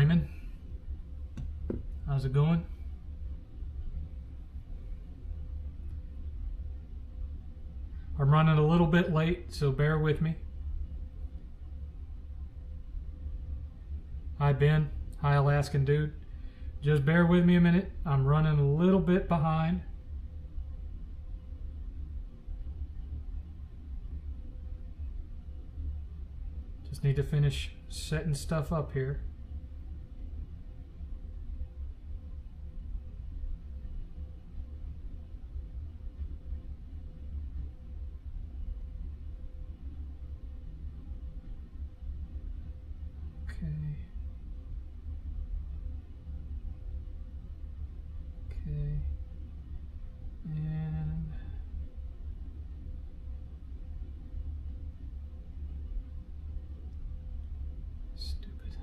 streaming. How's it going? I'm running a little bit late, so bear with me. Hi Ben. Hi Alaskan dude. Just bear with me a minute. I'm running a little bit behind. Just need to finish setting stuff up here. And stupid.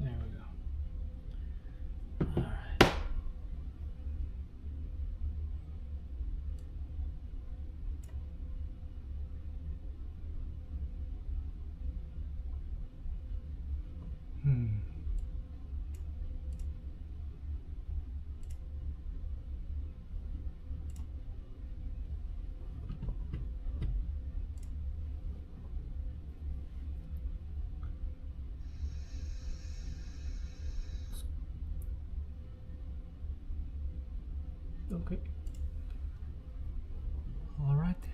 There we go. All right. Okay. All right then.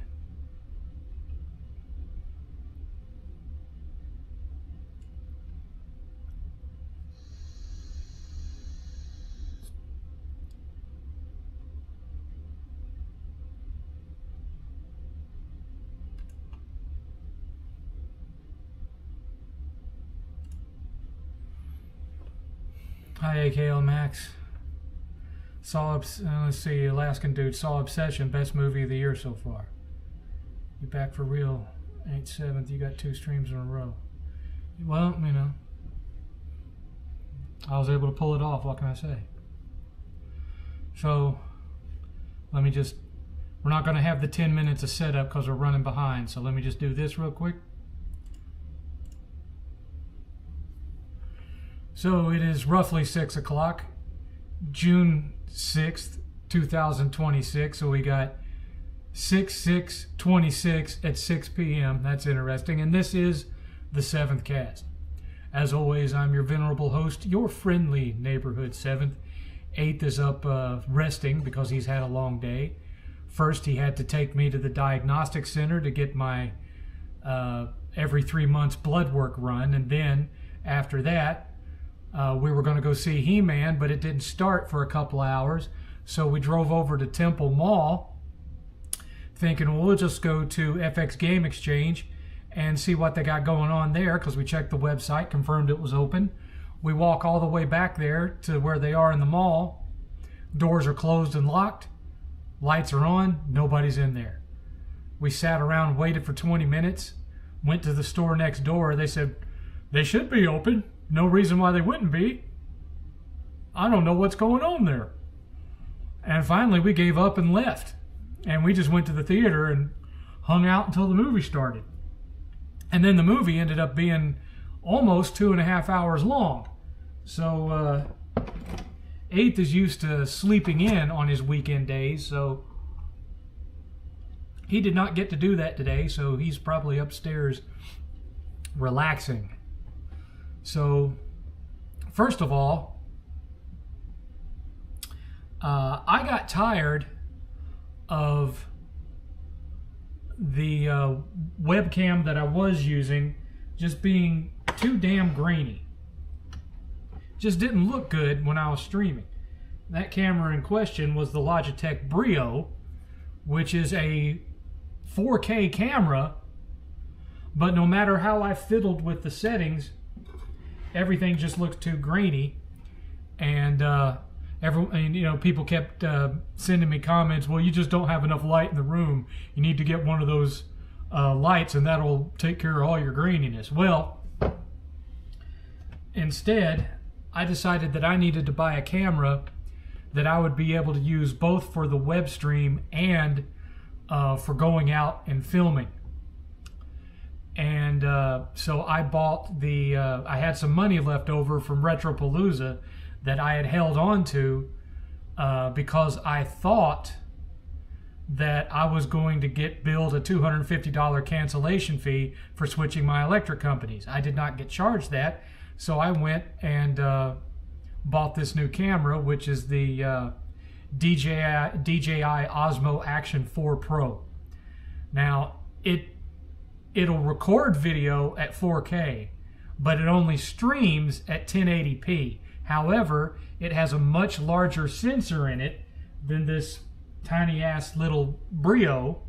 Hi AKL Max. Let's see, Alaskan dude, saw Obsession, best movie of the year so far. You back for real, 8/7th, you got 2 streams in a row. Well, you know, I was able to pull it off, what can I say? So, we're not going to have the 10 minutes of setup because we're running behind, so let me just do this real quick. So, it is roughly 6 o'clock. June 6th, 2026. So we got 6/6/26 at 6 p.m. That's interesting. And this is the 7th Cast. As always, I'm your venerable host, your friendly neighborhood 7th. 8th is up resting because he's had a long day. First, he had to take me to the diagnostic center to get my every 3 months blood work run. And then after that, we were going to go see He-Man, but it didn't start for a couple hours. So we drove over to Temple Mall thinking, well, we'll just go to FX Game Exchange and see what they got going on there because we checked the website, confirmed it was open. We walk all the way back there to where they are in the mall. Doors are closed and locked. Lights are on. Nobody's in there. We sat around, waited for 20 minutes, went to the store next door. They said, they should be open. No reason why they wouldn't be. I don't know what's going on there. And finally we gave up and left. And we just went to the theater and hung out until the movie started. And then the movie ended up being almost 2.5 hours long. So 8th is used to sleeping in on his weekend days. So he did not get to do that today. So he's probably upstairs relaxing. So, first of all, I got tired of the webcam that I was using just being too damn grainy. Just didn't look good when I was streaming. That camera in question was the Logitech Brio, which is a 4K camera, but no matter how I fiddled with the settings, everything just looks too grainy. And and, you know, people kept sending me comments. Well, you just don't have enough light in the room. You need to get one of those lights, and that'll take care of all your graininess. Well, instead, I decided that I needed to buy a camera that I would be able to use both for the web stream and for going out and filming. And so I bought I had some money left over from Retropalooza that I had held on to because I thought that I was going to get billed a $250 cancellation fee for switching my electric companies. I did not get charged that, so I went and bought this new camera, which is the DJI Osmo Action 4 Pro. Now, it'll record video at 4K, but it only streams at 1080p. However, it has a much larger sensor in it than this tiny ass little Brio,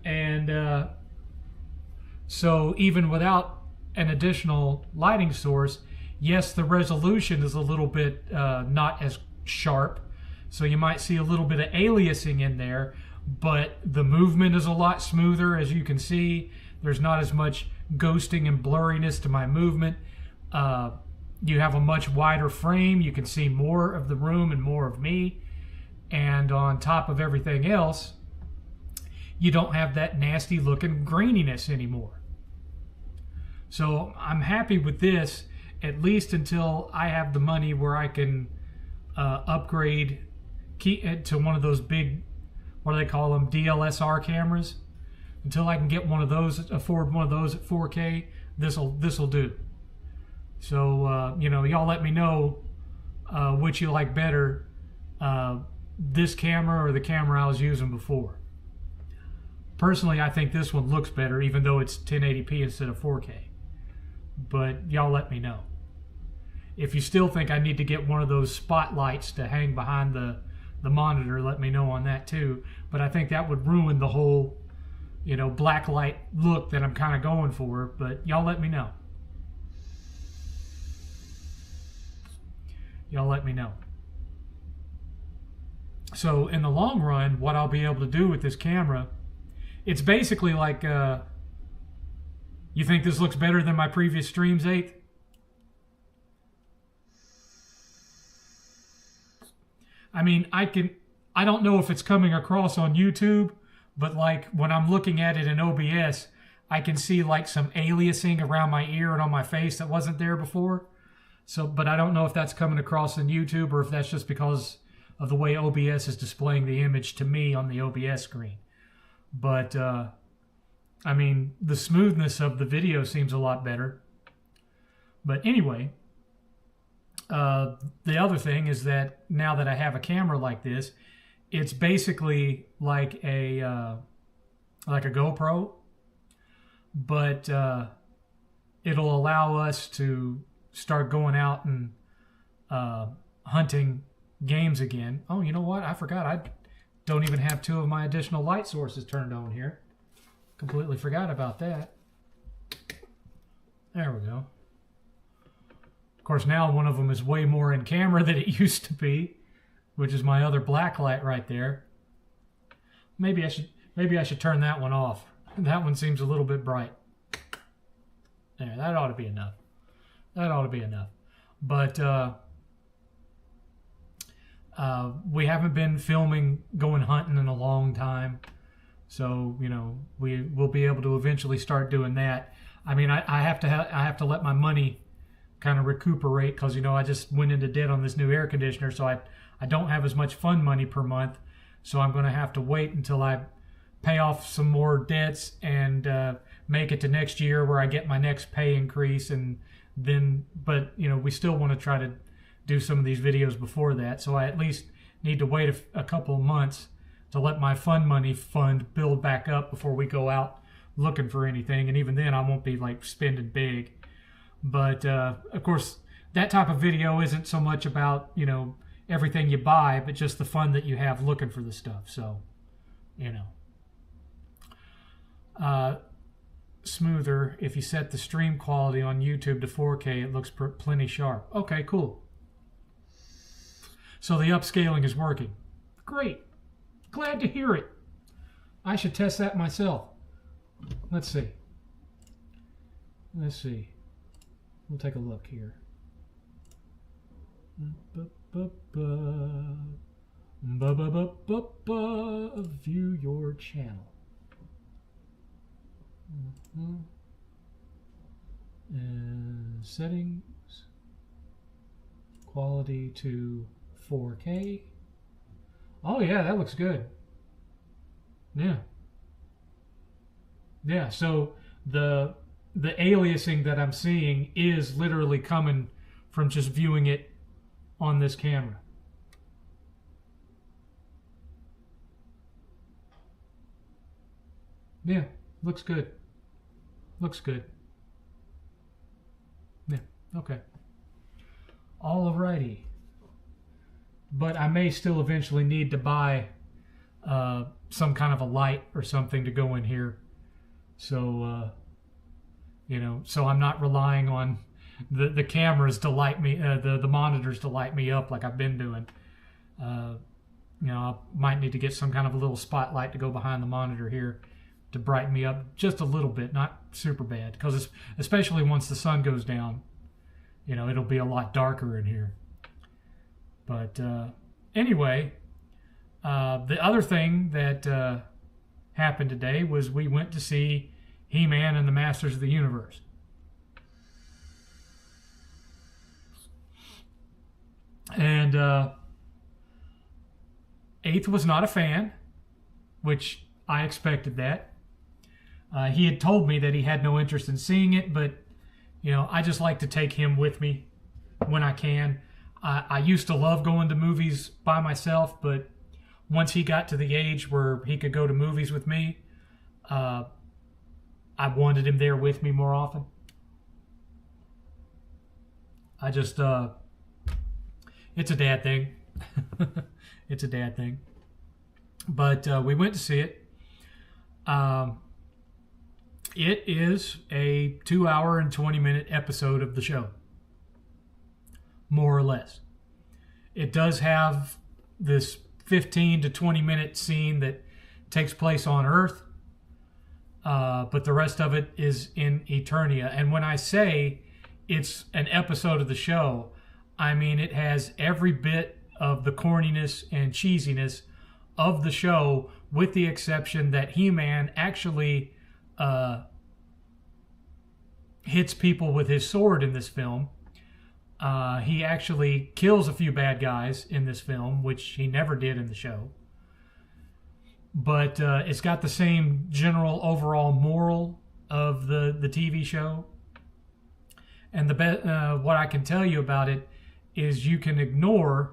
and so even without an additional lighting source, yes, the resolution is a little bit not as sharp, so you might see a little bit of aliasing in there, but the movement is a lot smoother. As you can see, there's not as much ghosting and blurriness to my movement. You have a much wider frame. You can see more of the room and more of me. And on top of everything else, you don't have that nasty looking graininess anymore. So I'm happy with this, at least until I have the money where I can upgrade to one of those big, what do they call them, DLSR cameras. Until I can get one of those, afford one of those at 4K, this'll do. So you know, y'all let me know which you like better, this camera or the camera I was using before. Personally, I think this one looks better, even though it's 1080p instead of 4K. But y'all let me know. If you still think I need to get one of those spotlights to hang behind the monitor, let me know on that too. But I think that would ruin the whole, you know, black light look that I'm kind of going for. But y'all let me know. Y'all let me know. So in the long run, what I'll be able to do with this camera, it's basically like, you think this looks better than my previous streams, 8th? I mean, I don't know if it's coming across on YouTube, but like when I'm looking at it in OBS, I can see like some aliasing around my ear and on my face that wasn't there before. So, but I don't know if that's coming across on YouTube or if that's just because of the way OBS is displaying the image to me on the OBS screen. But, I mean, the smoothness of the video seems a lot better. But anyway, the other thing is that now that I have a camera like this, it's basically like a GoPro, but it'll allow us to start going out and hunting games again. Oh, you know what? I forgot. I don't even have 2 of my additional light sources turned on here. Completely forgot about that. There we go. Of course, now one of them is way more in camera than it used to be, which is my other black light right there. Maybe I should turn that one off. That one seems a little bit bright. There, that ought to be enough. That ought to be enough. But we haven't been filming, going hunting in a long time. So, you know, we will be able to eventually start doing that. I mean, I have to let my money kind of recuperate because, you know, I just went into debt on this new air conditioner, so I don't have as much fund money per month. So I'm going to have to wait until I pay off some more debts and make it to next year where I get my next pay increase, and then, but you know, we still want to try to do some of these videos before that. So I at least need to wait a couple of months to let my fund build back up before we go out looking for anything. And even then I won't be like spending big. But of course that type of video isn't so much about, you know, everything you buy, but just the fun that you have looking for the stuff. So, you know, smoother. If you set the stream quality on YouTube to 4K, it looks plenty sharp. Okay, cool. So the upscaling is working. Great. Glad to hear it. I should test that myself. Let's see. Let's see. We'll take a look here. View your channel. Settings. Quality to 4K. Oh yeah, that looks good. Yeah. Yeah, so the aliasing that I'm seeing is literally coming from just viewing it on this camera. Yeah, looks good. Looks good. Yeah, okay. Alrighty. But I may still eventually need to buy some kind of a light or something to go in here. So, so I'm not relying on the cameras to light me, the monitors to light me up like I've been doing. I might need to get some kind of a little spotlight to go behind the monitor here to brighten me up just a little bit, not super bad, because especially once the sun goes down, it'll be a lot darker in here. But anyway, the other thing that happened today was we went to see He-Man and the Masters of the Universe. And 8th was not a fan, which I expected that. He had told me that he had no interest in seeing it, but I just like to take him with me when I can. I used to love going to movies by myself, but once he got to the age where he could go to movies with me, I wanted him there with me more often. I just, it's a dad thing. It's a dad thing. But we went to see it. It is a 2-hour and 20-minute episode of the show, more or less. It does have this 15 to 20-minute scene that takes place on Earth, but the rest of it is in Eternia. And when I say it's an episode of the show, I mean it has every bit of the corniness and cheesiness of the show, with the exception that He-Man actually hits people with his sword in this film. He actually kills a few bad guys in this film, which he never did in the show. But it's got the same general overall moral of the TV show. And what I can tell you about it is you can ignore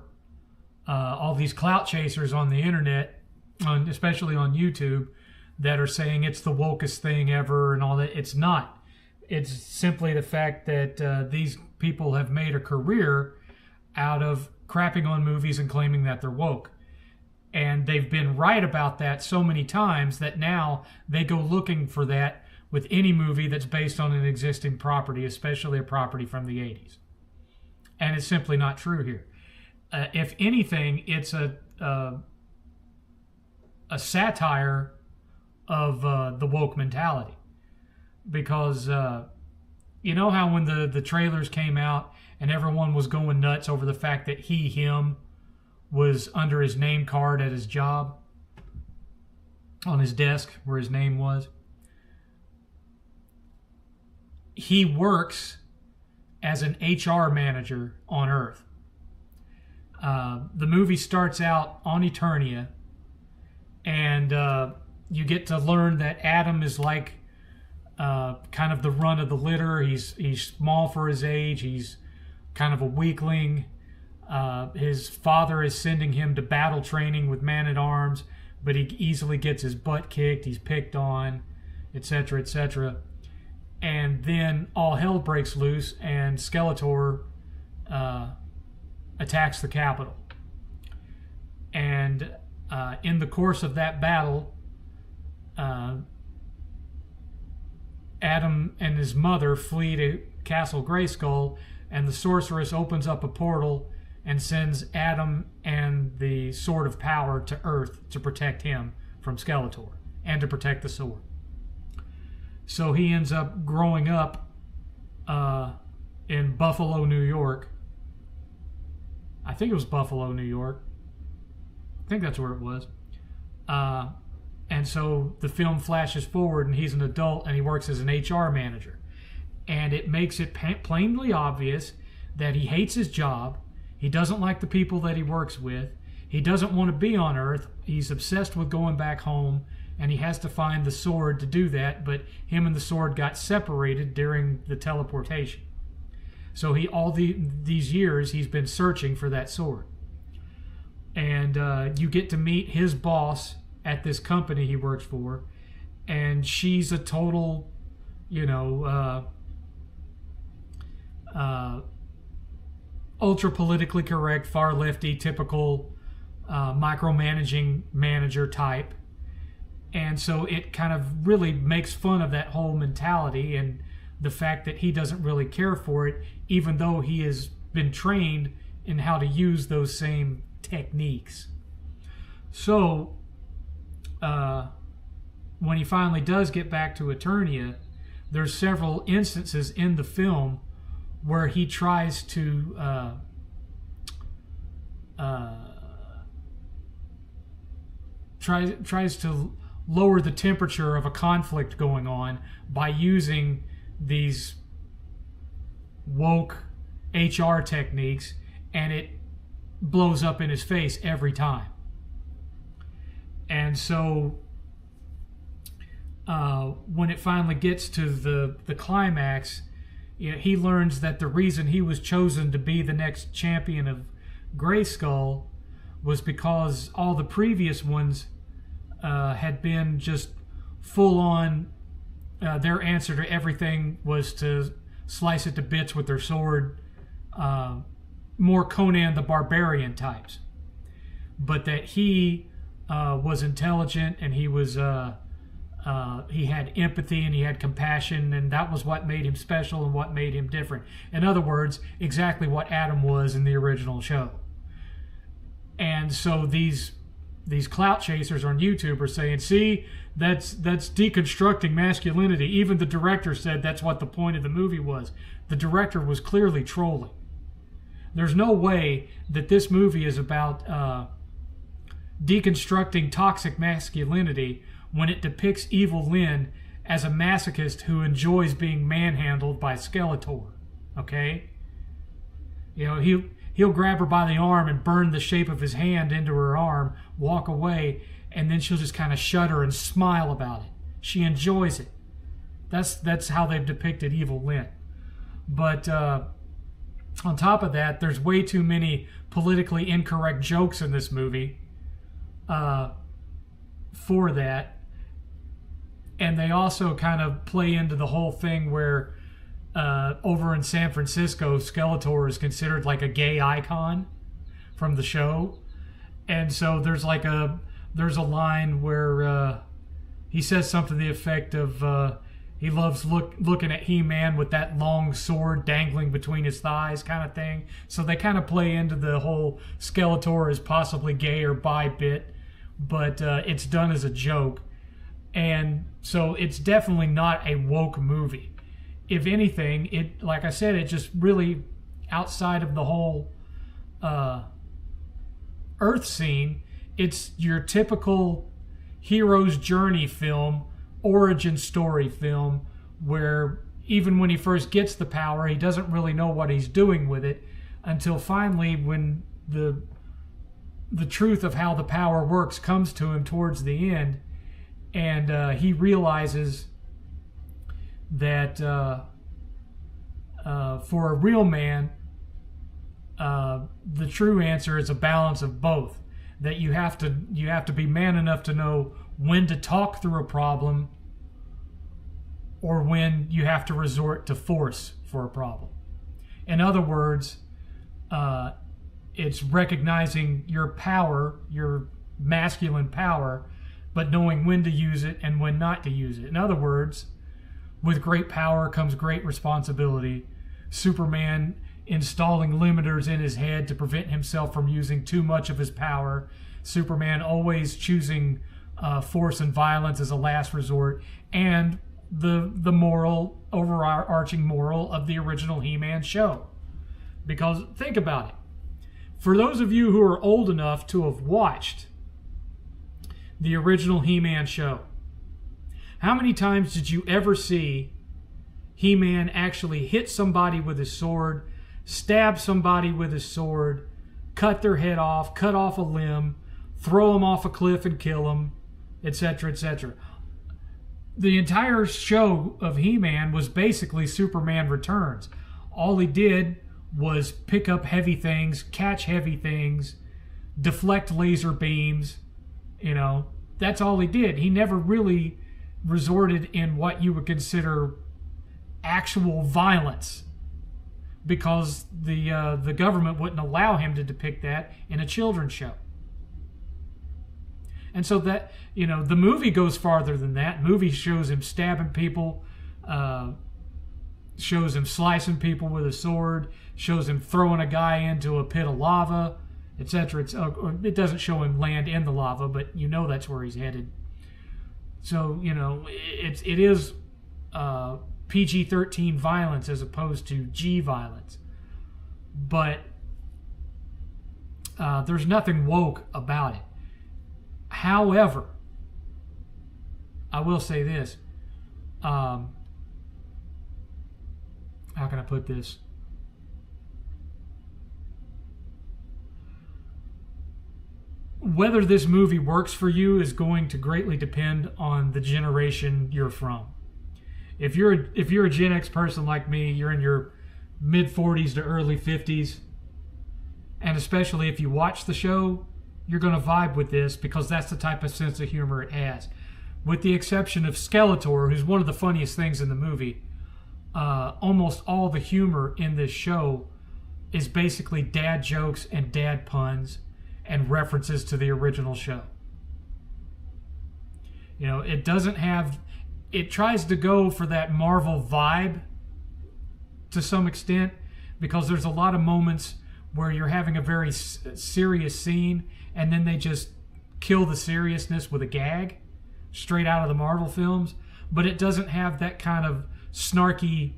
all these clout chasers on the internet, especially on YouTube, that are saying it's the wokest thing ever and all that. It's not. It's simply the fact that these people have made a career out of crapping on movies and claiming that they're woke. And they've been right about that so many times that now they go looking for that with any movie that's based on an existing property, especially a property from the 80s. And it's simply not true here. If anything, it's a satire of the woke mentality. Because you know how when the trailers came out and everyone was going nuts over the fact that him was under his name card at his job, on his desk where his name was. He works as an HR manager on Earth. The movie starts out on Eternia, and you get to learn that Adam is like kind of the run of the litter. He's small for his age. He's kind of a weakling. His father is sending him to battle training with Man-at-Arms, but he easily gets his butt kicked. He's picked on, etc., etc. And then all hell breaks loose, and Skeletor attacks the Capitol. And in the course of that battle, Adam and his mother flee to Castle Grayskull, and the sorceress opens up a portal and sends Adam and the Sword of Power to Earth to protect him from Skeletor and to protect the sword. So he ends up growing up in Buffalo, New York. I think it was Buffalo, New York. I think that's where it was. And so the film flashes forward, and he's an adult, and he works as an HR manager. And it makes it plainly obvious that he hates his job. He doesn't like the people that he works with. He doesn't want to be on Earth. He's obsessed with going back home, and he has to find the sword to do that, but him and the sword got separated during the teleportation. So these years, he's been searching for that sword. And you get to meet his boss at this company he works for, and she's a total, ultra politically correct, far lefty, typical micromanaging manager type. And so it kind of really makes fun of that whole mentality and the fact that he doesn't really care for it, even though he has been trained in how to use those same techniques. So when he finally does get back to Eternia, there's several instances in the film where he tries to tries to lower the temperature of a conflict going on by using these woke HR techniques, and it blows up in his face every time. And so when it finally gets to the climax, he learns that the reason he was chosen to be the next champion of Grayskull was because all the previous ones had been just full on. Their answer to everything was to slice it to bits with their sword, more Conan the Barbarian types. But that he was intelligent, and he was he had empathy, and he had compassion, and that was what made him special and what made him different. In other words, exactly what Adam was in the original show. And so these clout chasers on YouTube are saying, see, that's deconstructing masculinity. Even the director said that's what the point of the movie was. The director was clearly trolling. There's no way that this movie is about deconstructing toxic masculinity when it depicts Evil Lyn as a masochist who enjoys being manhandled by Skeletor. Okay? He'll grab her by the arm and burn the shape of his hand into her arm, walk away, and then she'll just kind of shudder and smile about it. She enjoys it. That's how they've depicted Evil Lyn. But on top of that, there's way too many politically incorrect jokes in this movie for that. And they also kind of play into the whole thing where over in San Francisco, Skeletor is considered like a gay icon from the show. And so there's a line where he says something to the effect of he loves looking at He-Man with that long sword dangling between his thighs kind of thing. So they kind of play into the whole Skeletor is possibly gay or bi bit, but it's done as a joke. And so it's definitely not a woke movie. If anything, it, like I said, it just really, outside of the whole Earth scene, it's your typical hero's journey film, origin story film, where even when he first gets the power, he doesn't really know what he's doing with it until finally, when the truth of how the power works comes to him towards the end, and he realizes that for a real man, the true answer is a balance of both. That you have to be man enough to know when to talk through a problem, or when you have to resort to force for a problem. In other words, it's recognizing your power, your masculine power, but knowing when to use it and when not to use it. In other words, with great power comes great responsibility. Superman installing limiters in his head to prevent himself from using too much of his power. Superman always choosing force and violence as a last resort, and the moral, overarching moral of the original He-Man show. Because think about it. For those of you who are old enough to have watched the original He-Man show, how many times did you ever see He-Man actually hit somebody with his sword, stab somebody with his sword, cut their head off, cut off a limb, throw them off a cliff and kill them, etc., etc.? The entire show of He-Man was basically Superman Returns. All he did was pick up heavy things, catch heavy things, deflect laser beams. That's all he did. He never really resorted in what you would consider actual violence, because the government wouldn't allow him to depict that in a children's show. And so that, the movie goes farther than that. The movie shows him stabbing people, shows him slicing people with a sword, shows him throwing a guy into a pit of lava, etc. It doesn't show him land in the lava, but that's where he's headed. So, it is PG-13 violence as opposed to G violence. But there's nothing woke about it. However, I will say this. How can I put this? Whether this movie works for you is going to greatly depend on the generation you're from. If you're a Gen X person like me, you're in your mid-40s to early 50s, and especially if you watch the show, you're going to vibe with this because that's the type of sense of humor it has. With the exception of Skeletor, who's one of the funniest things in the movie, almost all the humor in this show is basically dad jokes and dad puns and references to the original show. It doesn't have... It tries to go for that Marvel vibe to some extent, because there's a lot of moments where you're having a very serious scene and then they just kill the seriousness with a gag straight out of the Marvel films. But it doesn't have that kind of snarky,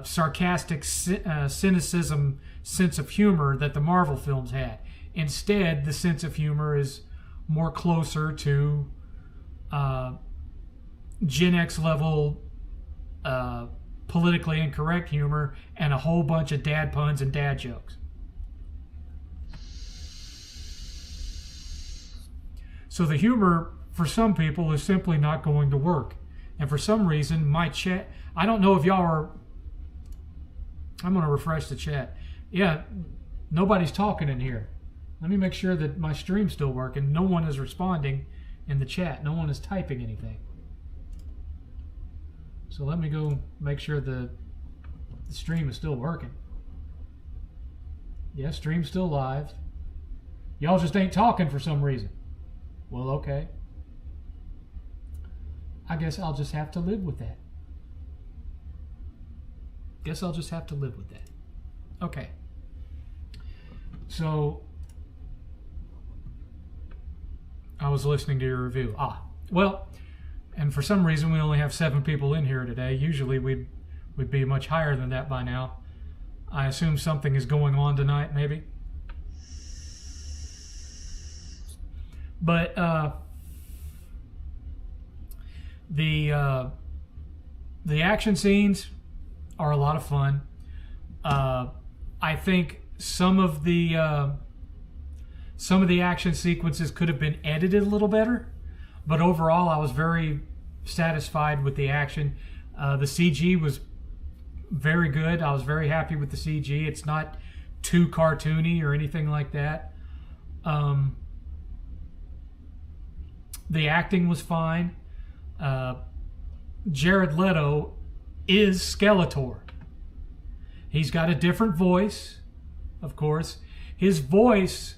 sarcastic cynicism sense of humor that the Marvel films had. Instead, the sense of humor is more closer to Gen X level politically incorrect humor and a whole bunch of dad puns and dad jokes. So the humor for some people is simply not going to work. And for some reason, my chat, I don't know if y'all are, I'm going to refresh the chat. Yeah, nobody's talking in here. Let me make sure that my stream's still working. No one is responding in the chat. No one is typing anything. So let me go make sure the stream is still working. Yeah, stream's still live. Y'all just ain't talking for some reason. Well, okay. I guess I'll just have to live with that. Okay. So, I was listening to your review. Well, and for some reason we only have 7 people in here today. Usually we'd be much higher than that by now. I assume something is going on tonight, maybe. But the action scenes are a lot of fun. I think some of the action sequences could have been edited a little better, but overall I was very satisfied with the action. The CG was very good. I was very happy with the CG. It's not too cartoony or anything like that. The acting was fine. Jared Leto is Skeletor. He's got a different voice, of course. His voice,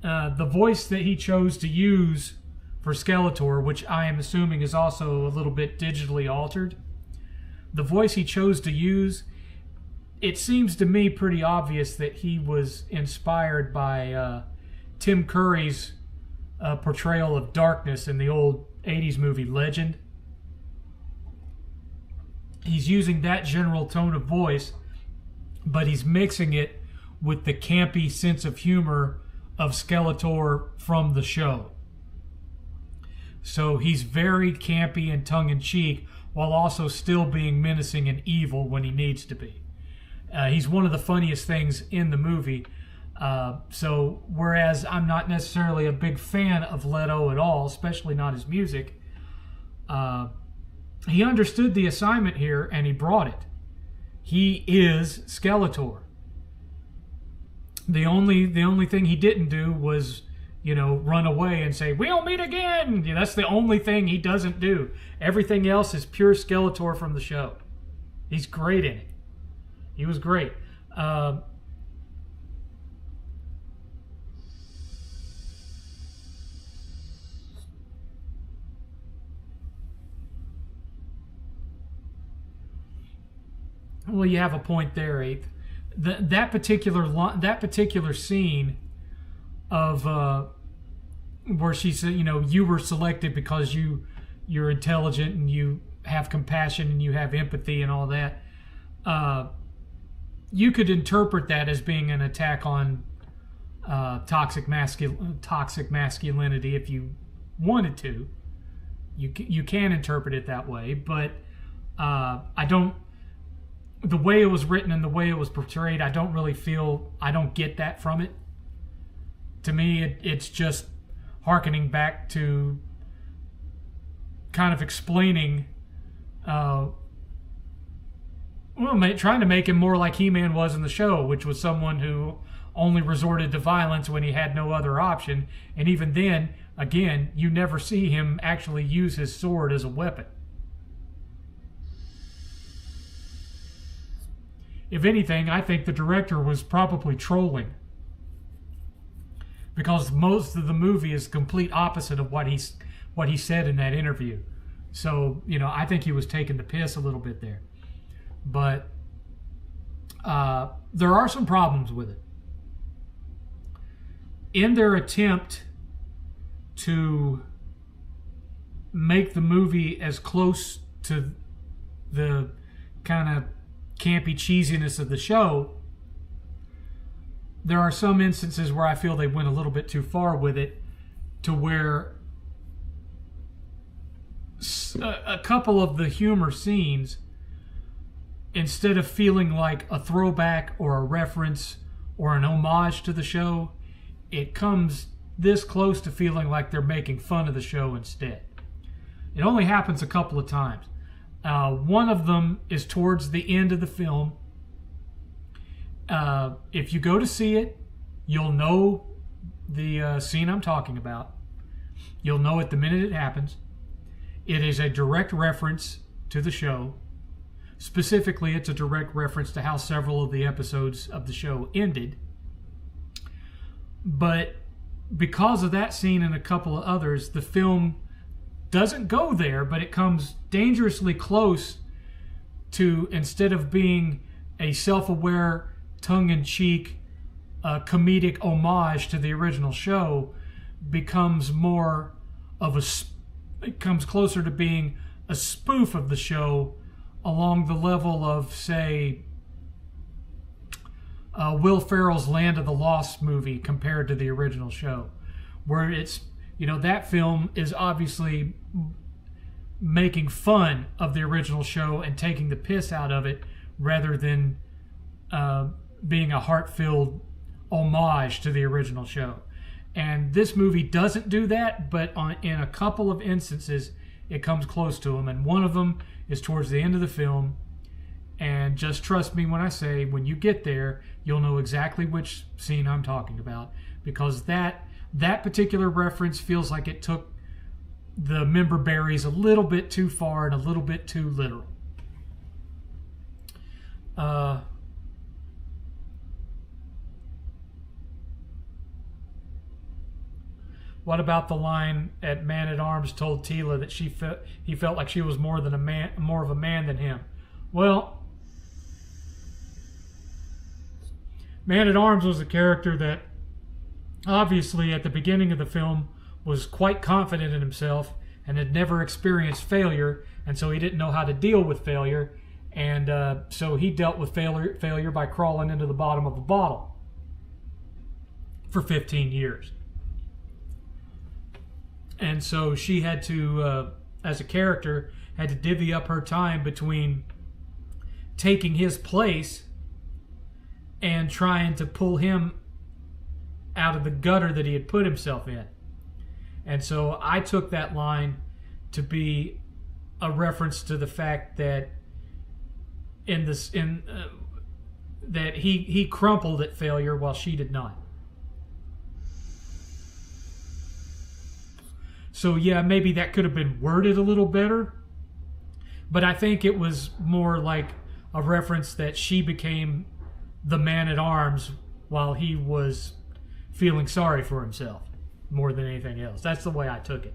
the voice that he chose to use for Skeletor, which I am assuming is also a little bit digitally altered, the voice he chose to use it seems to me pretty obvious that he was inspired by Tim Curry's portrayal of darkness in the old 80s movie Legend. He's using that general tone of voice, but he's mixing it with the campy sense of humor of Skeletor from the show. So he's very campy and tongue-in-cheek while also still being menacing and evil when he needs to be. He's one of the funniest things in the movie. So whereas I'm not necessarily a big fan of Leto at all, especially not his music, he understood the assignment here and he brought it. He is Skeletor. The only thing he didn't do was, run away and say, "We'll meet again." That's the only thing he doesn't do. Everything else is pure Skeletor from the show. He's great in it. He was great. Well, you have a point there, Eighth. That particular scene of where she said, you were selected because you're intelligent and you have compassion and you have empathy and all that. You could interpret that as being an attack on toxic masculinity if you wanted to. You can interpret it that way, but I don't. The way it was written and the way it was portrayed, I don't get that from it. To me, it's just hearkening back to kind of explaining, trying to make him more like He-Man was in the show, which was someone who only resorted to violence when he had no other option. And even then, again, you never see him actually use his sword as a weapon. If anything, I think the director was probably trolling, because most of the movie is complete opposite of what he said in that interview. So, I think he was taking the piss a little bit there. But there are some problems with it. In their attempt to make the movie as close to the kind of campy cheesiness of the show, there are some instances where I feel they went a little bit too far with it, to where a couple of the humor scenes, instead of feeling like a throwback or a reference or an homage to the show, it comes this close to feeling like they're making fun of the show instead. It only happens a couple of times. One of them is towards the end of the film. If you go to see it, you'll know the scene I'm talking about. You'll know it the minute it happens. It is a direct reference to the show. Specifically, it's a direct reference to how several of the episodes of the show ended. But because of that scene and a couple of others, the film doesn't go there, but it comes dangerously close to, instead of being a self-aware, tongue-in-cheek, comedic homage to the original show, becomes more of it comes closer to being a spoof of the show, along the level of, say, Will Ferrell's Land of the Lost movie compared to the original show, where it's, that film is obviously making fun of the original show and taking the piss out of it, rather than being a heart-filled homage to the original show. And this movie doesn't do that, but in a couple of instances, it comes close to them. And one of them is towards the end of the film. And just trust me when I say, when you get there, you'll know exactly which scene I'm talking about, because that particular reference feels like it took the member berries a little bit too far and a little bit too literal. What about the line at Man-at-Arms told Tila that he felt like she was more of a man than him? Well, Man-at-Arms was a character that obviously at the beginning of the film was quite confident in himself and had never experienced failure, and so he didn't know how to deal with failure, and so he dealt with failure by crawling into the bottom of a bottle for 15 years. And so she had to, as a character, had to divvy up her time between taking his place and trying to pull him out of the gutter that he had put himself in. And so I took that line to be a reference to the fact that that he crumpled at failure while she did not. So yeah, maybe that could have been worded a little better, but I think it was more like a reference that she became the man-at-arms while he was feeling sorry for himself more than anything else. That's the way I took it.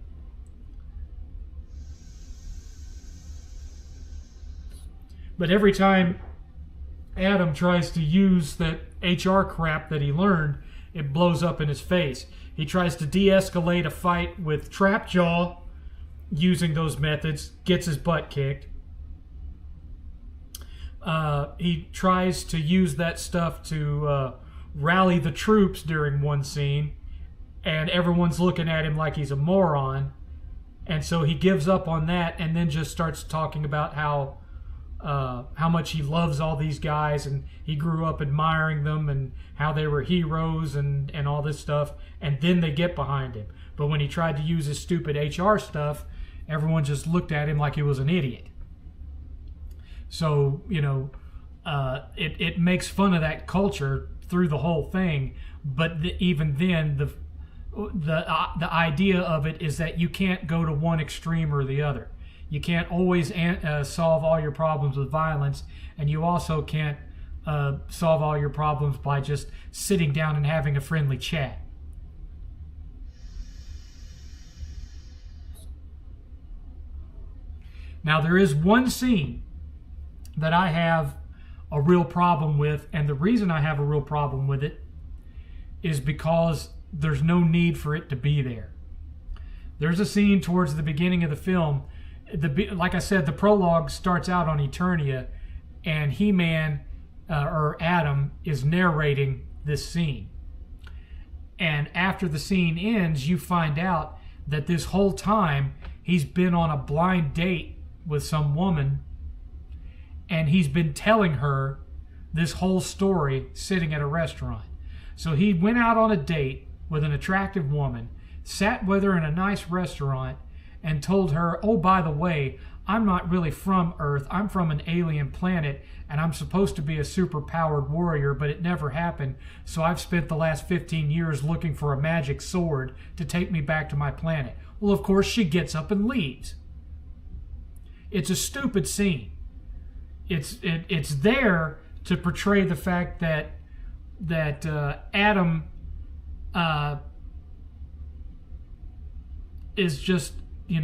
But every time Adam tries to use that HR crap that he learned, it blows up in his face. He tries to de-escalate a fight with Trapjaw using those methods, gets his butt kicked. He tries to use that stuff to rally the troops during one scene, and everyone's looking at him like he's a moron. And so he gives up on that and then just starts talking about how much he loves all these guys and he grew up admiring them and how they were heroes and all this stuff. And then they get behind him. But when he tried to use his stupid HR stuff, everyone just looked at him like he was an idiot. So, it makes fun of that culture through the whole thing. But even then, the idea of it is that you can't go to one extreme or the other. You can't always solve all your problems with violence, and you also can't solve all your problems by just sitting down and having a friendly chat. Now, there is one scene that I have a real problem with, and the reason I have a real problem with it is because there's no need for it to be there. There's a scene towards the beginning of the film. Like I said, the prologue starts out on Eternia, and He-Man, or Adam, is narrating this scene. And after the scene ends, you find out that this whole time he's been on a blind date with some woman, and he's been telling her this whole story sitting at a restaurant. So he went out on a date with an attractive woman, sat with her in a nice restaurant, and told her, oh, by the way, I'm not really from Earth. I'm from an alien planet, and I'm supposed to be a super-powered warrior, but it never happened. So I've spent the last 15 years looking for a magic sword to take me back to my planet. Well, of course, she gets up and leaves. It's a stupid scene. It's there to portray the fact that Adam is just, he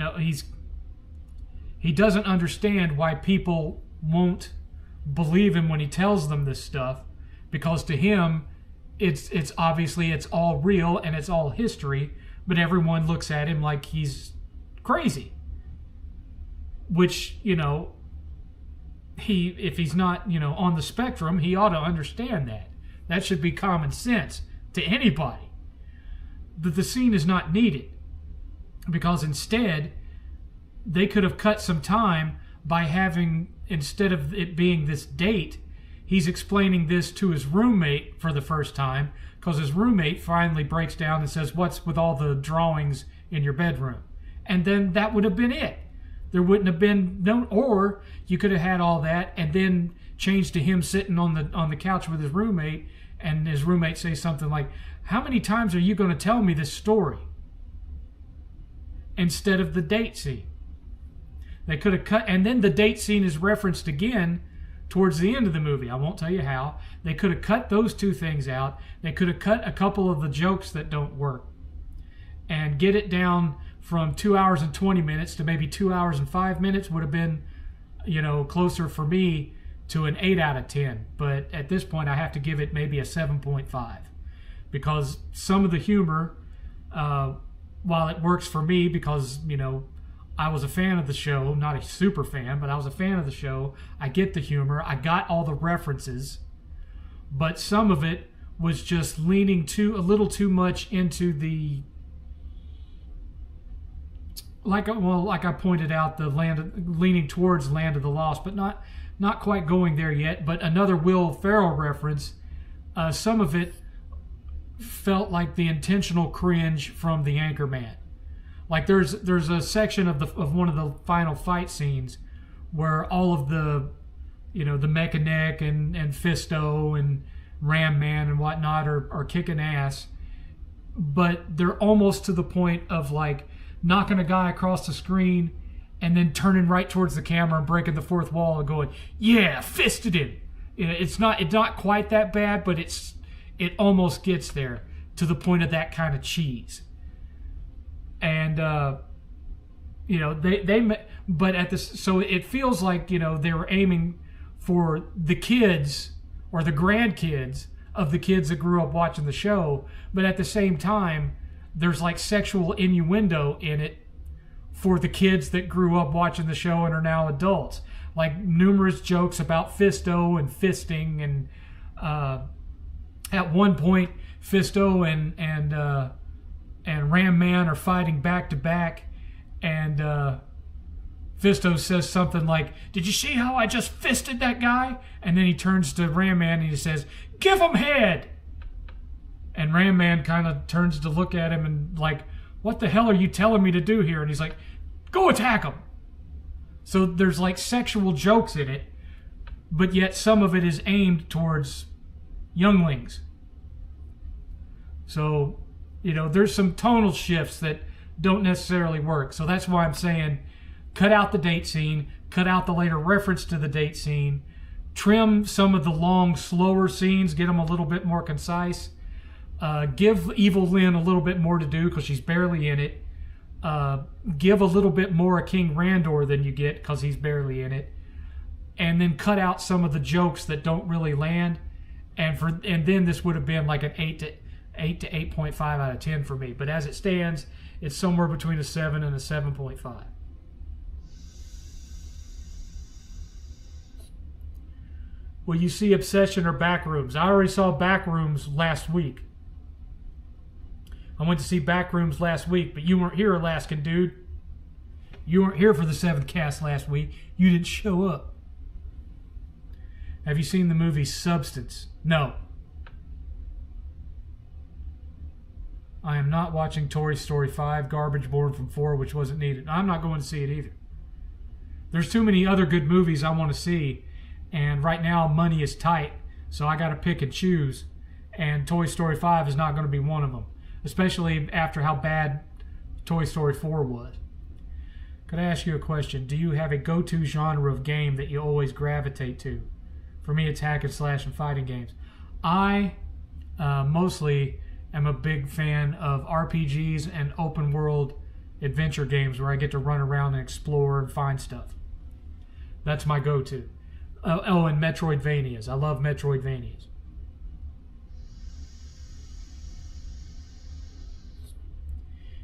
doesn't understand why people won't believe him when he tells them this stuff, because to him it's obviously it's all real and it's all history, but everyone looks at him like he's crazy. Which, if he's not, on the spectrum, he ought to understand that. That should be common sense to anybody. But the scene is not needed, because instead they could have cut some time by having, instead of it being this date, he's explaining this to his roommate for the first time, because his roommate finally breaks down and says, what's with all the drawings in your bedroom? And then that would have been it. There wouldn't have been no, or you could have had all that and then changed to him sitting on the couch with his roommate, and his roommate says something like, how many times are you going to tell me this story? Instead of the date scene. They could have cut, and then the date scene is referenced again towards the end of the movie. I won't tell you how. They could have cut those two things out. They could have cut a couple of the jokes that don't work and get it down from 2 hours and 20 minutes to maybe 2 hours and 5 minutes would have been, closer for me to an 8 out of 10. But at this point, I have to give it maybe a 7.5 because some of the humor, while it works for me because, I was a fan of the show, not a super fan, but I was a fan of the show. I get the humor. I got all the references. But some of it was just leaning a little too much into the, like I pointed out, leaning towards Land of the Lost, but not quite going there yet. But another Will Ferrell reference, some of it felt like the intentional cringe from The Anchorman. Like there's a section of one of the final fight scenes where all of the, the Mechanic and Fisto and Ram Man and whatnot are kicking ass, but they're almost to the point of like knocking a guy across the screen and then turning right towards the camera and breaking the fourth wall and going, "Yeah, fisted him." It's not quite that bad, but it almost gets there to the point of that kind of cheese. And so it feels like they were aiming for the kids or the grandkids of the kids that grew up watching the show, but at the same time there's like sexual innuendo in it for the kids that grew up watching the show and are now adults, like numerous jokes about Fisto and fisting, and at one point Fisto and Ram Man are fighting back to back, and Fisto says something like, "Did you see how I just fisted that guy?" And then he turns to Ram Man and he says, "Give him head." And Ram Man kind of turns to look at him and like, "What the hell are you telling me to do here?" And he's like, "Go attack him." So there's like sexual jokes in it, but yet some of it is aimed towards younglings. So there's some tonal shifts that don't necessarily work. So that's why I'm saying cut out the date scene, cut out the later reference to the date scene, trim some of the long, slower scenes, get them a little bit more concise, give Evil Lynn a little bit more to do because she's barely in it, give a little bit more of King Randor than you get because he's barely in it, and then cut out some of the jokes that don't really land, and then this would have been like an 8 to 8.5 out of 10 for me. But as it stands, it's somewhere between a 7 and a 7.5. Will you see Obsession or Backrooms? I already saw Backrooms last week. I went to see Backrooms last week, but you weren't here, Alaskan dude. You weren't here for the 7th cast last week. You didn't show up. Have you seen the movie Substance? No. I am not watching Toy Story 5, Garbage Born from 4, which wasn't needed. I'm not going to see it either. There's too many other good movies I want to see, and right now money is tight, so I got to pick and choose, and Toy Story 5 is not going to be one of them, especially after how bad Toy Story 4 was. Could I ask you a question? Do you have a go-to genre of game that you always gravitate to? For me, it's hack and slash and fighting games. I mostly am a big fan of RPGs and open world adventure games where I get to run around and explore and find stuff. That's my go-to. And Metroidvanias. I love Metroidvanias.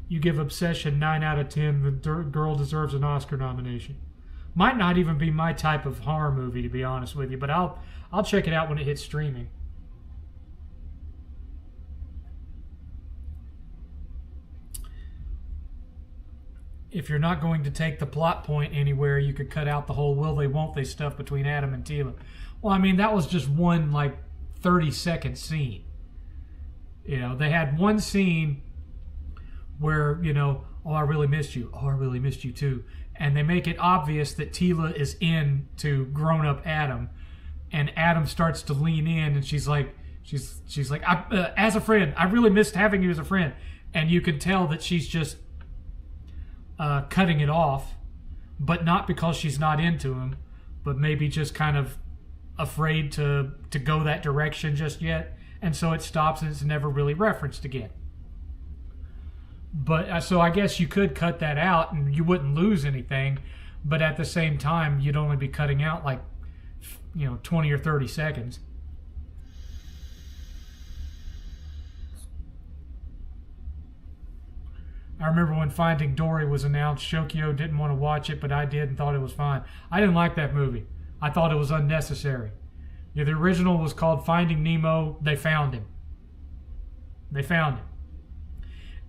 You give Obsession 9 out of 10. The girl deserves an Oscar nomination. Might not even be my type of horror movie, to be honest with you, but I'll check it out when it hits streaming. If you're not going to take the plot point anywhere, you could cut out the whole will they, won't they stuff between Adam and Tila. Well, I mean, that was just one, 30-second scene. They had one scene where, "Oh, I really missed you. Oh, I really missed you too." And they make it obvious that Tila is into grown-up Adam. And Adam starts to lean in, and she's like, as a friend, I really missed having you as a friend. And you can tell that she's just cutting it off, but not because she's not into him, but maybe just kind of afraid to go that direction just yet, and so it stops and it's never really referenced again. But so I guess you could cut that out and you wouldn't lose anything, but at the same time you'd only be cutting out 20 or 30 seconds. I remember when Finding Dory was announced, Shokyo didn't want to watch it, but I did and thought it was fine. I didn't like that movie. I thought it was unnecessary. The original was called Finding Nemo. They found him. They found him.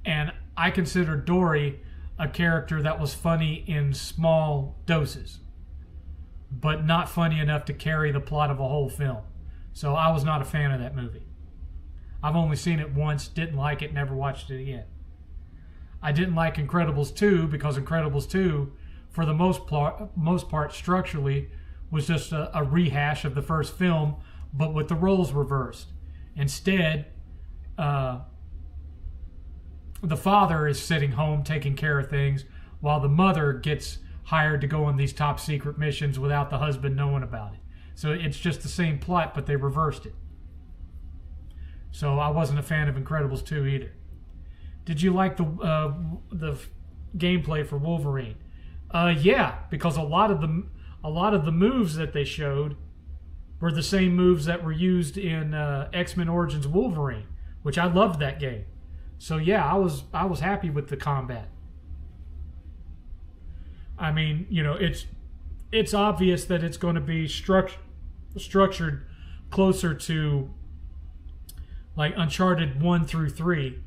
And I consider Dory a character that was funny in small doses, but not funny enough to carry the plot of a whole film. So I was not a fan of that movie. I've only seen it once, didn't like it, never watched it again. I didn't like Incredibles 2 because Incredibles 2, for the most part structurally, was just a rehash of the first film, but with the roles reversed. Instead, the father is sitting home taking care of things while the mother gets hired to go on these top secret missions without the husband knowing about it. So it's just the same plot, but they reversed it. So I wasn't a fan of Incredibles 2 either. Did you like the gameplay for Wolverine? Yeah, because a lot of the moves that they showed were the same moves that were used in X-Men Origins Wolverine, which I loved that game. So yeah, I was happy with the combat. I mean, it's obvious that it's going to be structured closer to like Uncharted 1 through 3.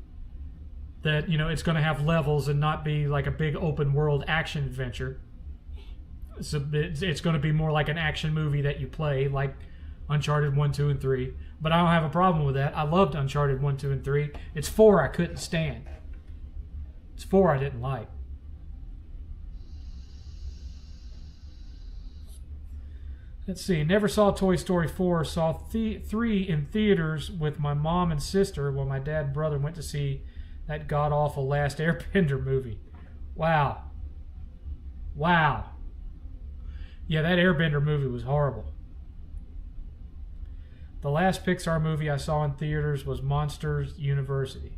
That, it's going to have levels and not be like a big open world action adventure. So it's going to be more like an action movie that you play, like Uncharted 1, 2, and 3. But I don't have a problem with that. I loved Uncharted 1, 2, and 3. It's 4 I couldn't stand. It's 4 I didn't like. Let's see. Never saw Toy Story 4. Saw 3 in theaters with my mom and sister while my dad and brother went to see that god-awful Last Airbender movie. Wow. Wow. Yeah, that Airbender movie was horrible. The last Pixar movie I saw in theaters was Monsters University.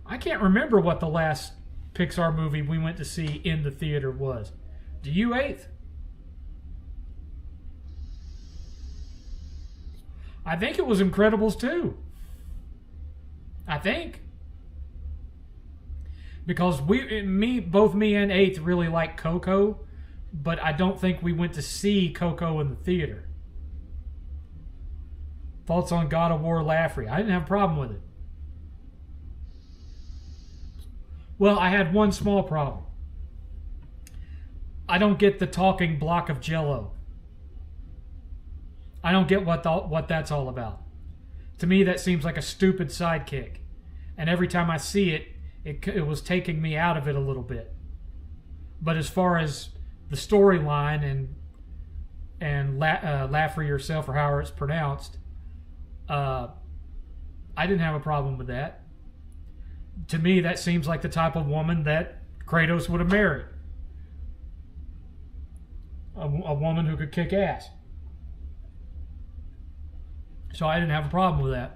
I can't remember what the last Pixar movie we went to see in the theater was. Do you, 8th? I think it was Incredibles 2. I think. Because both me and 8th really like Coco, but I don't think we went to see Coco in the theater. Thoughts on God of War Laffrey? I didn't have a problem with it. Well, I had one small problem. I don't get the talking block of Jell-O. I don't get what that's all about. To me, that seems like a stupid sidekick. And every time I see it, it was taking me out of it a little bit. But as far as the storyline and Laffrey herself, or however it's pronounced, I didn't have a problem with that. To me, that seems like the type of woman that Kratos would have married. A woman who could kick ass. So I didn't have a problem with that.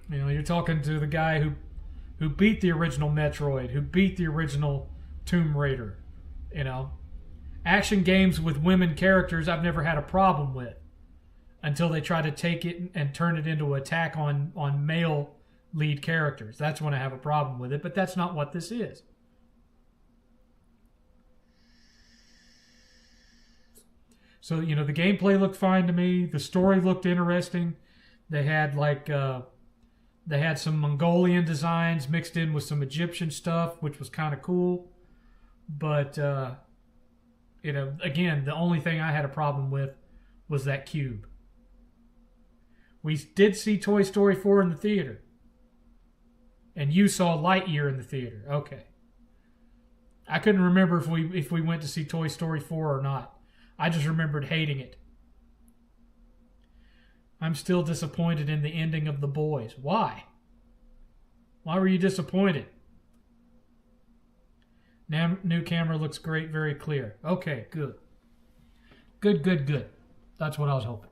You're talking to the guy who beat the original Metroid, who beat the original Tomb Raider. Action games with women characters I've never had a problem with until they try to take it and turn it into an attack on male lead characters. That's when I have a problem with it, but that's not what this is. So, the gameplay looked fine to me. The story looked interesting. They had some Mongolian designs mixed in with some Egyptian stuff, which was kind of cool. But, again, the only thing I had a problem with was that cube. We did see Toy Story 4 in the theater. And you saw Lightyear in the theater. Okay. I couldn't remember if we went to see Toy Story 4 or not. I just remembered hating it. I'm still disappointed in the ending of The Boys. Why? Why were you disappointed? New camera looks great, very clear. Okay, good. Good. That's what I was hoping.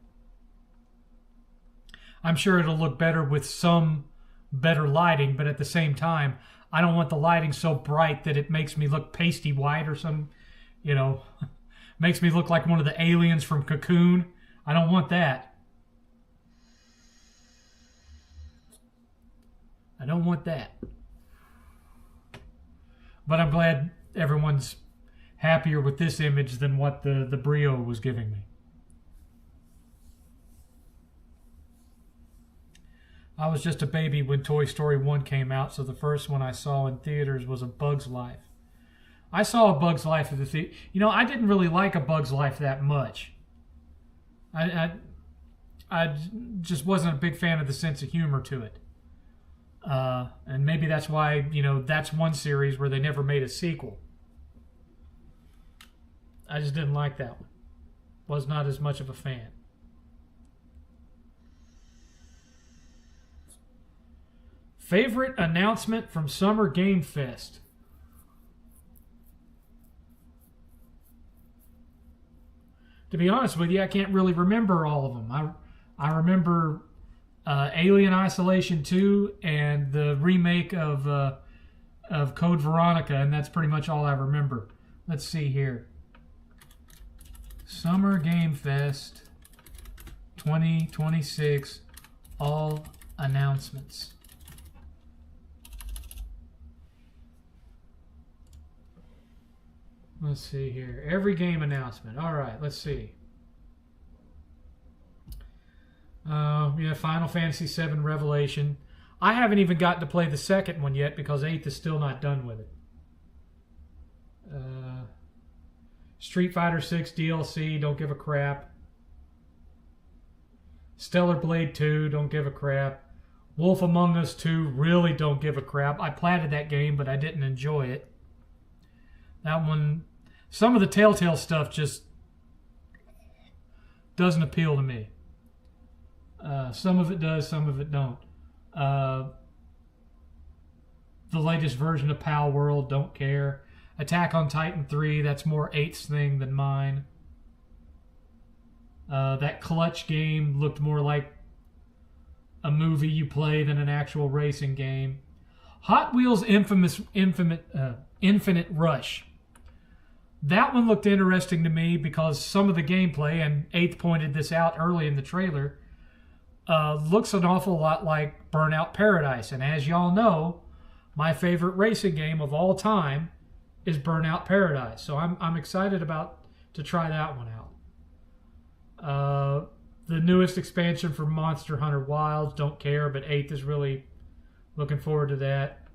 I'm sure it'll look better with some better lighting, but at the same time, I don't want the lighting so bright that it makes me look pasty white or some, Makes me look like one of the aliens from Cocoon. I don't want that. I don't want that. But I'm glad everyone's happier with this image than what the Brio was giving me. I was just a baby when Toy Story 1 came out, so the first one I saw in theaters was A Bug's Life. I saw A Bug's Life at the theater. You know, I didn't really like A Bug's Life that much. I just wasn't a big fan of the sense of humor to it. And maybe that's why, you know, that's one series where they never made a sequel. I just didn't like that one. Was not as much of a fan. Favorite announcement from Summer Game Fest? To be honest with you, I can't really remember all of them. I remember Alien Isolation 2 and the remake of Code Veronica, and that's pretty much all I remember. Let's see here. Summer Game Fest 2026, all announcements. Let's see here. Every game announcement. All right, let's see. Final Fantasy VII Revelation. I haven't even gotten to play the second one yet because 8th is still not done with it. Street Fighter 6 DLC, don't give a crap. Stellar Blade 2, don't give a crap. Wolf Among Us 2, really don't give a crap. I platted that game, but I didn't enjoy it. That one, some of the Telltale stuff just doesn't appeal to me. Some of it does, some of it don't. The latest version of Pal World, don't care. Attack on Titan 3, that's more 8's thing than mine. That Clutch game looked more like a movie you play than an actual racing game. Hot Wheels Infinite Rush. That one looked interesting to me because some of the gameplay, and 8th pointed this out early in the trailer, looks an awful lot like Burnout Paradise. And as y'all know, my favorite racing game of all time is Burnout Paradise. So I'm excited to try that one out. The newest expansion for Monster Hunter Wilds, don't care, but 8th is really looking forward to that.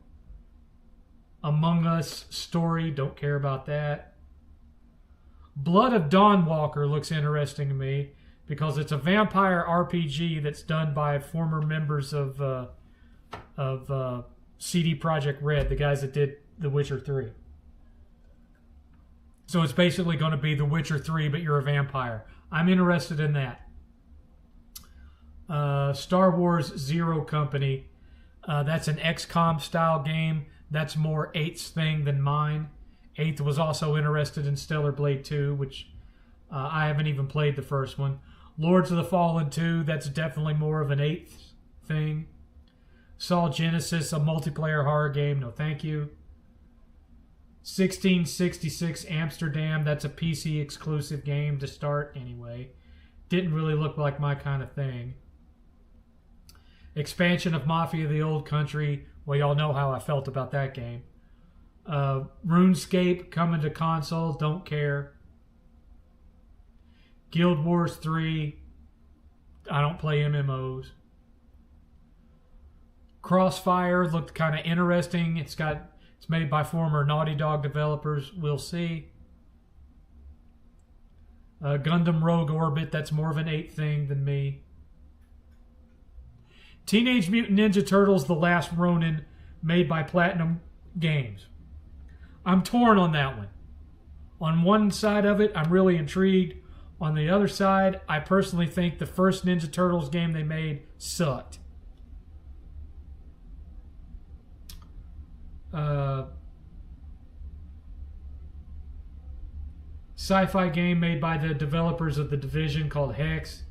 Among Us story, don't care about that. Blood of Dawnwalker looks interesting to me because it's a vampire RPG that's done by former members of CD Projekt Red, the guys that did The Witcher 3. So it's basically going to be The Witcher 3, but you're a vampire. I'm interested in that. Star Wars Zero Company. That's an XCOM style game. That's more 8's thing than mine. 8th was also interested in Stellar Blade 2, which I haven't even played the first one. Lords of the Fallen 2, that's definitely more of an 8th thing. Saw Genesis, a multiplayer horror game, no thank you. 1666 Amsterdam, that's a PC exclusive game to start anyway. Didn't really look like my kind of thing. Expansion of Mafia the Old Country, well, y'all know how I felt about that game. RuneScape coming to console, don't care. Guild Wars 3, I don't play MMOs. Crossfire looked kind of interesting. It's made by former Naughty Dog developers, we'll see. Gundam Rogue Orbit, that's more of an 8th thing than me. Teenage Mutant Ninja Turtles The Last Ronin, made by Platinum Games. I'm torn on that one. On one side of it, I'm really intrigued. On the other side, I personally think the first Ninja Turtles game they made sucked. Sci-fi game made by the developers of The Division called Hex.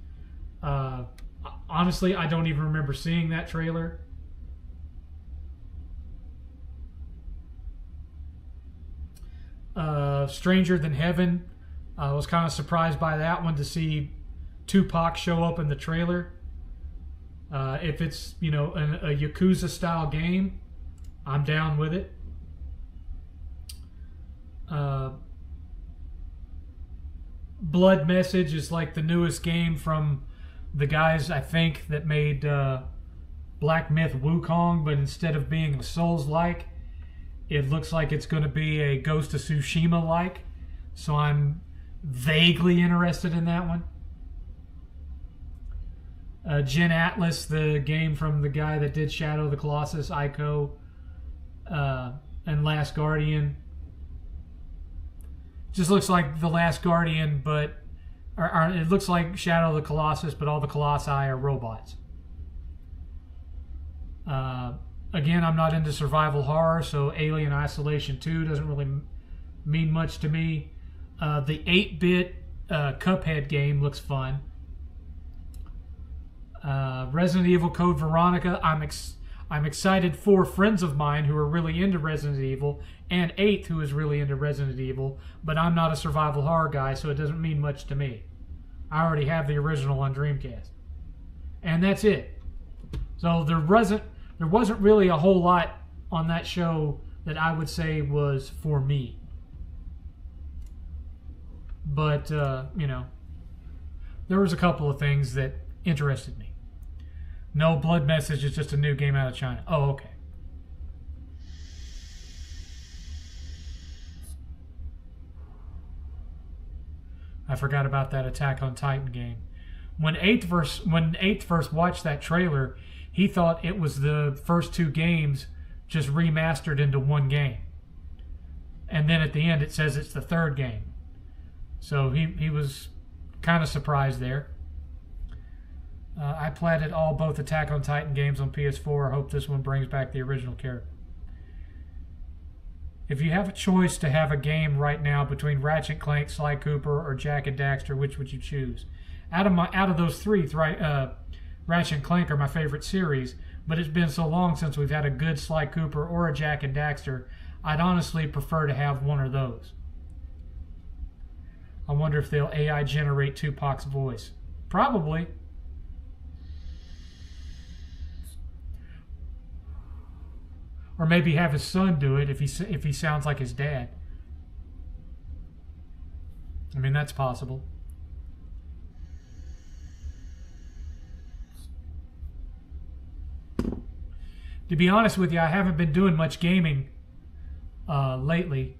Honestly, I don't even remember seeing that trailer. Stranger Than Heaven. I was kind of surprised by that one, to see Tupac show up in the trailer. If it's, a Yakuza style game, I'm down with it. Blood Message is like the newest game from the guys, I think, that made Black Myth Wukong, but instead of being a Souls-like, it looks like it's going to be a Ghost of Tsushima-like. So I'm vaguely interested in that one. Gen Atlas, the game from the guy that did Shadow of the Colossus, Ico, and Last Guardian. Just looks like The Last Guardian, but it looks like Shadow of the Colossus, but all the Colossi are robots. Again, I'm not into survival horror, so Alien Isolation 2 doesn't really mean much to me. The 8-bit Cuphead game looks fun. Resident Evil Code Veronica, I'm excited for friends of mine who are really into Resident Evil, and 8th, who is really into Resident Evil, but I'm not a survival horror guy, so it doesn't mean much to me. I already have the original on Dreamcast. And that's it. So there wasn't really a whole lot on that show that I would say was for me. But, there was a couple of things that interested me. No, Blood Message is just a new game out of China. Oh, okay. I forgot about that Attack on Titan game. When 8th first watched that trailer, he thought it was the first 2 games just remastered into one game. And then at the end it says it's the 3rd game. So he was kind of surprised there. I platted both Attack on Titan games on PS4. I hope this one brings back the original character. If you have a choice to have a game right now between Ratchet & Clank, Sly Cooper, or Jak and Daxter, which would you choose? Out of those 3, Ratchet & Clank are my favorite series, but it's been so long since we've had a good Sly Cooper or a Jak and Daxter, I'd honestly prefer to have one of those. I wonder if they'll AI generate Tupac's voice. Probably. Or maybe have his son do it if he sounds like his dad. I mean, that's possible. To be honest with you, I haven't been doing much gaming lately.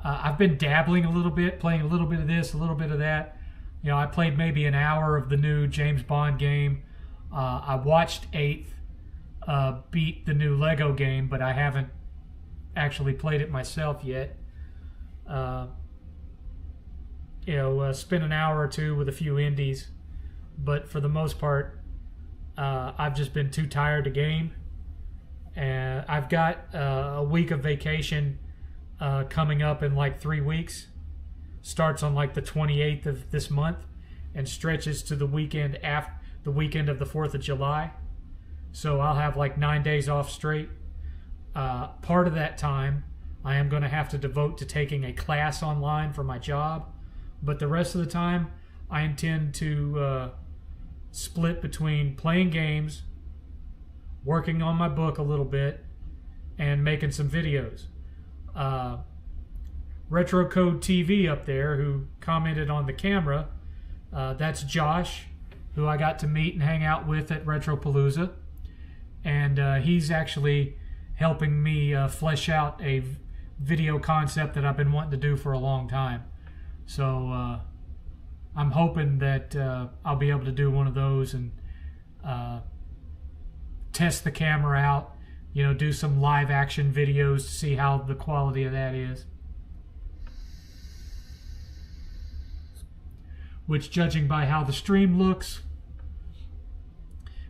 I've been dabbling a little bit, playing a little bit of this, a little bit of that. I played maybe an hour of the new James Bond game. I watched 8th beat the new Lego game, but I haven't actually played it myself yet. Spent an hour or 2 with a few indies, but for the most part, I've just been too tired to game. And I've got a week of vacation coming up in like 3 weeks. Starts on like the 28th of this month and stretches to the weekend of the 4th of July. So I'll have like 9 days off straight. Part of that time I am going to have to devote to taking a class online for my job. But the rest of the time I intend to split between playing games, working on my book a little bit, and making some videos. Retro Code TV up there, who commented on the camera, that's Josh, who I got to meet and hang out with at Retropalooza. And he's actually helping me flesh out a video concept that I've been wanting to do for a long time. So I'm hoping that I'll be able to do one of those and test the camera out, do some live action videos to see how the quality of that is. Which, judging by how the stream looks,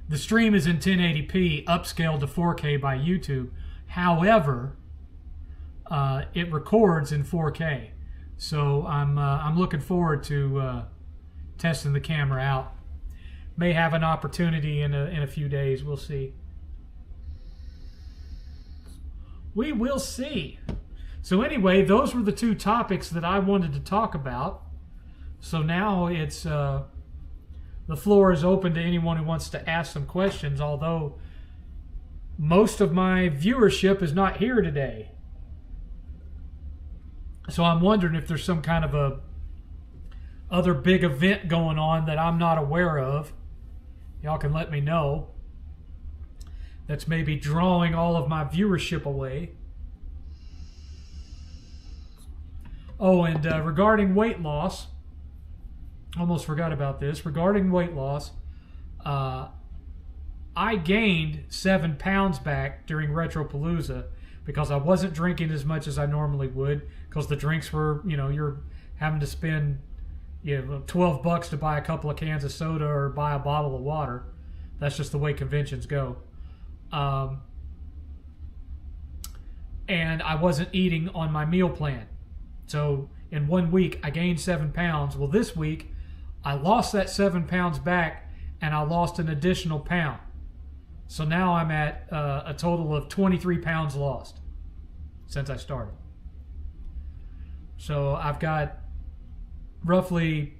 the stream is in 1080p, upscaled to 4K by YouTube. However, it records in 4K. So I'm looking forward to testing the camera out. May have an opportunity in a few days. We'll see. We will see. So anyway, those were the 2 topics that I wanted to talk about. So now it's the floor is open to anyone who wants to ask some questions, although most of my viewership is not here today. So I'm wondering if there's some kind of a other big event going on that I'm not aware of. Y'all can let me know. That's maybe drawing all of my viewership away. Oh, and regarding weight loss, almost forgot about this. Regarding weight loss, I gained 7 pounds back during Retropalooza because I wasn't drinking as much as I normally would, because the drinks were, you're having to spend $12 to buy a couple of cans of soda or buy a bottle of water. That's just the way conventions go. And I wasn't eating on my meal plan. So in 1 week, I gained 7 pounds. Well, this week, I lost that 7 pounds back, and I lost an additional pound. So now I'm at a total of 23 pounds lost since I started. So I've got roughly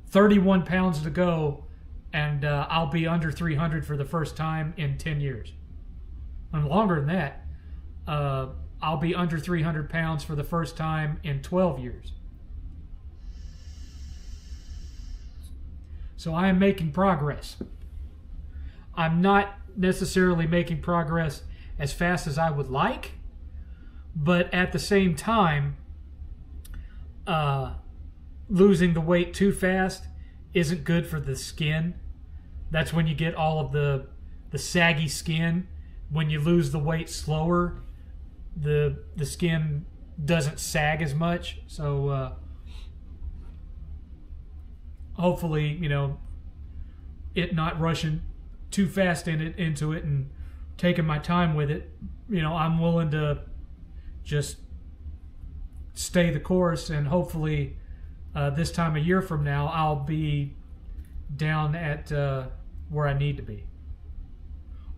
31 pounds to go, and I'll be under 300 for the first time in 10 years. And longer than that, I'll be under 300 pounds for the first time in 12 years. So I am making progress. I'm not necessarily making progress as fast as I would like, but at the same time, losing the weight too fast isn't good for the skin. That's when you get all of the saggy skin. When you lose the weight slower, the skin doesn't sag as much. So hopefully, it not rushing too fast into it and taking my time with it. I'm willing to just stay the course, and hopefully this time a year from now I'll be down at where I need to be,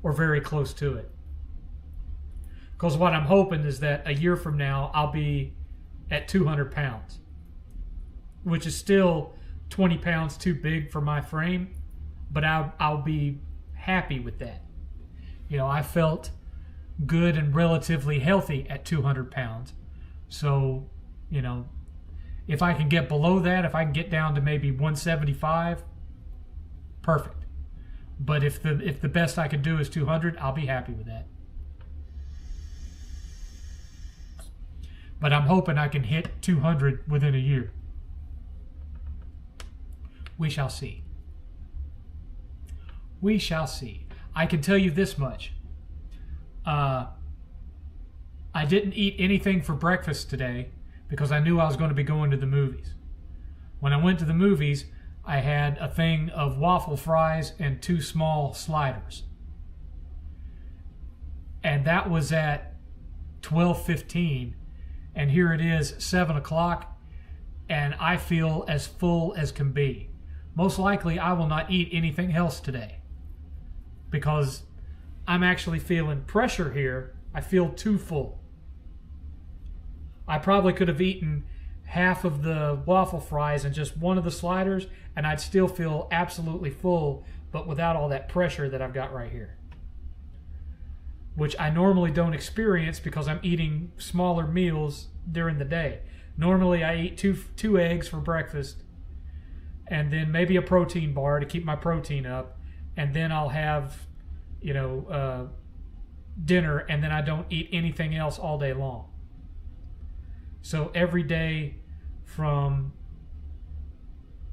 or very close to it. Because what I'm hoping is that a year from now I'll be at 200 pounds, which is still 20 pounds too big for my frame, but I'll be happy with that. I felt good and relatively healthy at 200 pounds. So, if I can get below that, if I can get down to maybe 175, perfect. But if the best I can do is 200, I'll be happy with that. But I'm hoping I can hit 200 within a year. We shall see. We shall see. I can tell you this much. I didn't eat anything for breakfast today because I knew I was going to be going to the movies. When I went to the movies, I had a thing of waffle fries and 2 small sliders. And that was at 12:15, and here it is 7 o'clock, and I feel as full as can be. Most likely I will not eat anything else today because I'm actually feeling pressure here. I feel too full. I probably could have eaten half of the waffle fries and just one of the sliders, and I'd still feel absolutely full, but without all that pressure that I've got right here, which I normally don't experience because I'm eating smaller meals during the day. Normally I eat two eggs for breakfast, and then maybe a protein bar to keep my protein up, and then I'll have dinner, and then I don't eat anything else all day long. So every day from,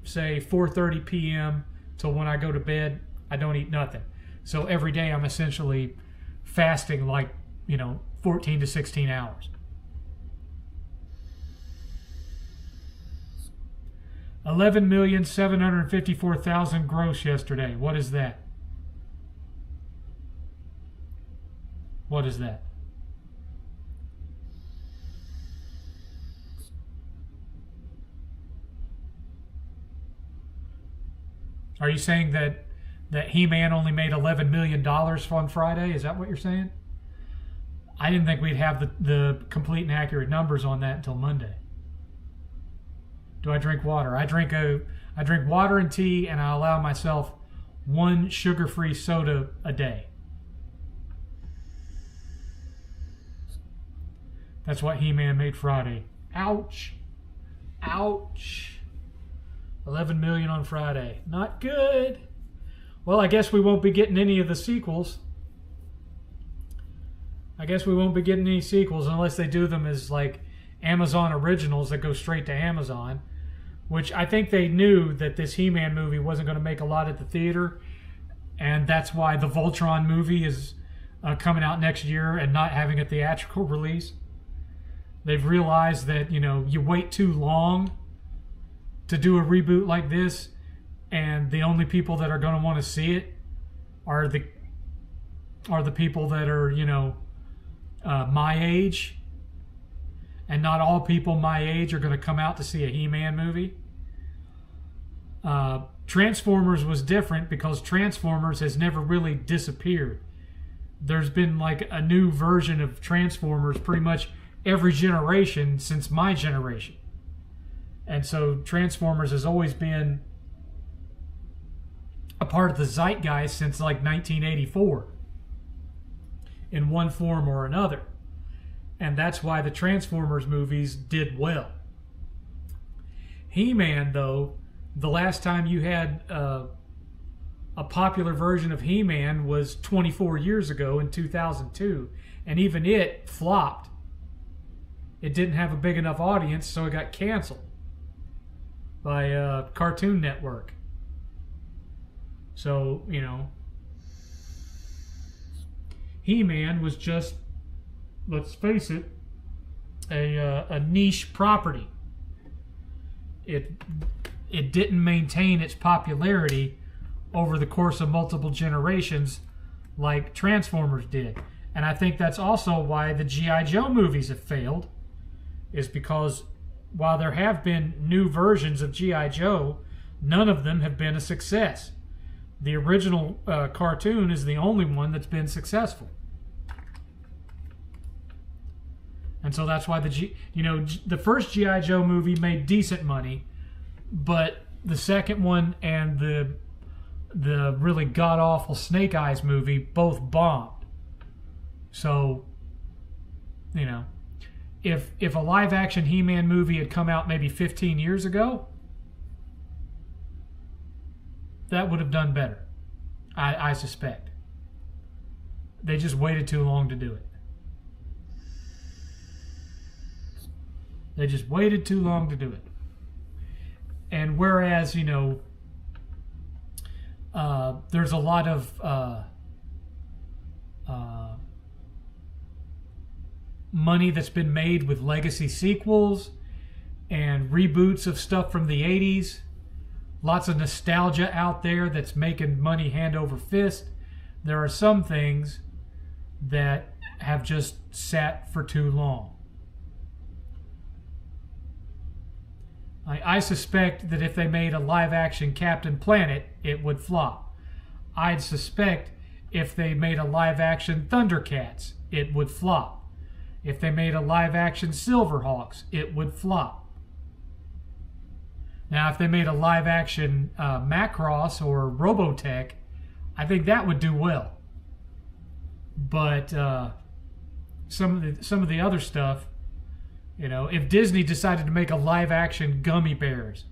say, 4:30 p.m. till when I go to bed, I don't eat nothing. So every day I'm essentially fasting 14 to 16 hours. 11,754,000 gross yesterday. What is that? What is that? Are you saying that He-Man only made $11 million on Friday? Is that what you're saying? I didn't think we'd have the complete and accurate numbers on that until Monday. do I drink water? I drink water and tea, and I allow myself one sugar-free soda a day. That's what He-Man made Friday. Ouch. Ouch. 11 million on Friday. Not good. Well, I guess we won't be getting any of the sequels. I guess we won't be getting any sequels unless they do them as like Amazon originals that go straight to Amazon, which I think they knew that this He-Man movie wasn't going to make a lot at the theater, and that's why the Voltron movie is coming out next year and not having a theatrical release. They've realized that, you wait too long to do a reboot like this, and the only people that are going to want to see it are the people that are, my age. And not all people my age are going to come out to see a He-Man movie. Transformers was different because Transformers has never really disappeared. There's been like a new version of Transformers pretty much every generation since my generation. And so Transformers has always been a part of the zeitgeist since like 1984 in one form or another. And that's why the Transformers movies did well. He-Man, though, the last time you had a popular version of He-Man was 24 years ago in 2002. And even it flopped. It didn't have a big enough audience, so it got canceled by Cartoon Network. So, He-Man was just, let's face it, a niche property. It didn't maintain its popularity over the course of multiple generations like Transformers did. And I think that's also why the G.I. Joe movies have failed, is because while there have been new versions of G.I. Joe, none of them have been a success. The original cartoon is the only one that's been successful. And so that's why the first G.I. Joe movie made decent money, but the second one and the really god-awful Snake Eyes movie both bombed. So, if a live-action He-Man movie had come out maybe 15 years ago, that would have done better, I suspect. They just waited too long to do it. They just waited too long to do it. And whereas, there's a lot of money that's been made with legacy sequels and reboots of stuff from the 80s. Lots of nostalgia out there that's making money hand over fist. There are some things that have just sat for too long. I suspect that if they made a live-action Captain Planet, it would flop. I'd suspect if they made a live-action Thundercats, it would flop. If they made a live-action Silverhawks, it would flop. Now, if they made a live-action Macross or Robotech, I think that would do well. But some of the other stuff, if Disney decided to make a live-action Gummy Bears,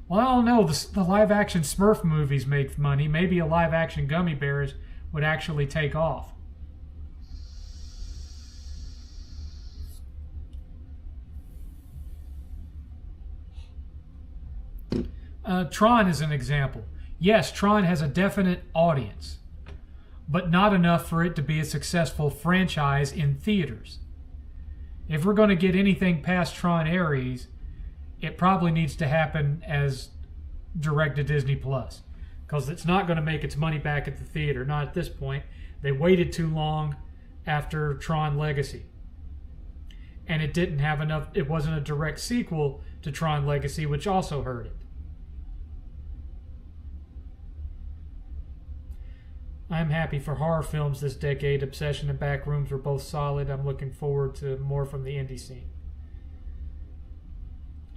well, I don't know. The live-action Smurf movies made money. Maybe a live-action Gummy Bears would actually take off. Tron is an example. Yes, Tron has a definite audience, but not enough for it to be a successful franchise in theaters. If we're going to get anything past Tron Ares, it probably needs to happen as direct to Disney Plus, because it's not going to make its money back at the theater. Not at this point. They waited too long after Tron Legacy, and it didn't have enough. It wasn't a direct sequel to Tron Legacy, which also hurt it. I'm happy for horror films this decade. Obsession and Backrooms were both solid. I'm looking forward to more from the indie scene.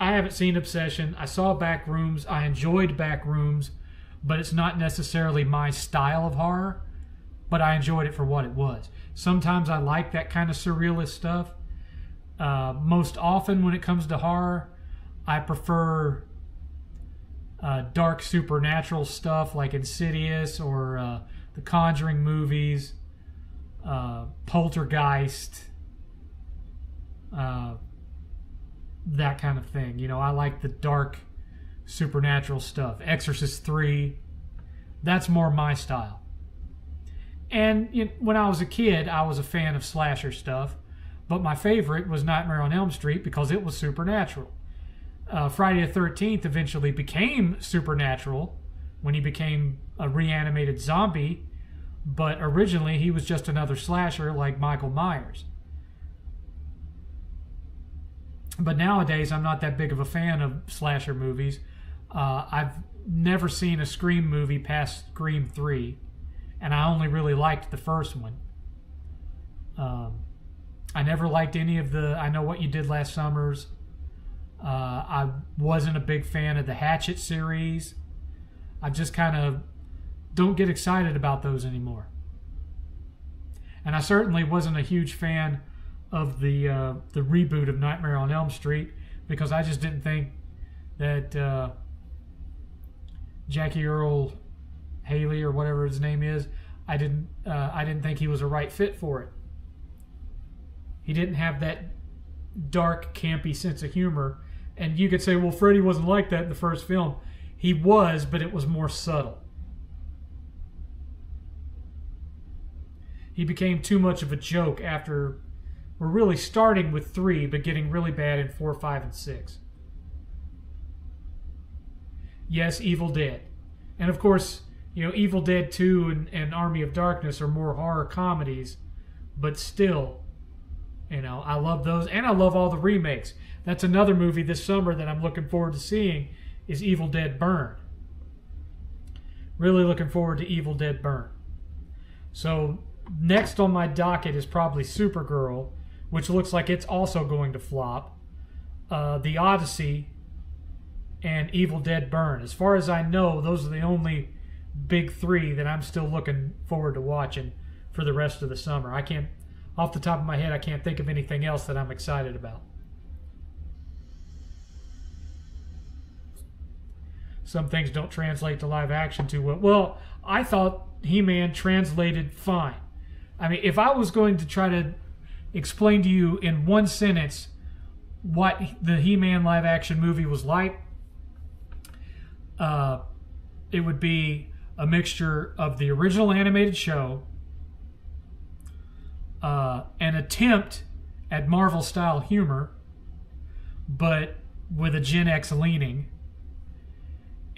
I haven't seen Obsession. I saw Backrooms. I enjoyed Backrooms, but it's not necessarily my style of horror, but I enjoyed it for what it was. Sometimes I like that kind of surrealist stuff. Most often when it comes to horror, I prefer dark supernatural stuff like Insidious or the Conjuring movies, Poltergeist, that kind of thing. You know, I like the dark supernatural stuff. Exorcist 3, that's more my style. And when I was a kid, I was a fan of slasher stuff, but my favorite was Nightmare on Elm Street because it was supernatural. Friday the 13th eventually became supernatural when he became a reanimated zombie, but originally he was just another slasher like Michael Myers. But nowadays, I'm not that big of a fan of slasher movies. I've never seen a Scream movie past Scream 3, and I only really liked the first one. I never liked any of the I Know What You Did Last Summer's. I wasn't a big fan of the Hatchet series. I just kind of don't get excited about those anymore. And I certainly wasn't a huge fan of the reboot of Nightmare on Elm Street because I just didn't think that Jackie Earl Haley or whatever his name is, I didn't think he was a right fit for it. He didn't have that dark, campy sense of humor. And you could say, well, Freddy wasn't like that in the first film. He was, but it was more subtle. He became too much of a joke after we're really starting with 3, but getting really bad in 4, 5, and 6. Yes, Evil Dead. And of course, Evil Dead 2 and Army of Darkness are more horror comedies, but still, I love those, and I love all the remakes. That's another movie this summer that I'm looking forward to seeing is Evil Dead Burn. Really looking forward to Evil Dead Burn. So next on my docket is probably Supergirl, which looks like it's also going to flop. The Odyssey and Evil Dead Burn. As far as I know, those are the only big 3 that I'm still looking forward to watching for the rest of the summer. I can't, off the top of my head, I can't think of anything else that I'm excited about. Some things don't translate to live action too well. Well, I thought He-Man translated fine. I mean, if I was going to try to explain to you in one sentence what the He-Man live action movie was like, it would be a mixture of the original animated show, an attempt at Marvel-style humor, but with a Gen X leaning,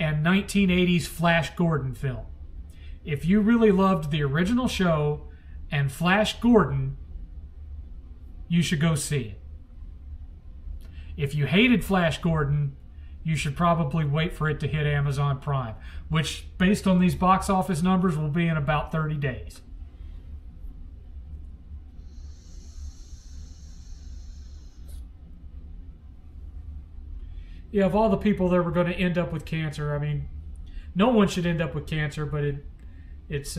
and 1980s Flash Gordon film. If you really loved the original show and Flash Gordon, you should go see it. If you hated Flash Gordon, you should probably wait for it to hit Amazon Prime, which, based on these box office numbers, will be in about 30 days. Yeah, of all the people that were going to end up with cancer, I mean, no one should end up with cancer, but it's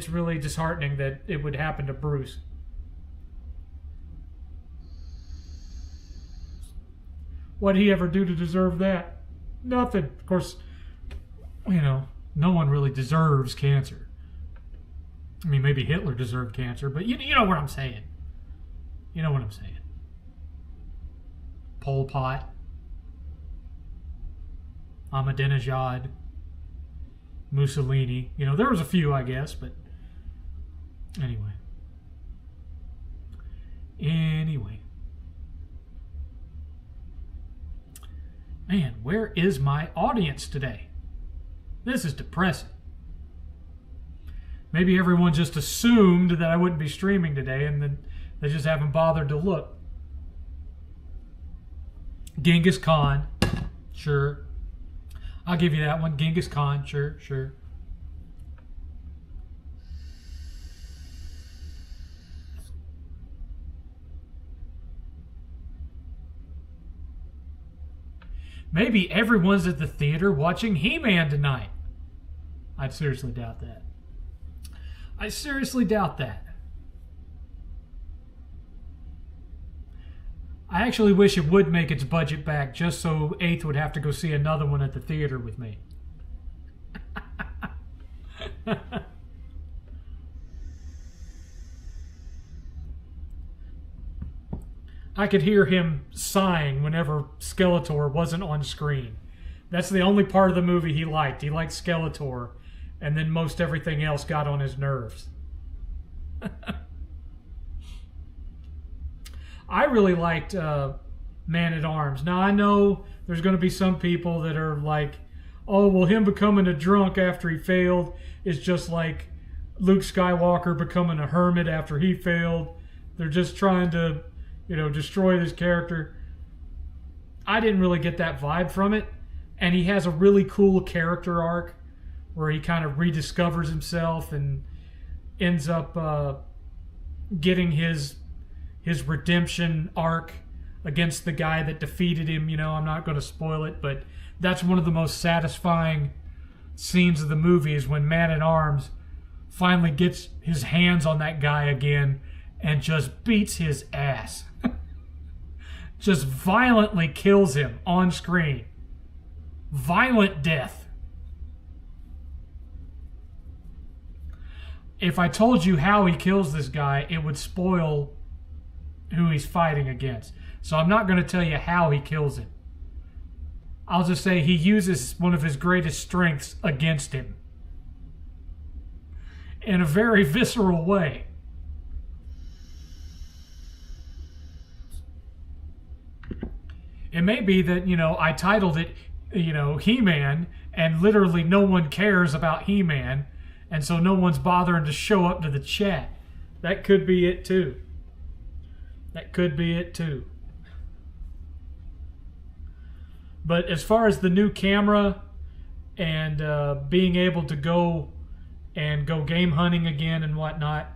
really disheartening that it would happen to Bruce. What did he ever do to deserve that? Nothing. Of course, no one really deserves cancer. I mean, maybe Hitler deserved cancer, but you know what I'm saying. You know what I'm saying. Pol Pot, Ahmadinejad, Mussolini. There was a few, I guess, but anyway. Man, where is my audience today? This is depressing. Maybe everyone just assumed that I wouldn't be streaming today, and then they just haven't bothered to look. Genghis Khan, sure. I'll give you that one. Genghis Khan, sure. Maybe everyone's at the theater watching He-Man tonight. I seriously doubt that. I seriously doubt that. I actually wish it would make its budget back just so 8th would have to go see another one at the theater with me. I could hear him sighing whenever Skeletor wasn't on screen. That's the only part of the movie he liked. He liked Skeletor, and then most everything else got on his nerves. I really liked Man-at-Arms. Now, I know there's going to be some people that are like, oh, well, him becoming a drunk after he failed is just like Luke Skywalker becoming a hermit after he failed. They're just trying to, destroy this character. I didn't really get that vibe from it. And he has a really cool character arc where he kind of rediscovers himself and ends up getting his redemption arc against the guy that defeated him. I'm not going to spoil it, but that's one of the most satisfying scenes of the movie is when Man-at-Arms finally gets his hands on that guy again and just beats his ass. Just violently kills him on screen. Violent death. If I told you how he kills this guy, it would spoil who he's fighting against. So I'm not going to tell you how he kills him. I'll just say he uses one of his greatest strengths against him. In a very visceral way. It may be that, I titled it, He-Man, and literally no one cares about He-Man, and so no one's bothering to show up to the chat. That could be it too. That could be it too. But as far as the new camera and being able to go game hunting again and whatnot,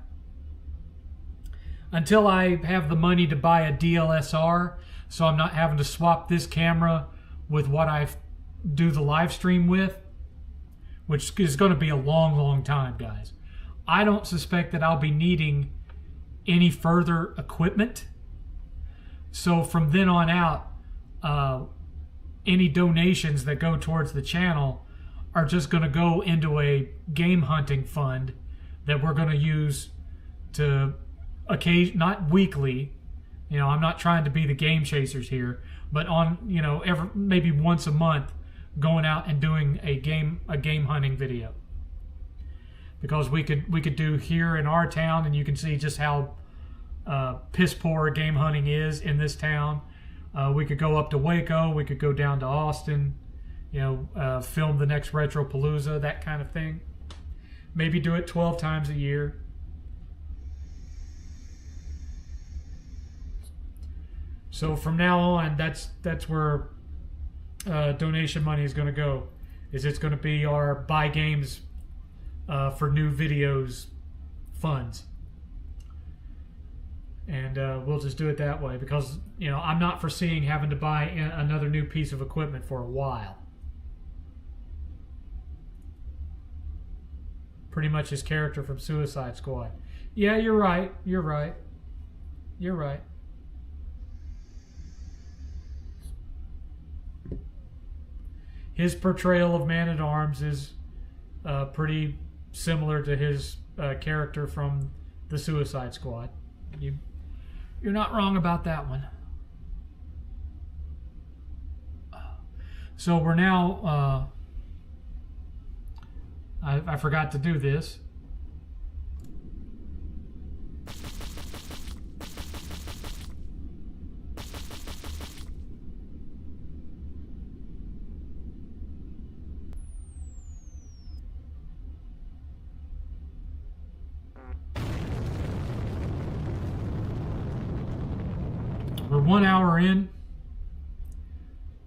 until I have the money to buy a DSLR, so I'm not having to swap this camera with what I do the live stream with, which is going to be a long, long time, guys. I don't suspect that I'll be needing any further equipment. So from then on out, any donations that go towards the channel are just going to go into a game hunting fund that we're going to use to not weekly. I'm not trying to be the game chasers here, but on, maybe once a month going out and doing a game hunting video. Because we could do here in our town, and you can see just how piss poor game hunting is in this town. We could go up to Waco, we could go down to Austin, film the next Retropalooza, that kind of thing. Maybe do it 12 times a year. So from now on, that's where donation money is going to go. It's going to be our buy games for new videos funds. And we'll just do it that way because, I'm not foreseeing having to buy another new piece of equipment for a while. Pretty much his character from Suicide Squad. Yeah, you're right. You're right. You're right. His portrayal of Man-at-Arms is pretty similar to his character from the Suicide Squad. You're not wrong about that one. So we're now... I forgot to do this. We're 1 hour in.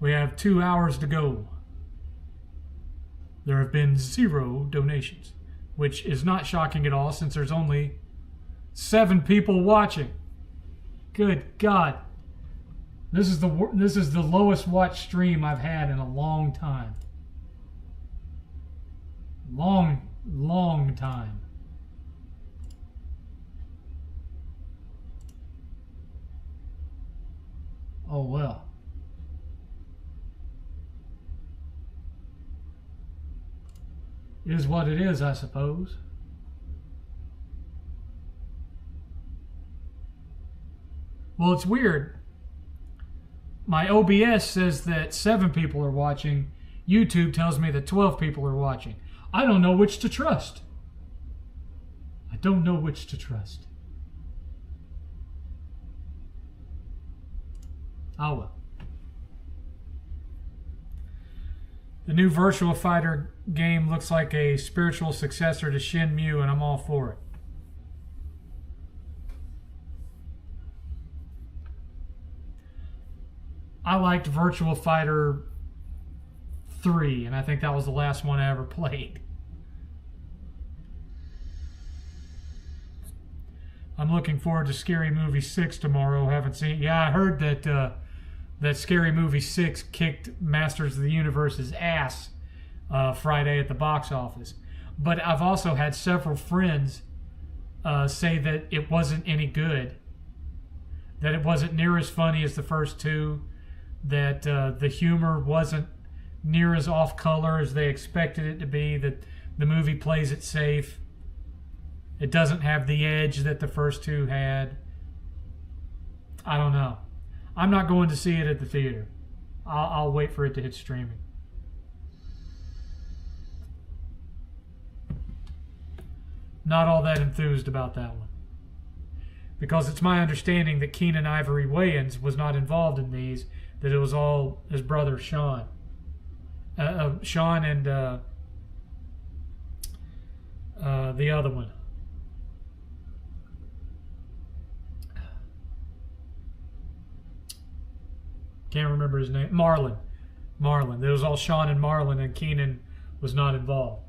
We have 2 hours to go. There have been 0 donations, which is not shocking at all since there's only 7 people watching. Good God. This is the lowest watch stream I've had in a long time. Long time. Oh well. It is what it is, I suppose. Well, it's weird. My OBS says that 7 people are watching. YouTube tells me that 12 people are watching. I don't know which to trust. I don't know which to trust. Oh well. The new Virtua Fighter game looks like a spiritual successor to Shenmue, and I'm all for it. I liked Virtua Fighter 3, and I think that was the last one I ever played. I'm looking forward to Scary Movie 6 tomorrow. Haven't seen it. Yeah, I heard that that Scary Movie 6 kicked Masters of the Universe's ass Friday at the box office. But I've also had several friends say that it wasn't any good, that it wasn't near as funny as the first two, that the humor wasn't near as off color as they expected it to be, that the movie plays it safe. It doesn't have the edge that the first two had. I don't know. I'm not going to see it at the theater. I'll wait for it to hit streaming. Not all that enthused about that one. Because it's my understanding that Keenan Ivory Wayans was not involved in these, that it was all his brother Sean. Sean and the other one. Can't remember his name. Marlon. It was all Sean and Marlon, and Keenan was not involved.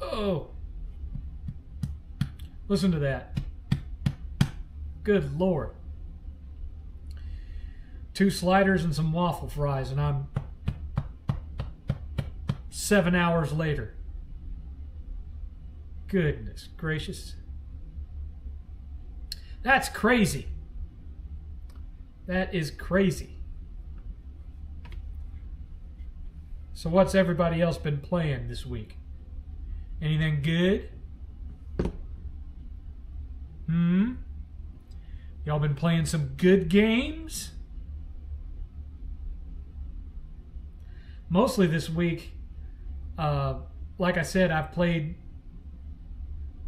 Oh. Listen to that. Good Lord. 2 sliders and some waffle fries, and I'm 7 hours later. Goodness gracious. That's crazy. That is crazy. So what's everybody else been playing this week? Anything good? Y'all been playing some good games? Mostly this week, like I said,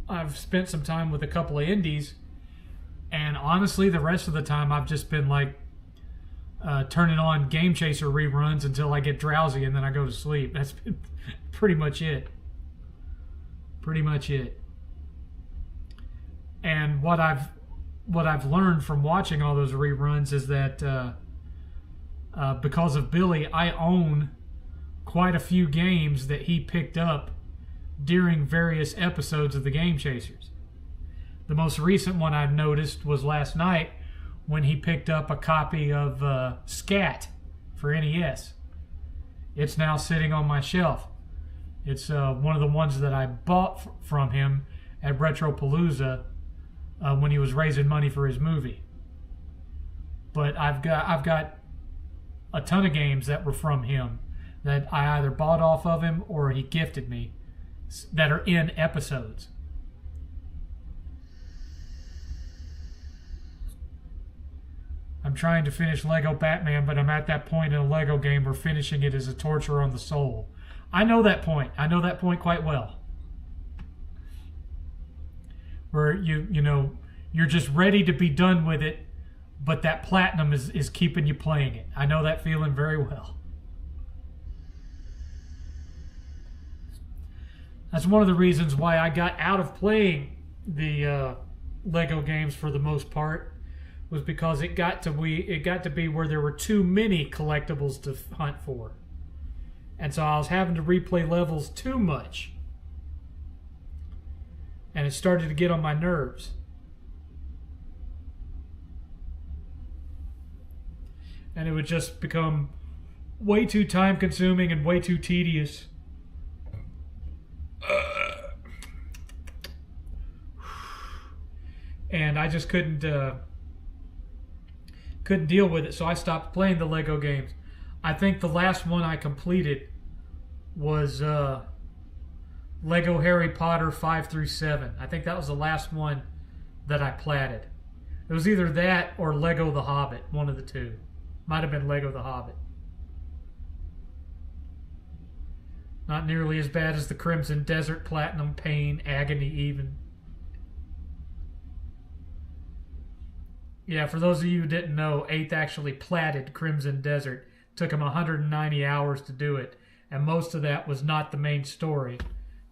I've spent some time with a couple of indies. And honestly, the rest of the time I've just been like turning on Game Chaser reruns until I get drowsy and then I go to sleep. That's been pretty much it. And what I've learned from watching all those reruns is that because of Billy, I own quite a few games that he picked up during various episodes of the Game Chasers. The most recent one I've noticed was last night when he picked up a copy of Scat for NES. It's now sitting on my shelf. It's one of the ones that I bought from him at Retropalooza when he was raising money for his movie. But I've got a ton of games that were from him that I either bought off of him or he gifted me that are in episodes. I'm trying to finish Lego Batman, but I'm at that point in a Lego game where finishing it is a torture on the soul. I know that point. I know that point quite well. Where you're just ready to be done with it, but that platinum is keeping you playing it. I know that feeling very well. That's one of the reasons why I got out of playing the Lego games for the most part, was because it got to be where there were too many collectibles to hunt for. And so I was having to replay levels too much. And it started to get on my nerves. And it would just become way too time consuming and way too tedious. And I just couldn't deal with it, so I stopped playing the Lego games. I think the last one I completed was Lego Harry Potter 5 through 7. I think that was the last one that I platted. It was either that or Lego The Hobbit, one of the two. Might have been Lego The Hobbit. Not nearly as bad as the Crimson Desert, Platinum, Pain, Agony even. Yeah, for those of you who didn't know, 8th actually platted Crimson Desert. Took him 190 hours to do it. And most of that was not the main story.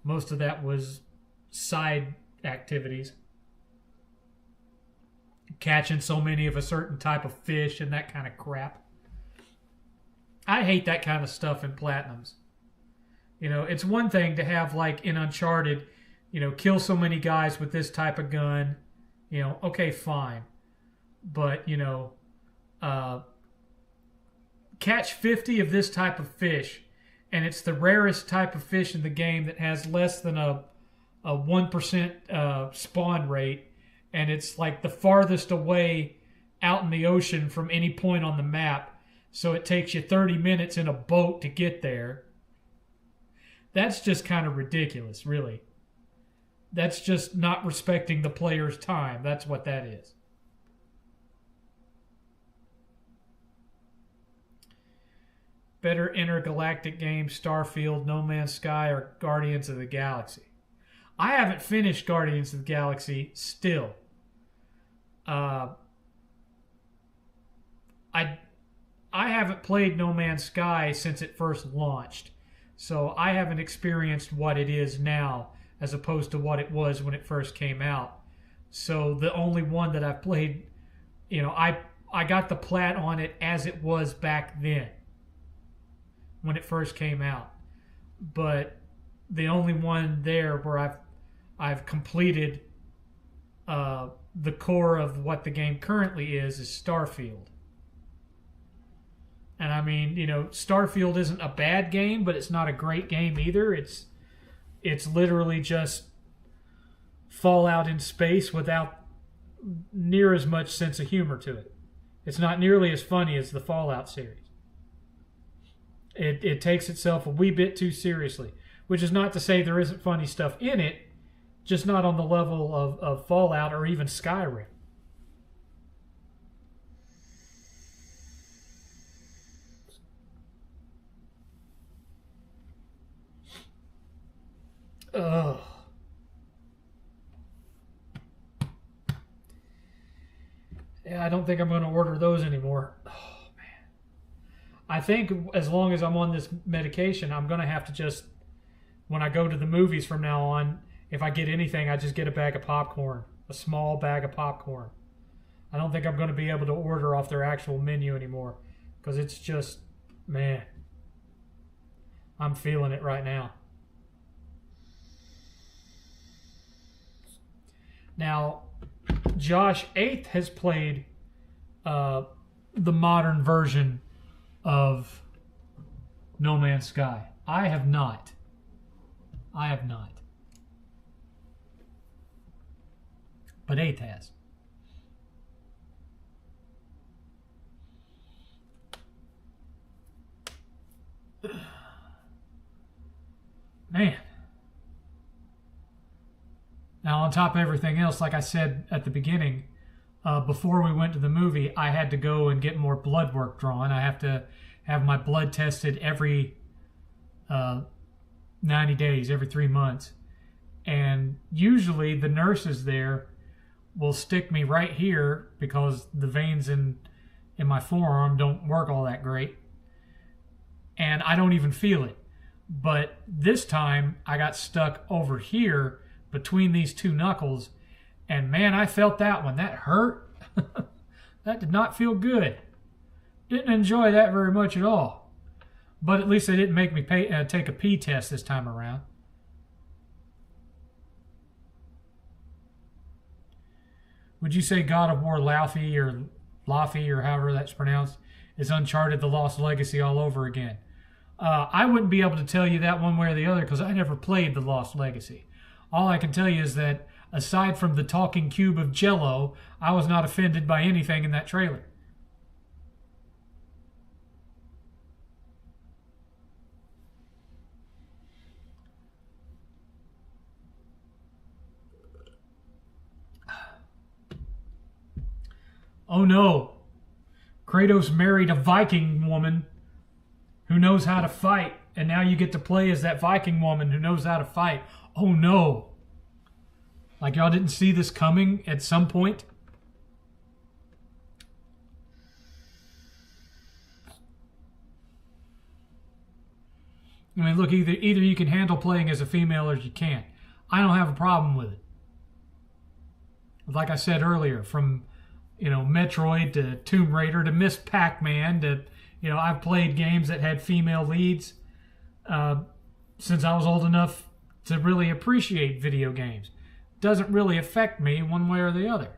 Most of that was side activities. Catching so many of a certain type of fish and that kind of crap. I hate that kind of stuff in Platinums. You know, it's one thing to have, like in Uncharted, you know, kill so many guys with this type of gun. You know, okay, fine. But, you know, catch 50 of this type of fish, and it's the rarest type of fish in the game that has less than a 1% spawn rate, and it's like the farthest away out in the ocean from any point on the map, so it takes you 30 minutes in a boat to get there. That's just kind of ridiculous, really. That's just not respecting the player's time. That's what that is. Better intergalactic games, Starfield, No Man's Sky, or Guardians of the Galaxy? I haven't finished Guardians of the Galaxy still. I haven't played No Man's Sky since it first launched. So I haven't experienced what it is now as opposed to what it was when it first came out. So the only one that I've played, you know, I got the plat on it as it was back then, when it first came out. But the only one there where I've completed the core of what the game currently is Starfield. And I mean, you know, Starfield isn't a bad game, but it's not a great game either. It's literally just Fallout in space without near as much sense of humor to it. It's not nearly as funny as the Fallout series. It takes itself a wee bit too seriously, which is not to say there isn't funny stuff in it, just not on the level of Fallout or even Skyrim. Ugh. Yeah, I don't think I'm going to order those anymore. Oh, man. I think as long as I'm on this medication, I'm going to have to just, when I go to the movies from now on, if I get anything, I just get a bag of popcorn, a small bag of popcorn. I don't think I'm going to be able to order off their actual menu anymore because it's just, man, I'm feeling it right now. Now, Josh 8th has played the modern version of No Man's Sky. I have not. But 8th has. Man. Now, on top of everything else, like I said at the beginning, before we went to the movie, I had to go and get more blood work drawn. I have to have my blood tested every 90 days, every 3 months. And usually the nurses there will stick me right here because the veins in my forearm don't work all that great. And I don't even feel it. But this time I got stuck over here between these two knuckles, and man, I felt that one. That hurt. That did not feel good. Didn't enjoy that very much at all. But at least they didn't make me take a pee test this time around. Would you say God of War Laffy or however that's pronounced is Uncharted: The Lost Legacy all over again? I wouldn't be able to tell you that one way or the other because I never played The Lost Legacy. All I can tell you is that aside from the talking cube of Jello, I was not offended by anything in that trailer. Oh no, Kratos married a Viking woman who knows how to fight, and now you get to play as that Viking woman who knows how to fight. Oh no. Like y'all didn't see this coming at some point? I mean, look, either you can handle playing as a female or you can't. I don't have a problem with it. Like I said earlier, from Metroid to Tomb Raider to Miss Pac-Man to, I've played games that had female leads since I was old enough to really appreciate video games. Doesn't really affect me one way or the other.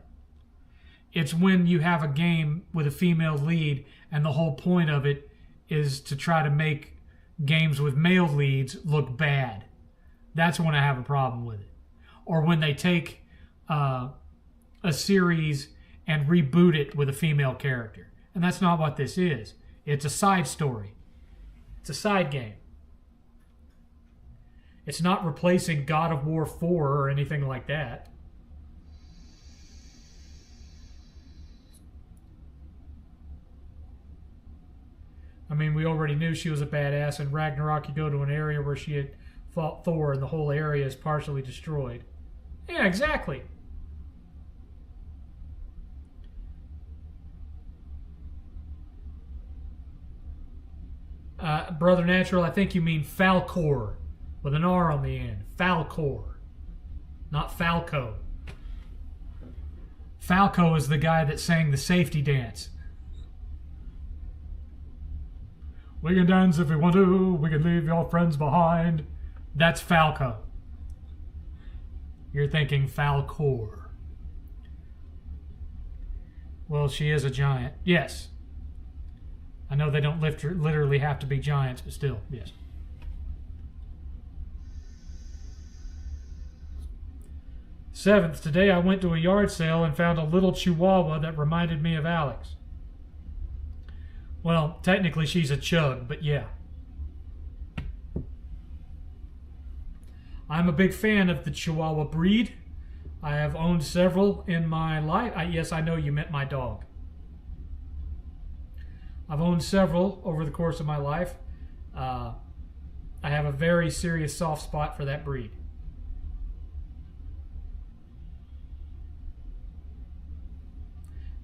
It's when you have a game with a female lead and the whole point of it is to try to make games with male leads look bad. That's when I have a problem with it. Or when they take a series and reboot it with a female character. And that's not what this is. It's a side story. It's a side game. It's not replacing God of War 4 or anything like that. I mean, we already knew she was a badass. In Ragnarok, you go to an area where she had fought Thor and the whole area is partially destroyed. Yeah, exactly. Brother Natural, I think you mean Falcor, with an R on the end. Falcor, not Falco. Falco is the guy that sang the safety dance. We can dance if we want to, we can leave your friends behind. That's Falco. You're thinking Falcor. Well, she is a giant. Yes. I know they don't literally have to be giants, but still, yes. Seventh, today I went to a yard sale and found a little chihuahua that reminded me of Alex. Well, technically she's a chug, but yeah. I'm a big fan of the Chihuahua breed. I have owned several in my life. Yes, I know you meant my dog. I've owned several over the course of my life. I have a very serious soft spot for that breed.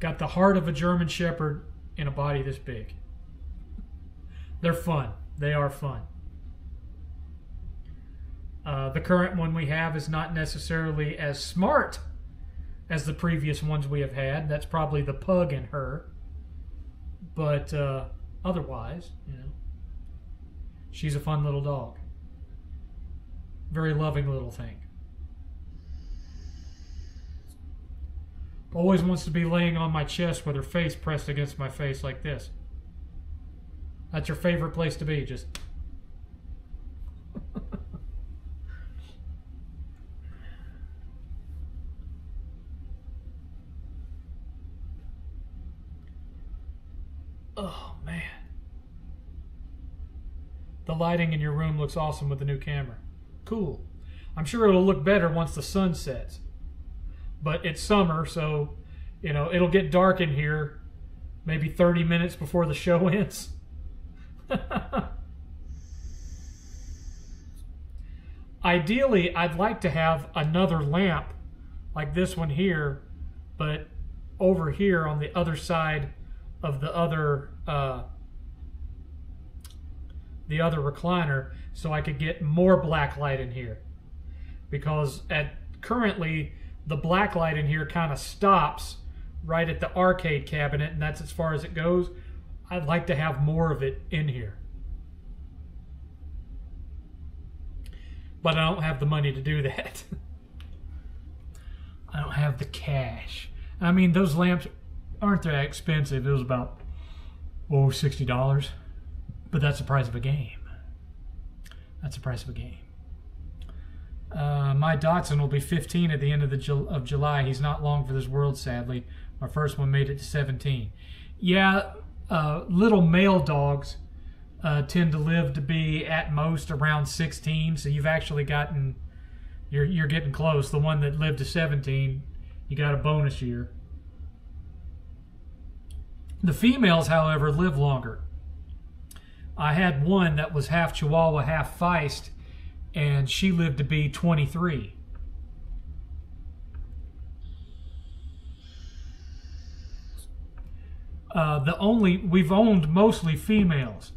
Got the heart of a German Shepherd in a body this big. They're fun. They are fun. The current one we have is not necessarily as smart as the previous ones we have had. That's probably the pug in her. But otherwise, she's a fun little dog. Very loving little thing. Always wants to be laying on my chest with her face pressed against my face like this. That's her favorite place to be, just... Oh, man. The lighting in your room looks awesome with the new camera. Cool. I'm sure it'll look better once the sun sets. But it's summer, so, it'll get dark in here maybe 30 minutes before the show ends. Ideally, I'd like to have another lamp like this one here, but over here on the other side of the other recliner, so I could get more black light in here, because currently the black light in here kind of stops right at the arcade cabinet, and that's as far as it goes. I'd like to have more of it in here, but I don't have the money to do that. I don't have the cash. I mean, those lamps aren't that expensive. It was about, $60. But that's the price of a game. That's the price of a game. My Dotson will be 15 at the end of July. He's not long for this world, sadly. My first one made it to 17. Yeah, little male dogs tend to live to be at most around 16. So you've actually gotten, you're getting close. The one that lived to 17, you got a bonus year. The females, however, live longer. I had one that was half Chihuahua, half Feist, and she lived to be 23. We've owned mostly females.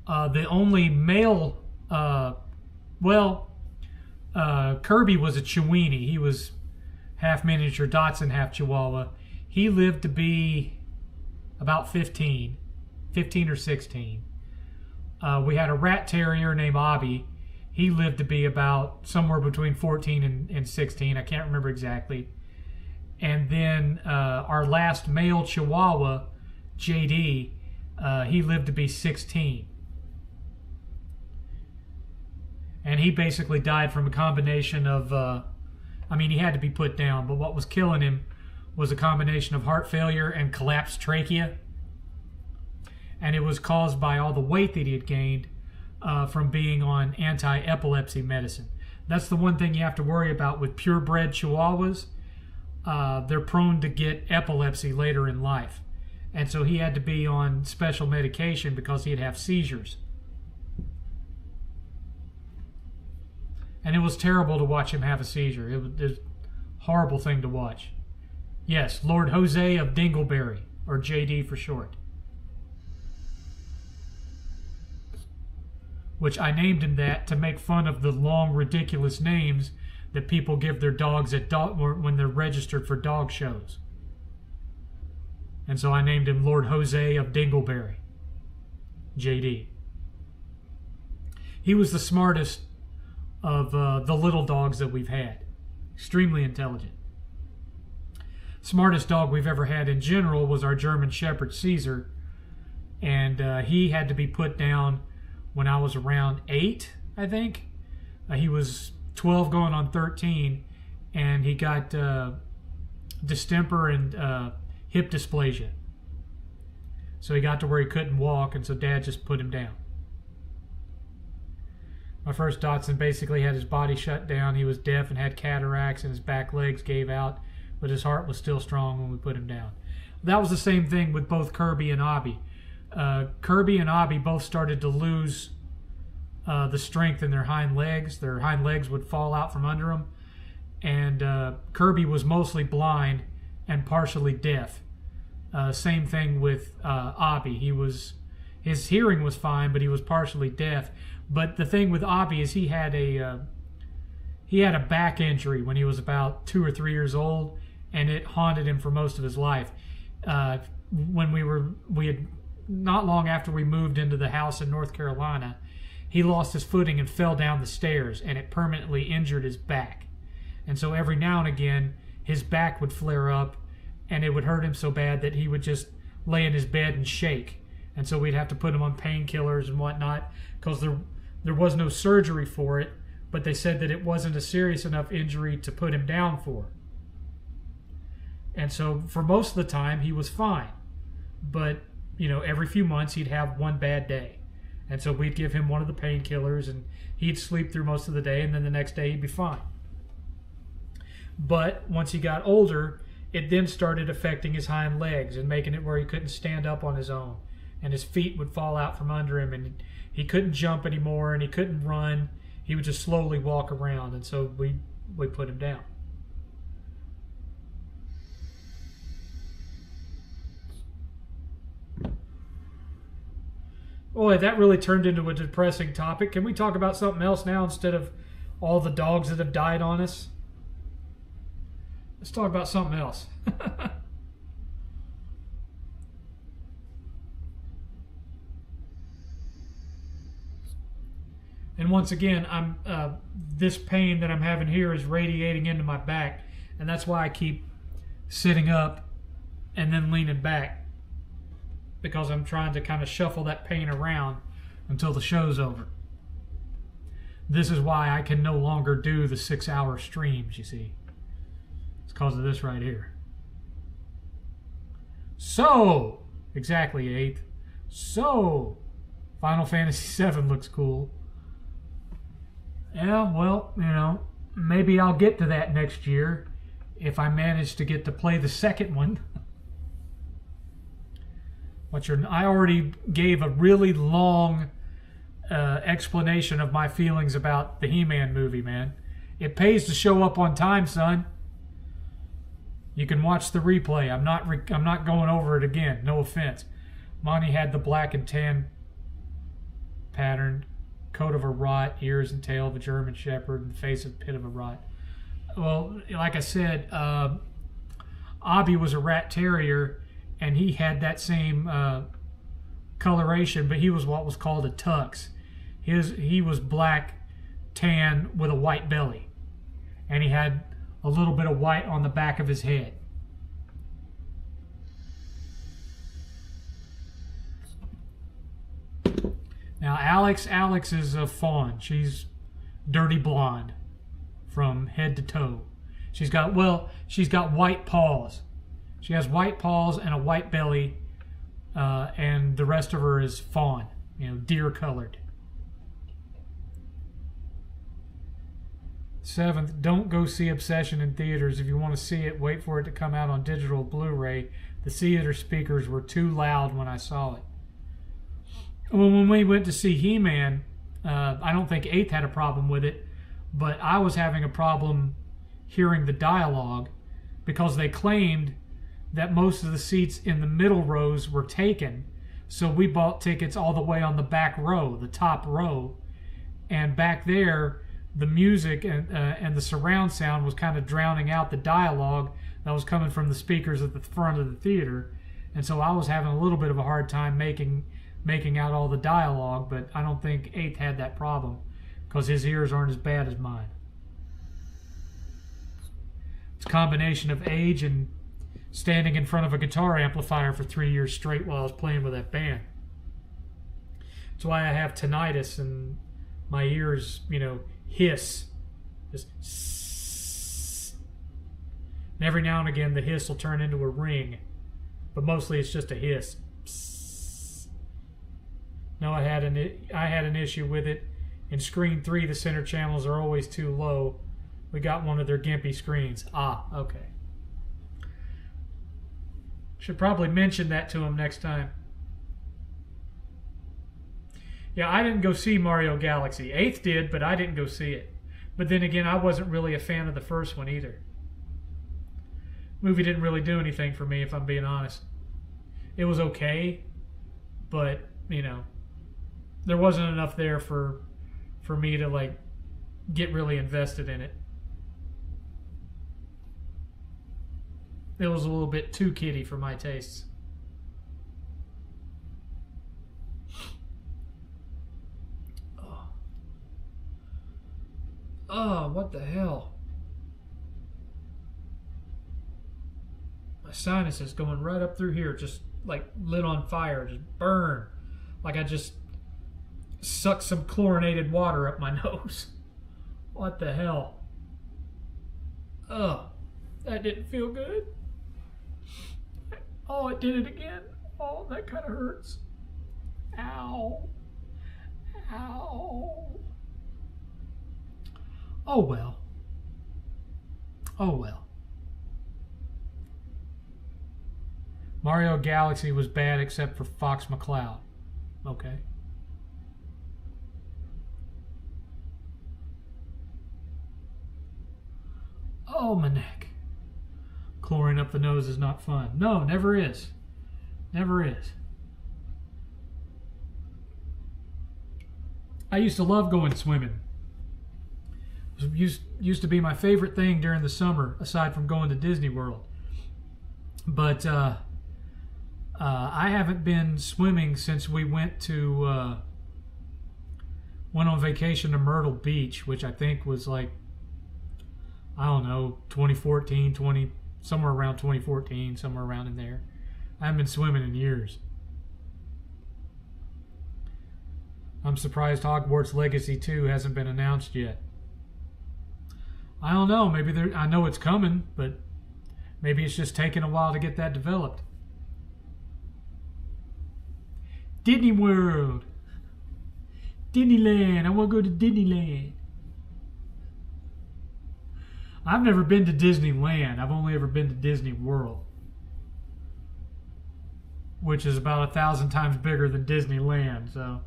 The only male, Kirby was a Chiweenie. He was half miniature Dotson, half Chihuahua. He lived to be about 15 or 16. We had a rat terrier named Obby. He lived to be about somewhere between 14 and 16. I can't remember exactly. And then our last male Chihuahua, JD, he lived to be 16. And he basically died from a combination of, he had to be put down, but what was killing him was a combination of heart failure and collapsed trachea. And it was caused by all the weight that he had gained from being on anti-epilepsy medicine. That's the one thing you have to worry about with purebred Chihuahuas. They're prone to get epilepsy later in life. And so he had to be on special medication because he'd have seizures. And it was terrible to watch him have a seizure. It was a horrible thing to watch. Yes, Lord Jose of Dingleberry, or JD for short. Which I named him that to make fun of the long, ridiculous names that people give their dogs at when they're registered for dog shows. And so I named him Lord Jose of Dingleberry, JD. He was the smartest of the little dogs that we've had. Extremely intelligent. Smartest dog we've ever had in general was our German Shepherd, Caesar. And he had to be put down when I was around 8, I think. He was 12 going on 13, and he got distemper and hip dysplasia. So he got to where he couldn't walk, and so Dad just put him down. My first Dotson basically had his body shut down. He was deaf and had cataracts, and his back legs gave out, but his heart was still strong when we put him down. That was the same thing with both Kirby and Obby. Kirby and Obby both started to lose the strength in their hind legs. Their hind legs would fall out from under them. And Kirby was mostly blind and partially deaf. Same thing with Obby. His hearing was fine, but he was partially deaf. But the thing with Obby is he had a back injury when he was about 2 or 3 years old, and it haunted him for most of his life. When we had not long after we moved into the house in North Carolina, he lost his footing and fell down the stairs, and it permanently injured his back. And so every now and again, his back would flare up, and it would hurt him so bad that he would just lay in his bed and shake. And so we'd have to put him on painkillers and whatnot, because there was no surgery for it, but they said that it wasn't a serious enough injury to put him down for. And so for most of the time, he was fine. But, every few months he'd have one bad day. And so we'd give him one of the painkillers, and he'd sleep through most of the day, and then the next day he'd be fine. But once he got older, it then started affecting his hind legs and making it where he couldn't stand up on his own. And his feet would fall out from under him, and he couldn't jump anymore, and he couldn't run. He would just slowly walk around, and so we put him down. Boy, that really turned into a depressing topic. Can we talk about something else now instead of all the dogs that have died on us? Let's talk about something else. And once again, this pain that I'm having here is radiating into my back, and that's why I keep sitting up and then leaning back because I'm trying to kind of shuffle that pain around until the show's over. This is why I can no longer do the 6-hour streams, you see. It's because of this right here. So, exactly, 8th. So, Final Fantasy VII looks cool. Yeah, well, you know, maybe I'll get to that next year if I manage to get to play the second one. I already gave a really long explanation of my feelings about the He-Man movie, man. It pays to show up on time, son. You can watch the replay. I'm not going over it again. No offense. Monty had the black and tan pattern, coat of a rot, ears and tail of a German Shepherd, and face of pit of a rot. Well, like I said, Abby was a rat terrier, and he had that same coloration, but he was what was called a tux. He was black, tan, with a white belly, and he had a little bit of white on the back of his head. Now, Alex is a fawn. She's dirty blonde from head to toe. She's got white paws. She has white paws and a white belly, and the rest of her is fawn, deer colored. 7th, don't go see Obsession in theaters. If you want to see it, wait for it to come out on digital Blu-ray. The theater speakers were too loud when I saw it. When we went to see He-Man, I don't think 8th had a problem with it, but I was having a problem hearing the dialogue because they claimed that most of the seats in the middle rows were taken. So we bought tickets all the way on the back row, the top row. And back there, the music and the surround sound was kind of drowning out the dialogue that was coming from the speakers at the front of the theater. And so I was having a little bit of a hard time making out all the dialogue, but I don't think 8th had that problem because his ears aren't as bad as mine. It's a combination of age and standing in front of a guitar amplifier for 3 years straight while I was playing with that band. That's why I have tinnitus and my ears, hiss. Just sss. And every now and again the hiss will turn into a ring, but mostly it's just a hiss. Psst. No, I had an issue with it. In screen 3, the center channels are always too low. We got one of their gimpy screens. Ah, okay. Should probably mention that to him next time. Yeah, I didn't go see Mario Galaxy. 8th did, but I didn't go see it. But then again, I wasn't really a fan of the first one either. Movie didn't really do anything for me, if I'm being honest. It was okay, but, there wasn't enough there for me to, get really invested in it. It was a little bit too kiddie for my tastes. Oh, what the hell? My sinus is going right up through here, just lit on fire, just burn. Like I just sucked some chlorinated water up my nose. What the hell? Oh, that didn't feel good. Oh, it did it again. Oh, that kind of hurts. Ow. Ow. Oh well. Oh well. Mario Galaxy was bad except for Fox McCloud. Okay. Oh, my neck. Chlorine up the nose is not fun. No, never is. Never is. I used to love going swimming. It used to be my favorite thing during the summer, aside from going to Disney World. But I haven't been swimming since we went on vacation to Myrtle Beach, which I think was 2014, 2016. somewhere around 2014, somewhere around in there. I haven't been swimming in years. I'm surprised Hogwarts Legacy 2 hasn't been announced yet. I don't know. Maybe I know it's coming, but maybe it's just taking a while to get that developed. Disney World. Disneyland. I want to go to Disneyland. I've never been to Disneyland. I've only ever been to Disney World, which is about 1,000 times bigger than Disneyland. So,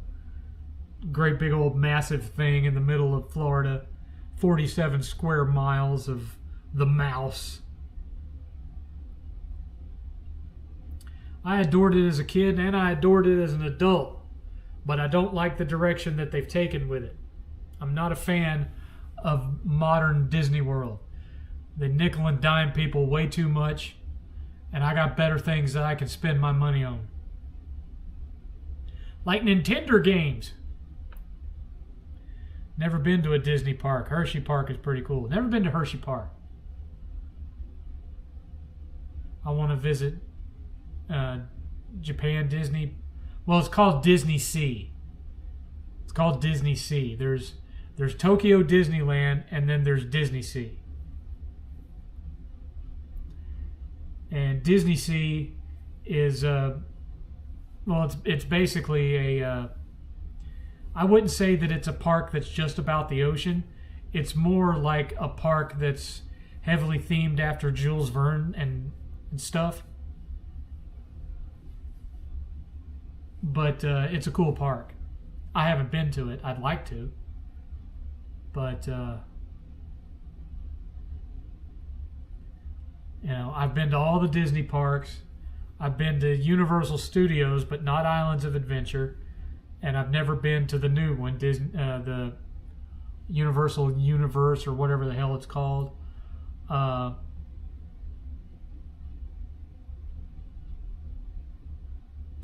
great big old massive thing in the middle of Florida. 47 square miles of the mouse. I adored it as a kid and I adored it as an adult, but I don't like the direction that they've taken with it. I'm not a fan of modern Disney World. They nickel and dime people way too much, and I got better things that I can spend my money on. Like Nintendo games. Never been to a Disney park. Hershey Park is pretty cool. Never been to Hershey Park. I want to visit Japan Disney. Well, it's called Disney Sea. It's called Disney Sea. There's Tokyo Disneyland, and then there's Disney Sea. And Disney Sea is it's basically a I wouldn't say that it's a park that's just about the ocean. It's more like a park that's heavily themed after Jules Verne and stuff. But it's a cool park. I haven't been to it. I'd like to. But, I've been to all the Disney parks. I've been to Universal Studios, but not Islands of Adventure. And I've never been to the new one, the Universal Universe or whatever the hell it's called. I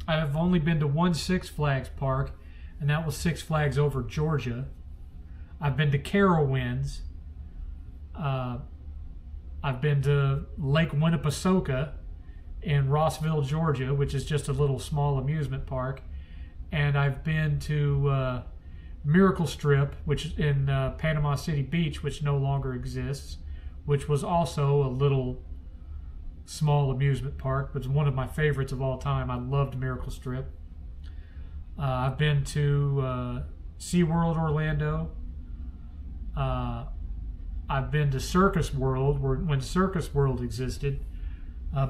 have only been to one Six Flags park, and that was Six Flags Over Georgia. I've been to Carowinds. I've been to Lake Winnepesaukah in Rossville, Georgia, which is just a little small amusement park. And I've been to Miracle Strip, which is in Panama City Beach, which no longer exists, which was also a little small amusement park, but it's one of my favorites of all time. I loved Miracle Strip. I've been to SeaWorld Orlando. I've been to Circus World, when Circus World existed.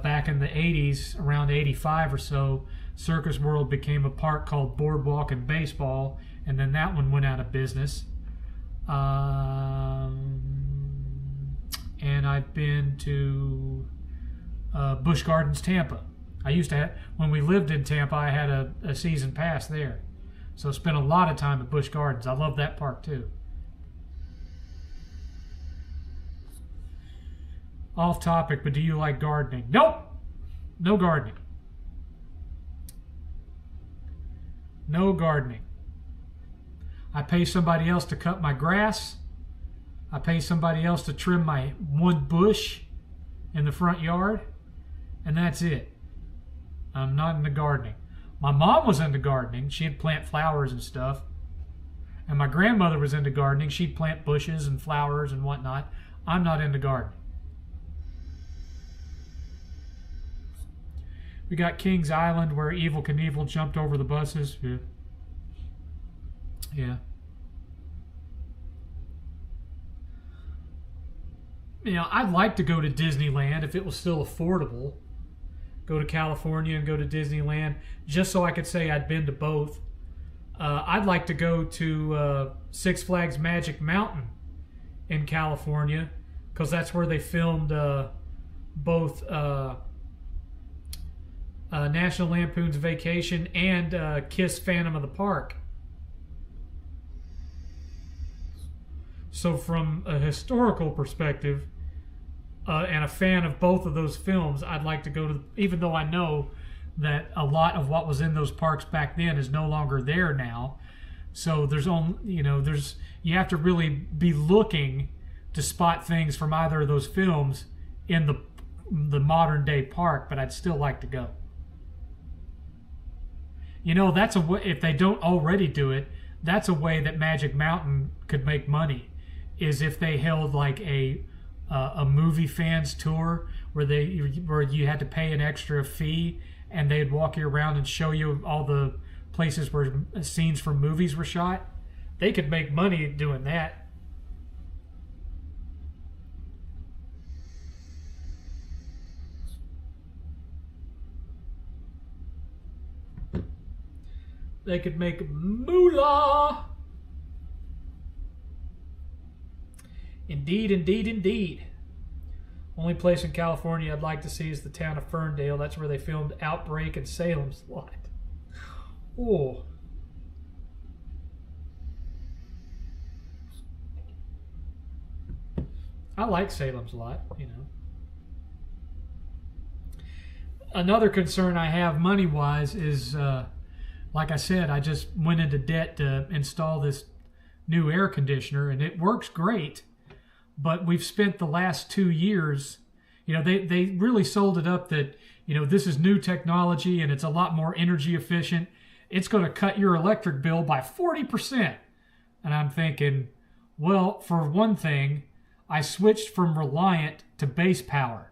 Back in the 80s, around 85 or so, Circus World became a park called Boardwalk and Baseball, and then that one went out of business. And I've been to Busch Gardens, Tampa. I used to have, when we lived in Tampa, I had a season pass there. So I spent a lot of time at Busch Gardens. I love that park too. Off topic, but do you like gardening? Nope! No gardening. No gardening. I pay somebody else to cut my grass. I pay somebody else to trim my one bush in the front yard. And that's it. I'm not into gardening. My mom was into gardening. She'd plant flowers and stuff. And my grandmother was into gardening. She'd plant bushes and flowers and whatnot. I'm not into gardening. We got Kings Island where Evel Knievel jumped over the buses. Yeah. I'd like to go to Disneyland if it was still affordable. Go to California and go to Disneyland just so I could say I'd been to both. I'd like to go to Six Flags Magic Mountain in California because that's where they filmed both National Lampoon's Vacation and Kiss Phantom of the Park. So from a historical perspective, and a fan of both of those films, I'd like to go to, even though I know that a lot of what was in those parks back then is no longer there now. So there's only, you have to really be looking to spot things from either of those films in the the modern day park, but I'd still like to go. You know, that's a way, if they don't already do it, that's a way that Magic Mountain could make money, is if they held like a movie fans tour where you had to pay an extra fee and they'd walk you around and show you all the places where scenes from movies were shot. They could make money doing that. They could make moolah. Indeed, indeed, indeed. Only place in California I'd like to see is the town of Ferndale. That's where they filmed Outbreak and Salem's Lot. Oh. I like Salem's Lot, you know. Another concern I have money-wise is, like I said, I just went into debt to install this new air conditioner, and it works great. But we've spent the last 2 years, you know, they really sold it up that, you know, this is new technology and it's a lot more energy efficient. It's going to cut your electric bill by 40%. And I'm thinking, well, for one thing, I switched from Reliant to Base Power,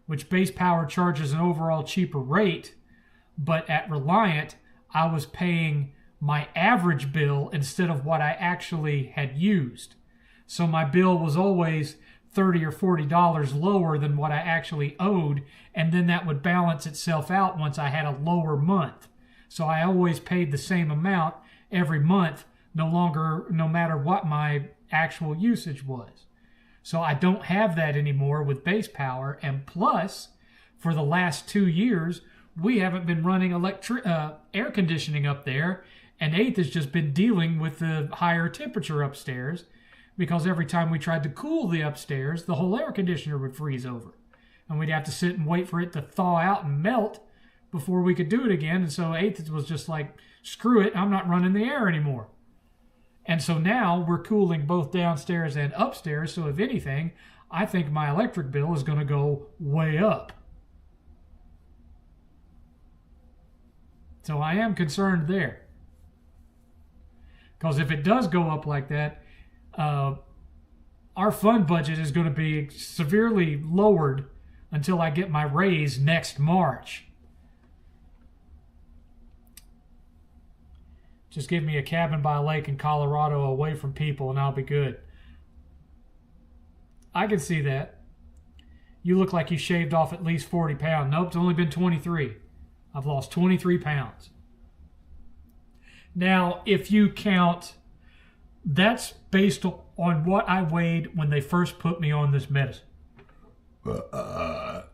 which Base Power charges an overall cheaper rate. But at Reliant, I was paying my average bill instead of what I actually had used. So my bill was always $30 or $40 lower than what I actually owed, and then that would balance itself out once I had a lower month. So I always paid the same amount every month, no matter what my actual usage was. So I don't have that anymore with Base Power, and plus, for the last 2 years, we haven't been running air conditioning up there, and 8th has just been dealing with the higher temperature upstairs, because every time we tried to cool the upstairs, the whole air conditioner would freeze over. And we'd have to sit and wait for it to thaw out and melt before we could do it again. And so 8th was just like, screw it, I'm not running the air anymore. And so now we're cooling both downstairs and upstairs. So if anything, I think my electric bill is going to go way up. So I am concerned there. Because if it does go up like that, our fund budget is going to be severely lowered until I get my raise next March. Just give me a cabin by a lake in Colorado away from people and I'll be good. I can see that. You look like you shaved off at least 40 pounds. Nope, it's only been 23. I've lost 23 pounds. Now, if you count, that's based on what I weighed when they first put me on this medicine.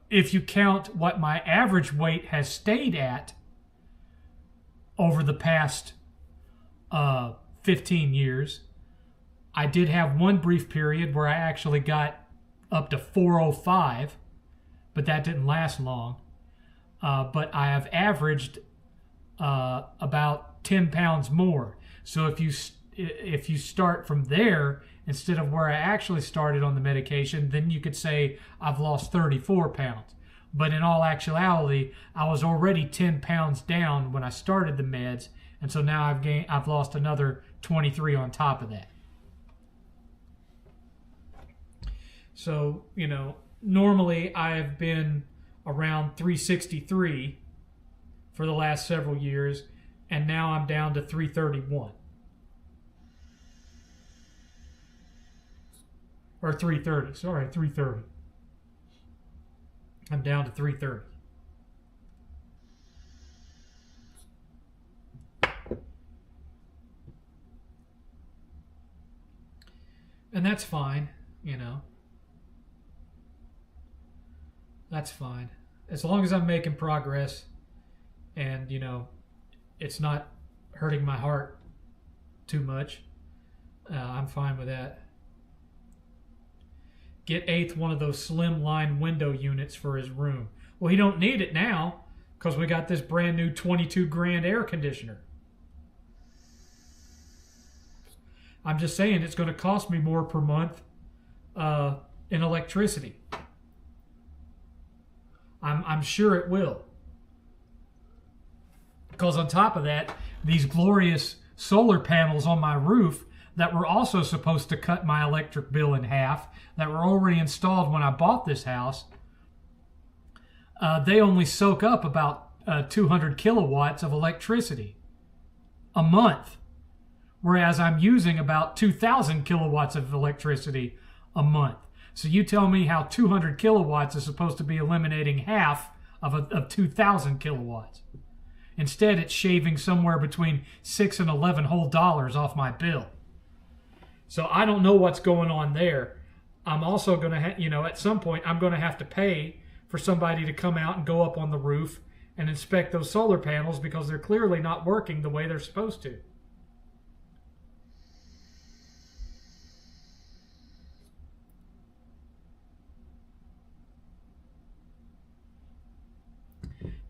If you count what my average weight has stayed at over the past 15 years, I did have one brief period where I actually got up to 405, but that didn't last long. But I have averaged about 10 pounds more. So if you start from there instead of where I actually started on the medication, then you could say I've lost 34 pounds. But in all actuality, I was already 10 pounds down when I started the meds, and so now I've lost another 23 on top of that. So, you know, normally I've been around 363 for the last several years, and now I'm down to 331. Or 330, sorry, 330. I'm down to 330. And that's fine, you know. That's fine. As long as I'm making progress and, you know, it's not hurting my heart too much, I'm fine with that. Get 8th one of those slim line window units for his room. Well, he don't need it now because we got this brand new 22 grand air conditioner. I'm just saying it's going to cost me more per month in electricity. I'm sure it will. Because on top of that, these glorious solar panels on my roof that were also supposed to cut my electric bill in half, that were already installed when I bought this house, they only soak up about 200 kilowatts of electricity a month, whereas I'm using about 2,000 kilowatts of electricity a month. So you tell me how 200 kilowatts is supposed to be eliminating half of 2,000 kilowatts. Instead, it's shaving somewhere between $6 and $11 whole off my bill. So I don't know what's going on there. I'm also going to, at some point, I'm going to have to pay for somebody to come out and go up on the roof and inspect those solar panels because they're clearly not working the way they're supposed to.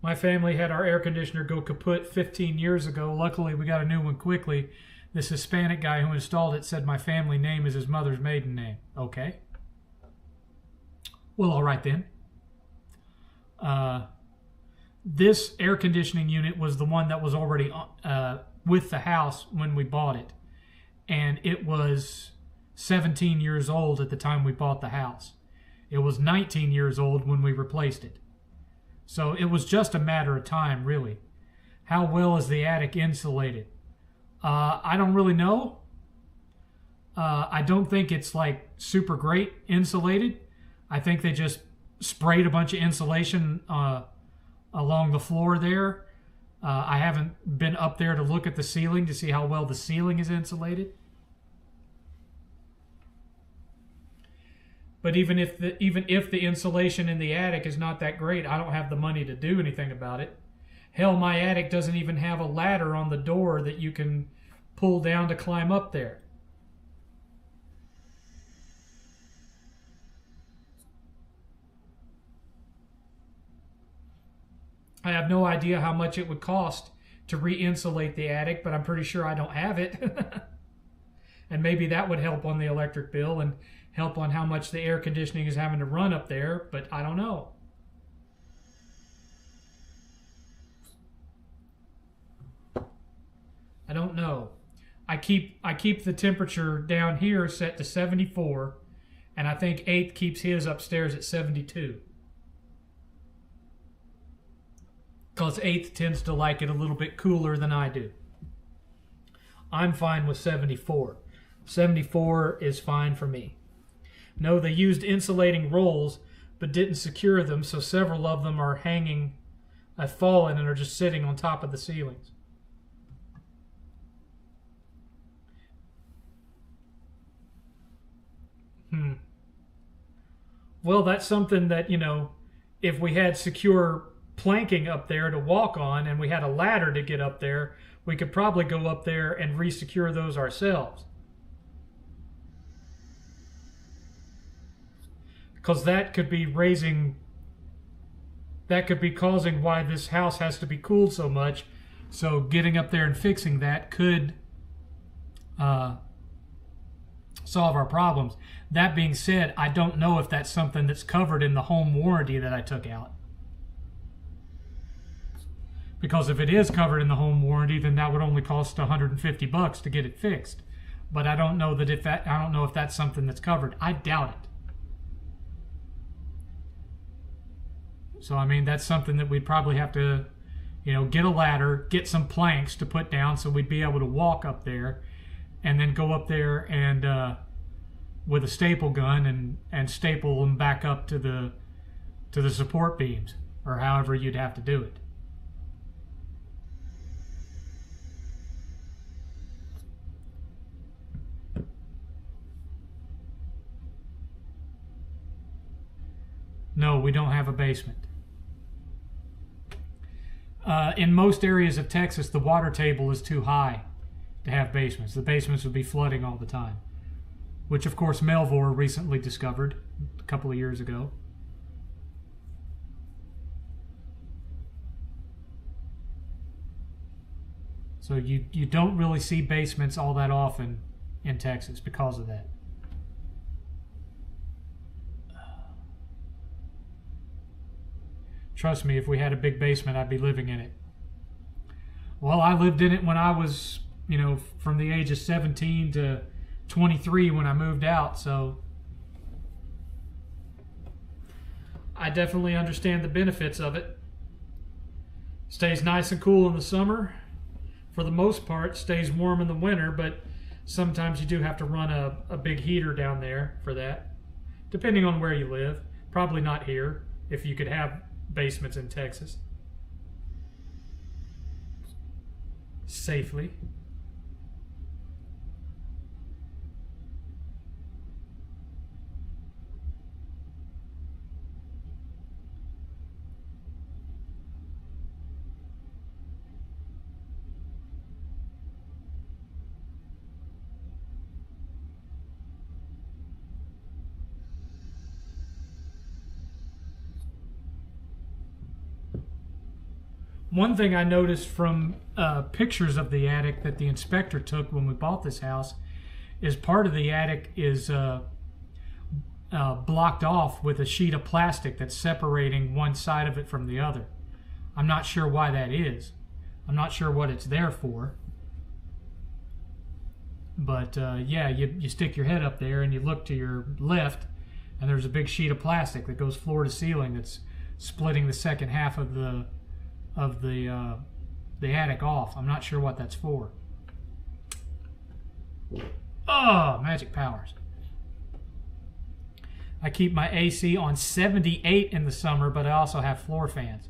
My family had our air conditioner go kaput 15 years ago. Luckily, we got a new one quickly. This Hispanic guy who installed it said my family name is his mother's maiden name. Okay. Well, all right then. This air conditioning unit was the one that was already with the house when we bought it. And it was 17 years old at the time we bought the house. It was 19 years old when we replaced it. So it was just a matter of time, really. How well is the attic insulated? I don't really know. I don't think it's like super great insulated. I think they just sprayed a bunch of insulation along the floor there. I haven't been up there to look at the ceiling to see how well the ceiling is insulated. But even if the insulation in the attic is not that great, I don't have the money to do anything about it. Hell, my attic doesn't even have a ladder on the door that you can pull down to climb up there. I have no idea how much it would cost to re-insulate the attic, but I'm pretty sure I don't have it. And maybe that would help on the electric bill and help on how much the air conditioning is having to run up there, but I don't know. I don't know. I keep the temperature down here set to 74, and I think 8th keeps his upstairs at 72. Because 8th tends to like it a little bit cooler than I do. I'm fine with 74. 74 is fine for me. No, they used insulating rolls, but didn't secure them, so several of them are hanging, have fallen, and are just sitting on top of the ceilings. Well, that's something that, if we had secure planking up there to walk on and we had a ladder to get up there, we could probably go up there and re-secure those ourselves. Because that could be causing why this house has to be cooled so much. So getting up there and fixing that could solve our problems. That being said, I don't know if that's something that's covered in the home warranty that I took out. Because if it is covered in the home warranty, then that would only cost $150 to get it fixed. But I don't know if that's something that's covered. I doubt it. So I mean, that's something that we'd probably have to, get a ladder, get some planks to put down so we'd be able to walk up there, and then go up there and with a staple gun and staple them back up to the support beams, or however you'd have to do it. No, we don't have a basement. In most areas of Texas, the water table is too high to have basements. The basements would be flooding all the time, which of course Melvor recently discovered a couple of years ago. So you don't really see basements all that often in Texas because of that. Trust me, if we had a big basement, I'd be living in it. Well, I lived in it when I was, from the age of 17 to 23 when I moved out, so I definitely understand the benefits of it. Stays nice and cool in the summer. For the most part, stays warm in the winter, but sometimes you do have to run a big heater down there for that, depending on where you live. Probably not here, if you could have basements in Texas safely. One thing I noticed from pictures of the attic that the inspector took when we bought this house is part of the attic is blocked off with a sheet of plastic that's separating one side of it from the other. I'm not sure why that is. I'm not sure what it's there for. But yeah, you stick your head up there and you look to your left, and there's a big sheet of plastic that goes floor to ceiling that's splitting the second half of the attic off. I'm not sure what that's for. Oh, magic powers. I keep my AC on 78 in the summer, but I also have floor fans.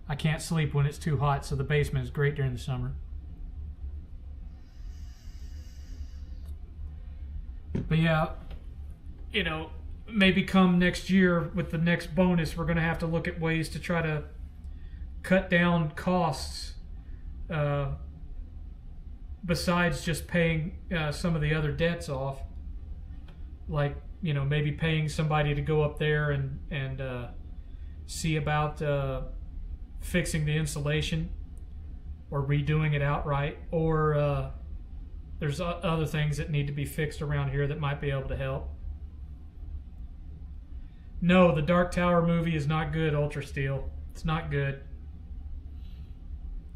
I can't sleep when it's too hot, so the basement is great during the summer. But yeah, maybe come next year with the next bonus, we're going to have to look at ways to try to cut down costs besides just paying some of the other debts off. Like, maybe paying somebody to go up there and see about fixing the insulation or redoing it outright. Or there's other things that need to be fixed around here that might be able to help. No, the Dark Tower movie is not good, Ultra Steel. It's not good.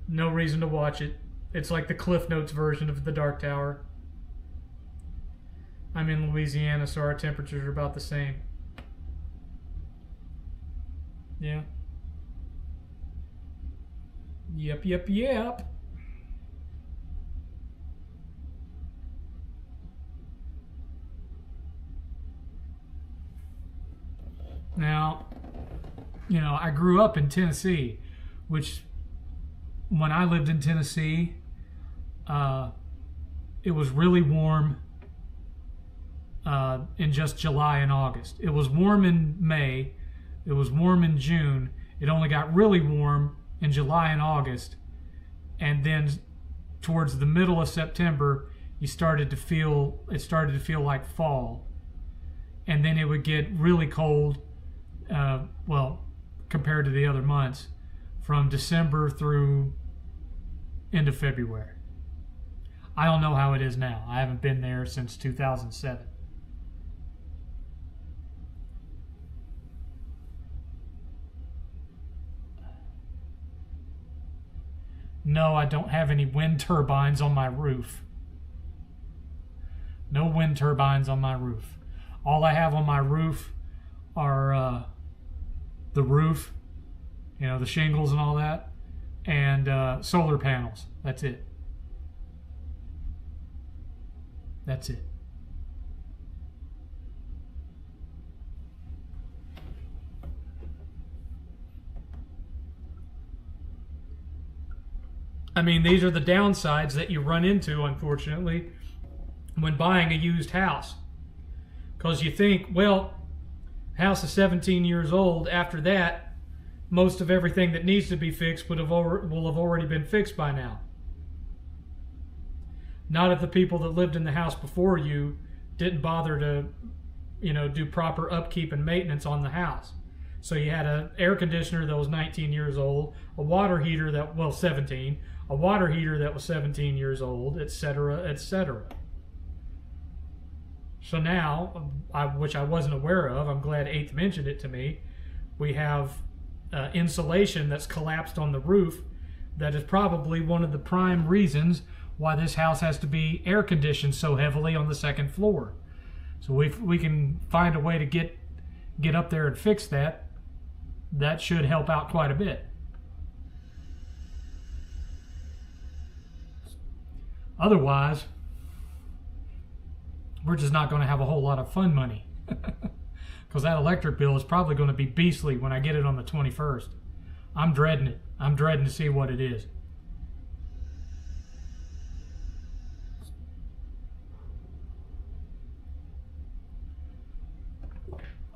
No reason to watch it. It's like the Cliff Notes version of the Dark Tower. I'm in Louisiana, so our temperatures are about the same. Yeah. Yep. Now, I grew up in Tennessee, which when I lived in Tennessee, it was really warm in just July and August. It was warm in May. It was warm in June. It only got really warm in July and August. And then towards the middle of September, it started to feel like fall. And then it would get really cold, compared to the other months, from December through into February. I don't know how it is now. I haven't been there since 2007. No, I don't have any wind turbines on my roof. No wind turbines on my roof. All I have on my roof are the roof, the shingles and all that, and solar panels. That's it. That's it. I mean, these are the downsides that you run into, unfortunately, when buying a used house. Because you think, well, house is 17 years old. After that, most of everything that needs to be fixed will have already been fixed by now. Not if the people that lived in the house before you didn't bother to, do proper upkeep and maintenance on the house. So you had an air conditioner that was 19 years old, a water heater that, 17, a water heater that was 17 years old, etc., etc. So now, which I wasn't aware of, I'm glad 8th mentioned it to me, we have insulation that's collapsed on the roof. That is probably one of the prime reasons why this house has to be air conditioned so heavily on the second floor. So if we can find a way to get up there and fix that, that should help out quite a bit. Otherwise, we're just not going to have a whole lot of fun money. Because that electric bill is probably going to be beastly when I get it on the 21st. I'm dreading it. I'm dreading to see what it is.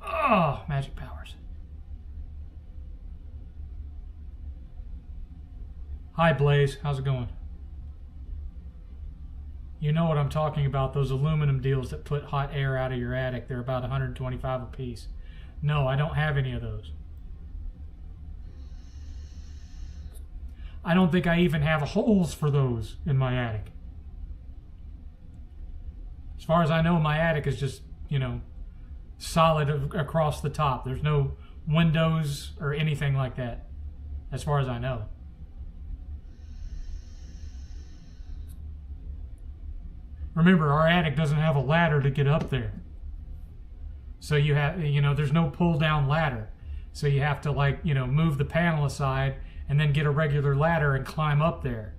Oh, magic powers. Hi, Blaze. How's it going? You know what I'm talking about, those aluminum deals that put hot air out of your attic. They're about $125 a piece. No, I don't have any of those. I don't think I even have holes for those in my attic. As far as I know, my attic is just, solid across the top. There's no windows or anything like that, as far as I know. Remember, our attic doesn't have a ladder to get up there. So you have, there's no pull down ladder. So you have to move the panel aside and then get a regular ladder and climb up there.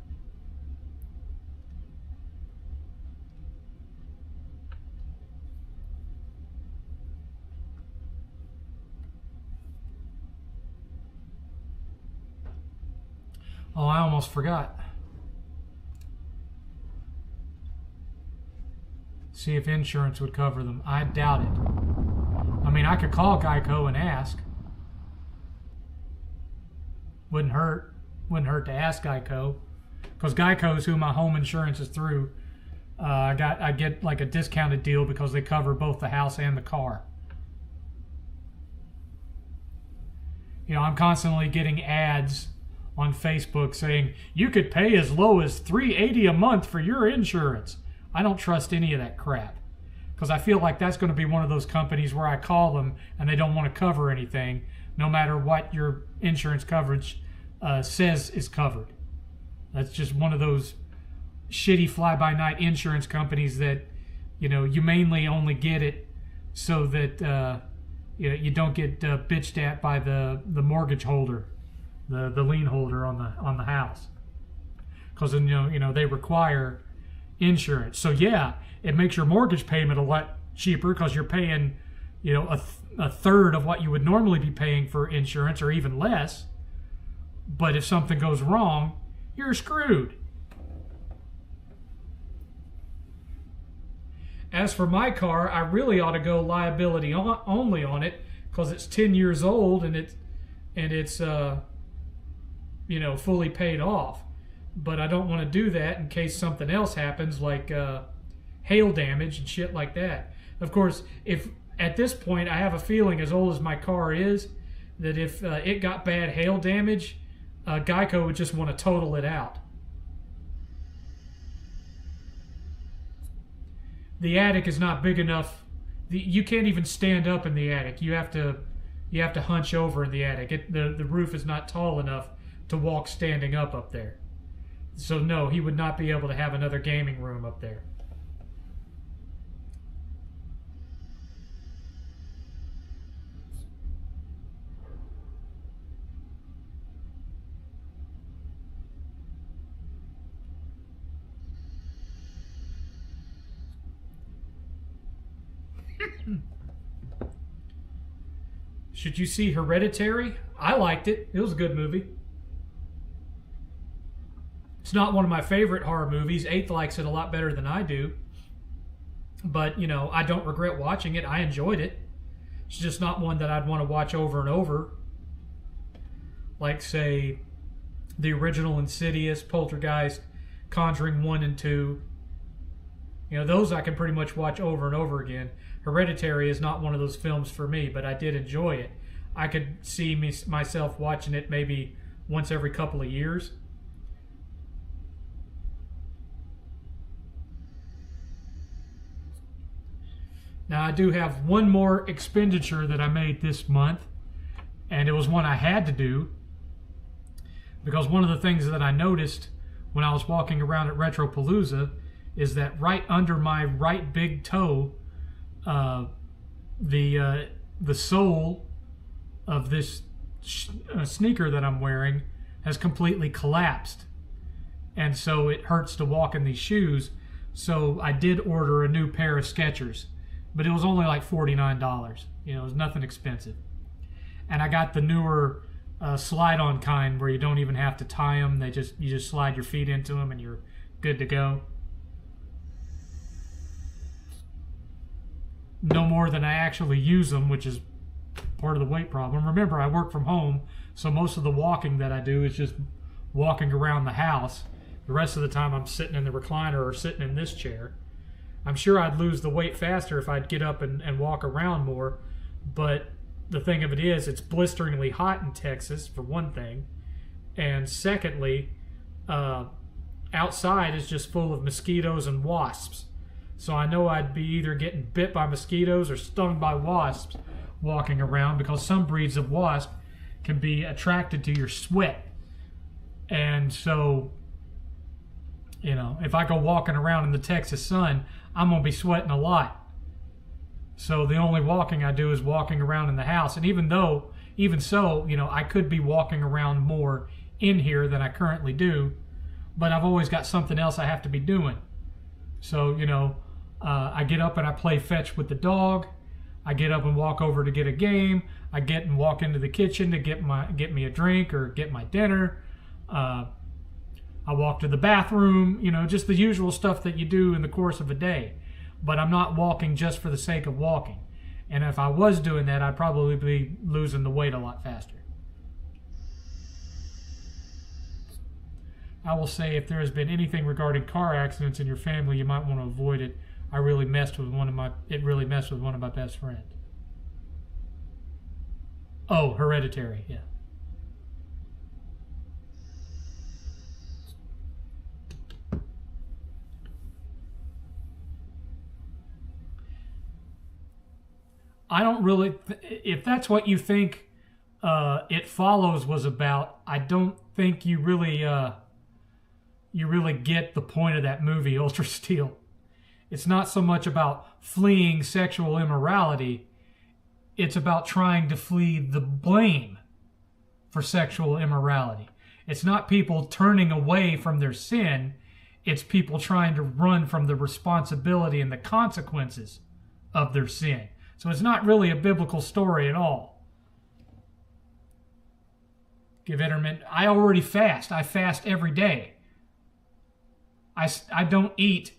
Oh, I almost forgot. See if insurance would cover them. I doubt it. I mean, I could call Geico and ask. Wouldn't hurt to ask Geico, because Geico is who my home insurance is through. I get like a discounted deal because they cover both the house and the car. I'm constantly getting ads on Facebook saying you could pay as low as $380 a month for your insurance. I don't trust any of that crap, because I feel like that's going to be one of those companies where I call them and they don't want to cover anything, no matter what your insurance coverage says is covered. That's just one of those shitty fly-by-night insurance companies that, you mainly only get it so that you don't get bitched at by the mortgage holder, the lien holder on the house, because they require insurance. So yeah, it makes your mortgage payment a lot cheaper because you're paying, a third of what you would normally be paying for insurance, or even less. But if something goes wrong, you're screwed. As for my car, I really ought to go liability only on it, because it's 10 years old and it's fully paid off. But I don't want to do that in case something else happens, like hail damage and shit like that. Of course, if at this point I have a feeling, as old as my car is, that if it got bad hail damage, Geico would just want to total it out. The attic is not big enough. You can't even stand up in the attic. You have to hunch over in the attic. The roof is not tall enough to walk standing up there. So no, he would not be able to have another gaming room up there. Should you see Hereditary? I liked it. It was a good movie. It's not one of my favorite horror movies. 8th likes it a lot better than I do. But, I don't regret watching it. I enjoyed it. It's just not one that I'd want to watch over and over. Like, say, the original Insidious, Poltergeist, Conjuring 1 and 2. Those I can pretty much watch over and over again. Hereditary is not one of those films for me, but I did enjoy it. I could see myself watching it maybe once every couple of years. Now, I do have one more expenditure that I made this month, and it was one I had to do, because one of the things that I noticed when I was walking around at Retropalooza is that right under my right big toe, the sole of this sneaker that I'm wearing has completely collapsed, and so it hurts to walk in these shoes. So I did order a new pair of Skechers, but it was only like $49. You know, it was nothing expensive. And I got the newer slide-on kind where you don't even have to tie them. You just slide your feet into them and you're good to go. No more than I actually use them, which is part of the weight problem. Remember, I work from home, so most of the walking that I do is just walking around the house. The rest of the time I'm sitting in the recliner or sitting in this chair. I'm sure I'd lose the weight faster if I'd get up and walk around more, but the thing of it is, it's blisteringly hot in Texas, for one thing, and secondly, outside is just full of mosquitoes and wasps. So I know I'd be either getting bit by mosquitoes or stung by wasps walking around, because some breeds of wasp can be attracted to your sweat. And so, you know, if I go walking around in the Texas sun, I'm going to be sweating a lot. So the only walking I do is walking around in the house. And even so, you know, I could be walking around more in here than I currently do, but I've always got something else I have to be doing. So, you know, I get up and I play fetch with the dog. I get up and walk over to get a game. I get and walk into the kitchen to get me a drink or get my dinner. I walk to the bathroom, you know, just the usual stuff that you do in the course of a day. But I'm not walking just for the sake of walking. And if I was doing that, I'd probably be losing the weight a lot faster. I will say, if there has been anything regarding car accidents in your family, you might want to avoid it. It really messed with one of my best friends. Oh, hereditary, yeah. I don't really, if that's what you think It Follows was about, I don't think you really get the point of that movie, Ultra Steel. It's not so much about fleeing sexual immorality. It's about trying to flee the blame for sexual immorality. It's not people turning away from their sin. It's people trying to run from the responsibility and the consequences of their sin. So it's not really a biblical story at all. Give intermittent. I already fast. I fast every day. I don't eat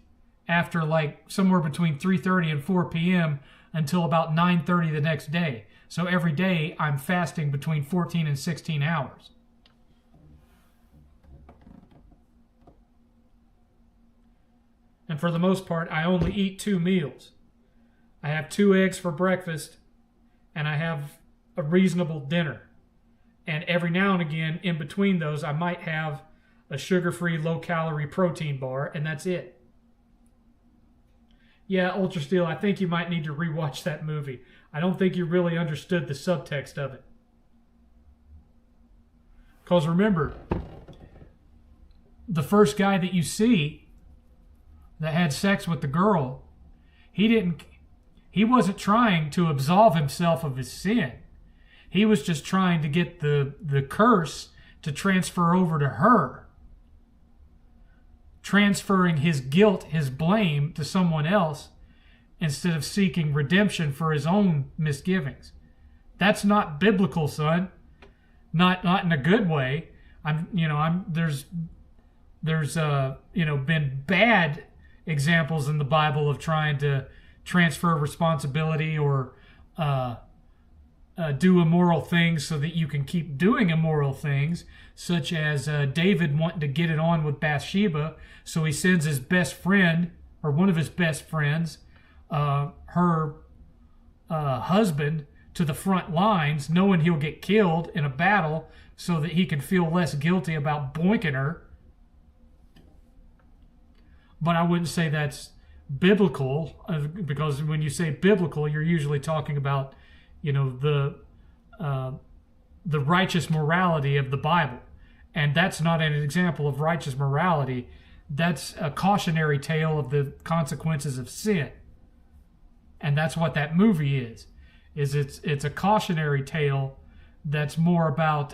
after like somewhere between 3:30 and 4 p.m. until about 9:30 the next day. So every day I'm fasting between 14 and 16 hours. And for the most part, I only eat 2 meals. I have 2 eggs for breakfast, and I have a reasonable dinner. And every now and again, in between those, I might have a sugar-free, low-calorie protein bar, and that's it. Yeah, Ultra Steel, I think you might need to rewatch that movie. I don't think you really understood the subtext of it. Because remember, the first guy that you see that had sex with the girl, he wasn't trying to absolve himself of his sin. He was just trying to get the curse to transfer over to her, transferring his guilt, his blame to someone else instead of seeking redemption for his own misgivings. That's not biblical, son. Not in a good way. There's been bad examples in the Bible of trying to transfer responsibility or do immoral things so that you can keep doing immoral things, such as David wanting to get it on with Bathsheba, so he sends his best friend, or one of his best friends, her husband, to the front lines, knowing he'll get killed in a battle so that he can feel less guilty about boinking her. But I wouldn't say that's biblical, because when you say biblical, you're usually talking about, the righteous morality of the Bible. And that's not an example of righteous morality. That's a cautionary tale of the consequences of sin. And that's what that movie is. It's a cautionary tale that's more about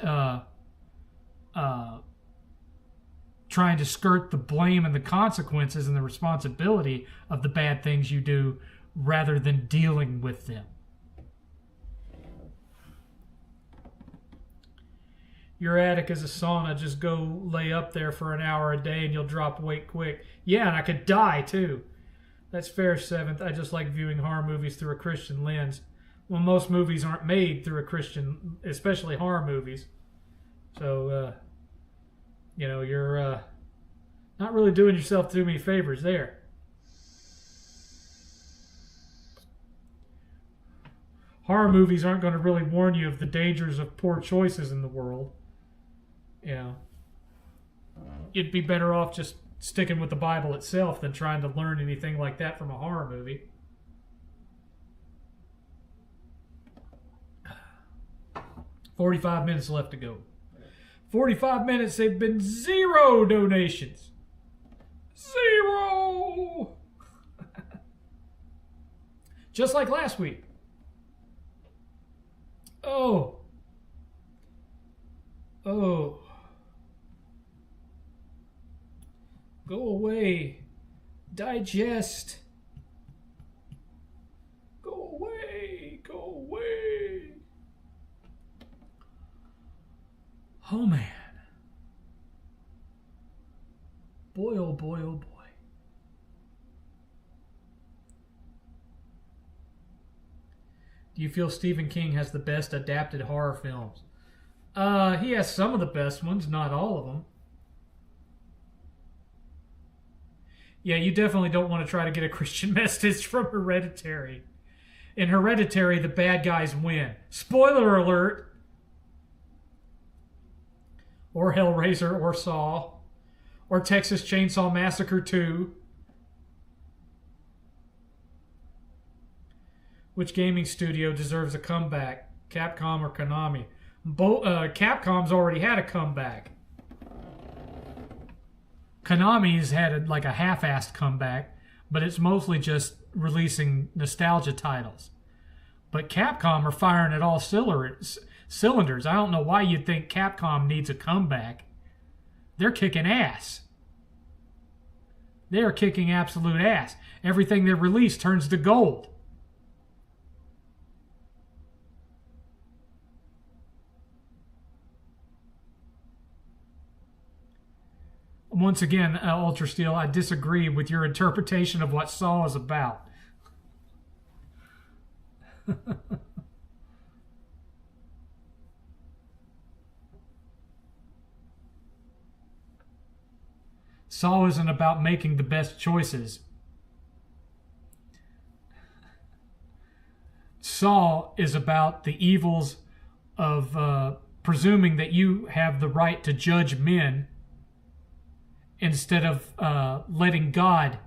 trying to skirt the blame and the consequences and the responsibility of the bad things you do rather than dealing with them. Your attic is a sauna. Just go lay up there for an hour a day and you'll drop weight quick. Yeah, and I could die too. That's fair, 7th. I just like viewing horror movies through a Christian lens. Well, most movies aren't made through a Christian, especially horror movies. So, you're not really doing yourself too many favors there. Horror movies aren't going to really warn you of the dangers of poor choices in the world. You'd be better off just sticking with the Bible itself than trying to learn anything like that from a horror movie. $45 minutes left to go. 45 minutes, they've been 0 donations. 0! Just like last week. Oh. Go away. Digest. Go away. Go away. Oh, man. Boy, oh boy, oh boy. Do you feel Stephen King has the best adapted horror films? He has some of the best ones, not all of them. Yeah, you definitely don't want to try to get a Christian message from Hereditary. In Hereditary, the bad guys win. Spoiler alert! Or Hellraiser, or Saw, or Texas Chainsaw Massacre 2. Which gaming studio deserves a comeback? Capcom or Konami? Capcom's already had a comeback. Konami's had a half-assed comeback, but it's mostly just releasing nostalgia titles. But Capcom are firing at all cylinders. I don't know why you'd think Capcom needs a comeback. They're kicking ass. They're kicking absolute ass. Everything they release turns to gold. Once again, Ultra Steel, I disagree with your interpretation of what Saw is about. Saw isn't about making the best choices. Saw is about the evils of presuming that you have the right to judge men instead of letting God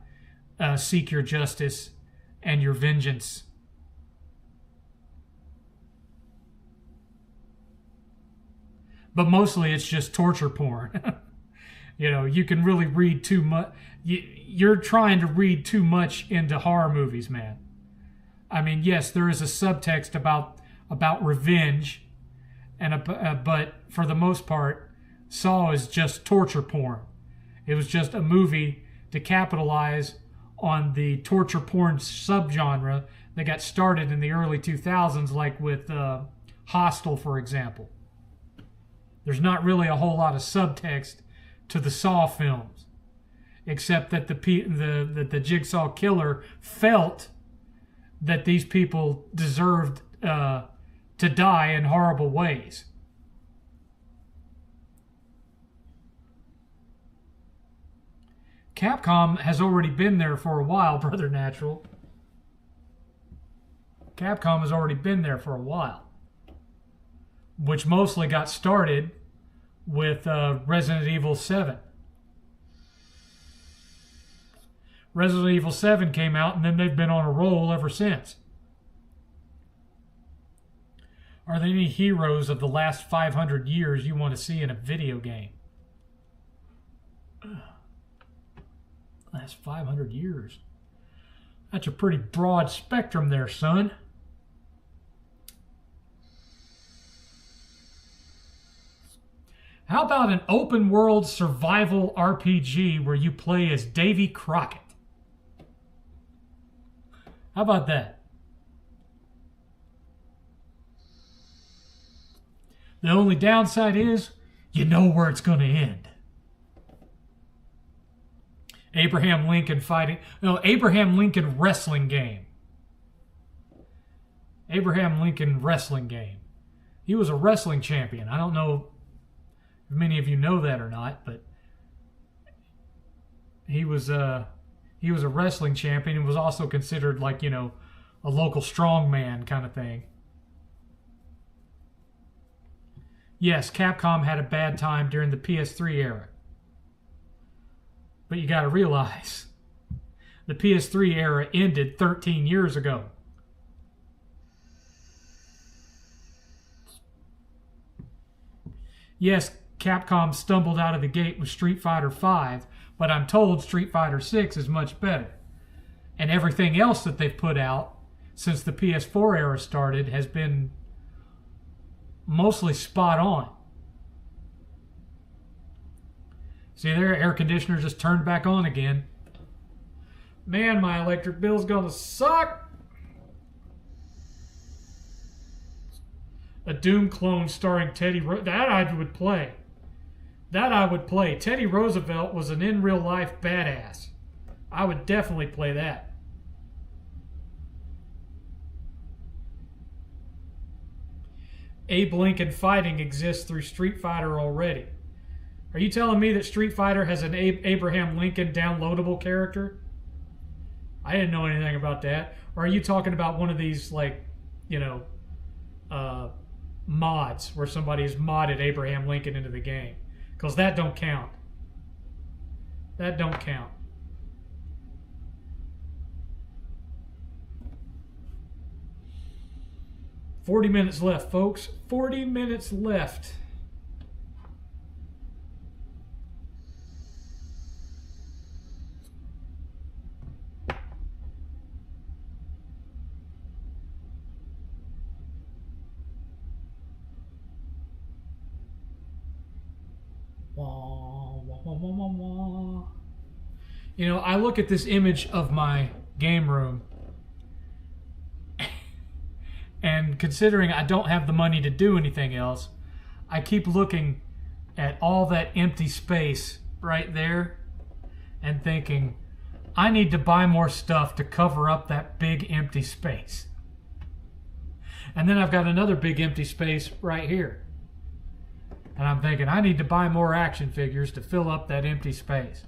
seek your justice and your vengeance. But mostly it's just torture porn. You can really read too much. You're trying to read too much into horror movies, man. I mean, yes, there is a subtext about revenge, but for the most part, Saw is just torture porn. It was just a movie to capitalize on the torture porn subgenre that got started in the early 2000s, like with Hostel, for example. There's not really a whole lot of subtext to the Saw films, except that the Jigsaw Killer felt that these people deserved to die in horrible ways. Capcom has already been there for a while, Brother Natural. Capcom has already been there for a while, which mostly got started with Resident Evil 7. Resident Evil 7 came out, and then they've been on a roll ever since. Are there any heroes of the last 500 years you want to see in a video game? Last 500 years. That's a pretty broad spectrum there, son. How about an open world survival RPG where you play as Davy Crockett? How about that? The only downside is you know where it's going to end. Abraham Lincoln wrestling game. Abraham Lincoln wrestling game. He was a wrestling champion. I don't know if many of you know that or not, but he was a wrestling champion and was also considered like, a local strongman kind of thing. Yes, Capcom had a bad time during the PS3 era. But you got to realize, the PS3 era ended 13 years ago. Yes, Capcom stumbled out of the gate with Street Fighter V, but I'm told Street Fighter VI is much better. And everything else that they've put out since the PS4 era started has been mostly spot on. See there, air conditioner just turned back on again. Man, my electric bill's gonna suck. A Doom clone starring Teddy Roosevelt. That I would play. Teddy Roosevelt was an in real life badass. I would definitely play that. Abe Lincoln fighting exists through Street Fighter already. Are you telling me that Street Fighter has an Abraham Lincoln downloadable character? I didn't know anything about that. Or are you talking about one of these, mods where somebody has modded Abraham Lincoln into the game? Because that don't count. That don't count. "40 minutes left, folks. 40 minutes left. I look at this image of my game room, and considering I don't have the money to do anything else, I keep looking at all that empty space right there and thinking, I need to buy more stuff to cover up that big empty space. And then I've got another big empty space right here. And I'm thinking, I need to buy more action figures to fill up that empty space.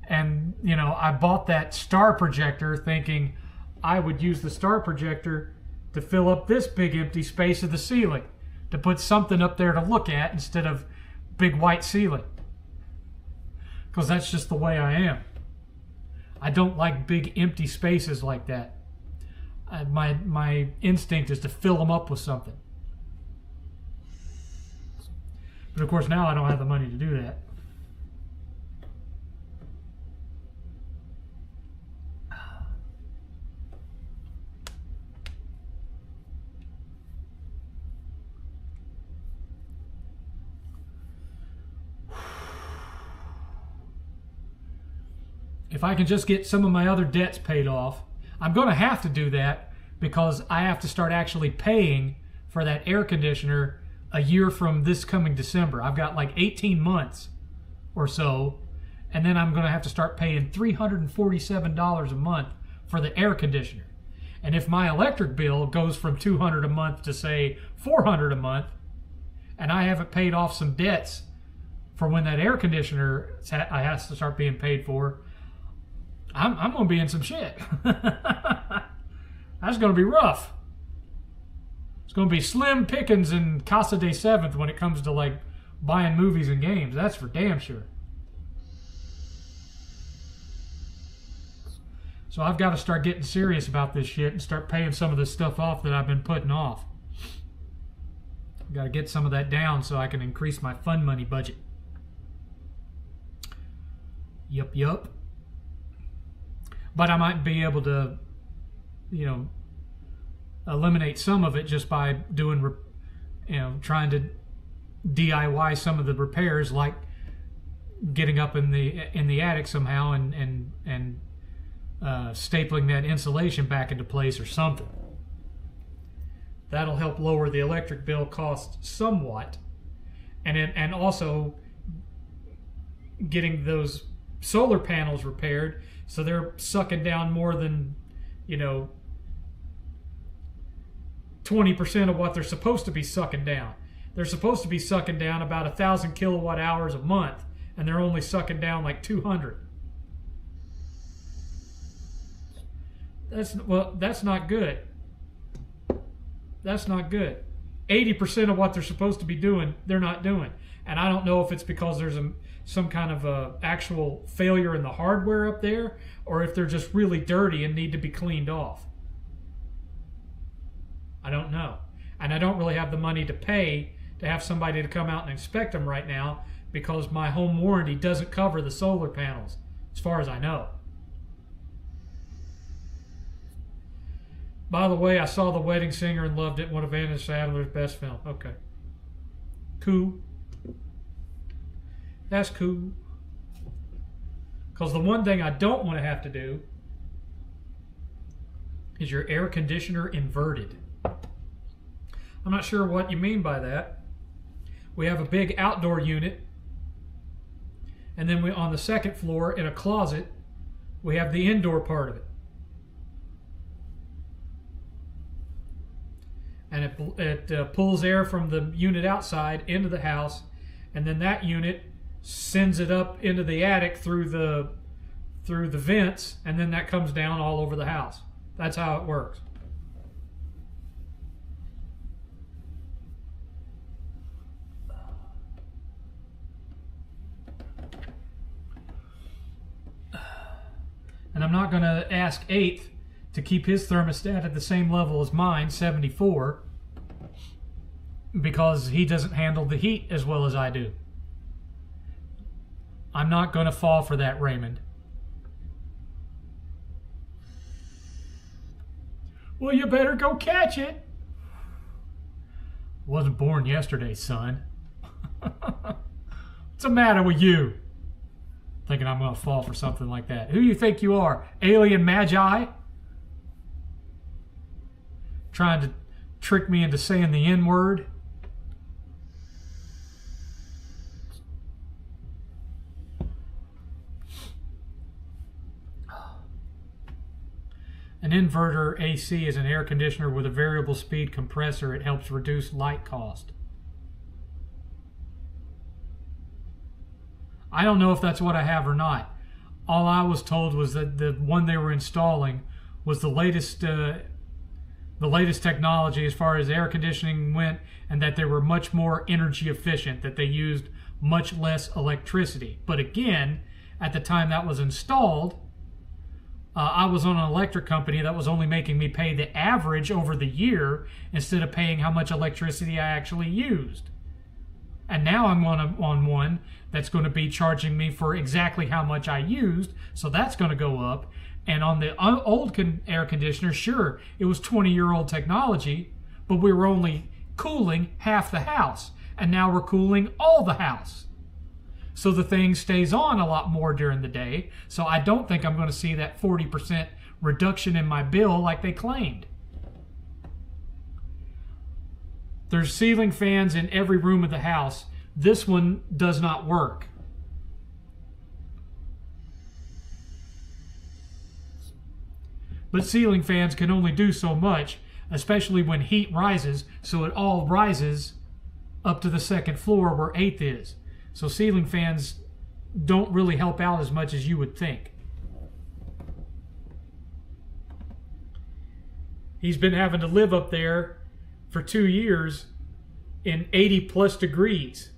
And, I bought that star projector thinking I would use the star projector to fill up this big empty space of the ceiling, to put something up there to look at instead of big white ceiling. Because that's just the way I am. I don't like big empty spaces like that. My instinct is to fill them up with something. But of course now I don't have the money to do that. If I can just get some of my other debts paid off, I'm going to have to do that because I have to start actually paying for that air conditioner a year from this coming December. I've got like 18 months or so, and then I'm going to have to start paying $347 a month for the air conditioner. And if my electric bill goes from $200 a month to say $400 a month, and I haven't paid off some debts for when that air conditioner has to start being paid for, I'm going to be in some shit. That's going to be rough. It's going to be slim pickings in Casa de 7th when it comes to like buying movies and games. That's for damn sure. So I've got to start getting serious about this shit and start paying some of this stuff off that I've been putting off. I've got to get some of that down so I can increase my fund money budget. Yup. But I might be able to, eliminate some of it just by doing, trying to DIY some of the repairs, like getting up in the attic somehow and stapling that insulation back into place or something. That'll help lower the electric bill cost somewhat, and also getting those solar panels repaired so they're sucking down more than 20% of what they're supposed to be sucking down. They're supposed to be sucking down about 1,000 kilowatt hours a month, and they're only sucking down like 200. That's not good. That's not good. 80% of what they're supposed to be doing, they're not doing. And I don't know if it's because there's some kind of actual failure in the hardware up there, or if they're just really dirty and need to be cleaned off. I don't know. And I don't really have the money to pay to have somebody to come out and inspect them right now, because my home warranty doesn't cover the solar panels, as far as I know. By the way, I saw The Wedding Singer and loved it. One of Anna Sadler's best films. Okay. Cool. That's cool. Because the one thing I don't want to have to do is your air conditioner inverted. I'm not sure what you mean by that. We have a big outdoor unit, and then on the second floor in a closet, we have the indoor part of it. And it pulls air from the unit outside into the house, and then that unit sends it up into the attic through the vents, and then that comes down all over the house. That's how it works. And I'm not going to ask 8th to keep his thermostat at the same level as mine, 74, because he doesn't handle the heat as well as I do. I'm not going to fall for that, Raymond. Well, you better go catch it. Wasn't born yesterday, son. What's the matter with you? Thinking I'm going to fall for something like that. Who do you think you are? Alien Magi? Trying to trick me into saying the N-word? An inverter AC is an air conditioner with a variable speed compressor. It helps reduce light cost. I don't know if that's what I have or not. All I was told was that the one they were installing was the latest technology as far as air conditioning went, and that they were much more energy efficient, that they used much less electricity. But again, at the time that was installed, I was on an electric company that was only making me pay the average over the year instead of paying how much electricity I actually used. And now I'm on one that's going to be charging me for exactly how much I used, so that's going to go up. And on the old air conditioner, sure, it was 20-year-old technology, but we were only cooling half the house, and now we're cooling all the house. So the thing stays on a lot more during the day, so I don't think I'm going to see that 40% reduction in my bill like they claimed. There's ceiling fans in every room of the house. This one does not work. But ceiling fans can only do so much, especially when heat rises, so it all rises up to the second floor where 8th is. So ceiling fans don't really help out as much as you would think. He's been having to live up there for 2 years in 80 plus degrees.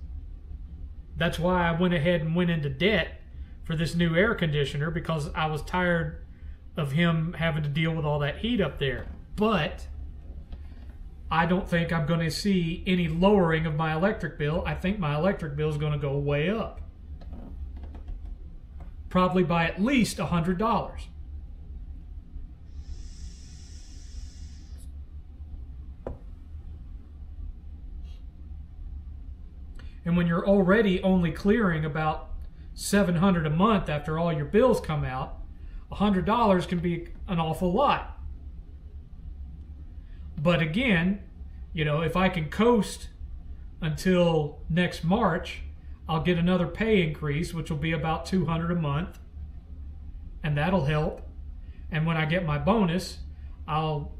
That's why I went ahead and went into debt for this new air conditioner, because I was tired of him having to deal with all that heat up there. But I don't think I'm going to see any lowering of my electric bill. I think my electric bill is going to go way up. Probably by at least $100. And when you're already only clearing about $700 a month after all your bills come out, $100 can be an awful lot. But again, if I can coast until next March, I'll get another pay increase, which will be about $200 a month, and that'll help. And when I get my bonus, I'll,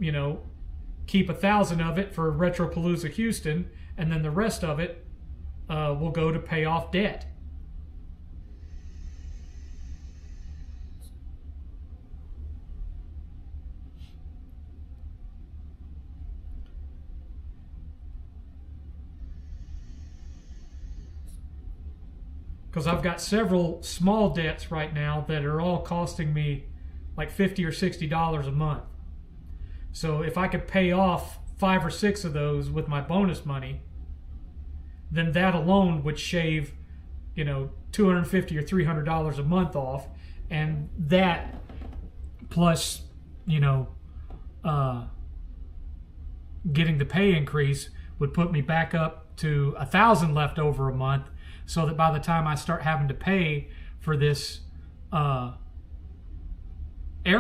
keep 1,000 of it for Retropalooza Houston, and then the rest of it will go to pay off debt. Because I've got several small debts right now that are all costing me like $50 or $60 a month. So if I could pay off 5 or 6 of those with my bonus money, then that alone would shave, $250 or $300 a month off. And that plus, getting the pay increase would put me back up to 1,000 left over a month, so that by the time I start having to pay for this air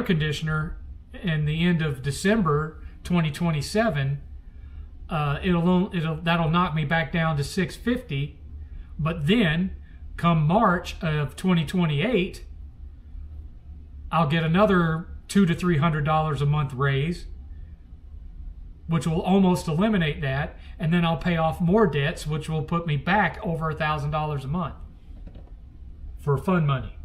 conditioner in the end of December 2027, that'll knock me back down to $650. But then, come March of 2028, I'll get another $200 to $300 a month raise, which will almost eliminate that, and then I'll pay off more debts, which will put me back over $1,000 a month for fun money.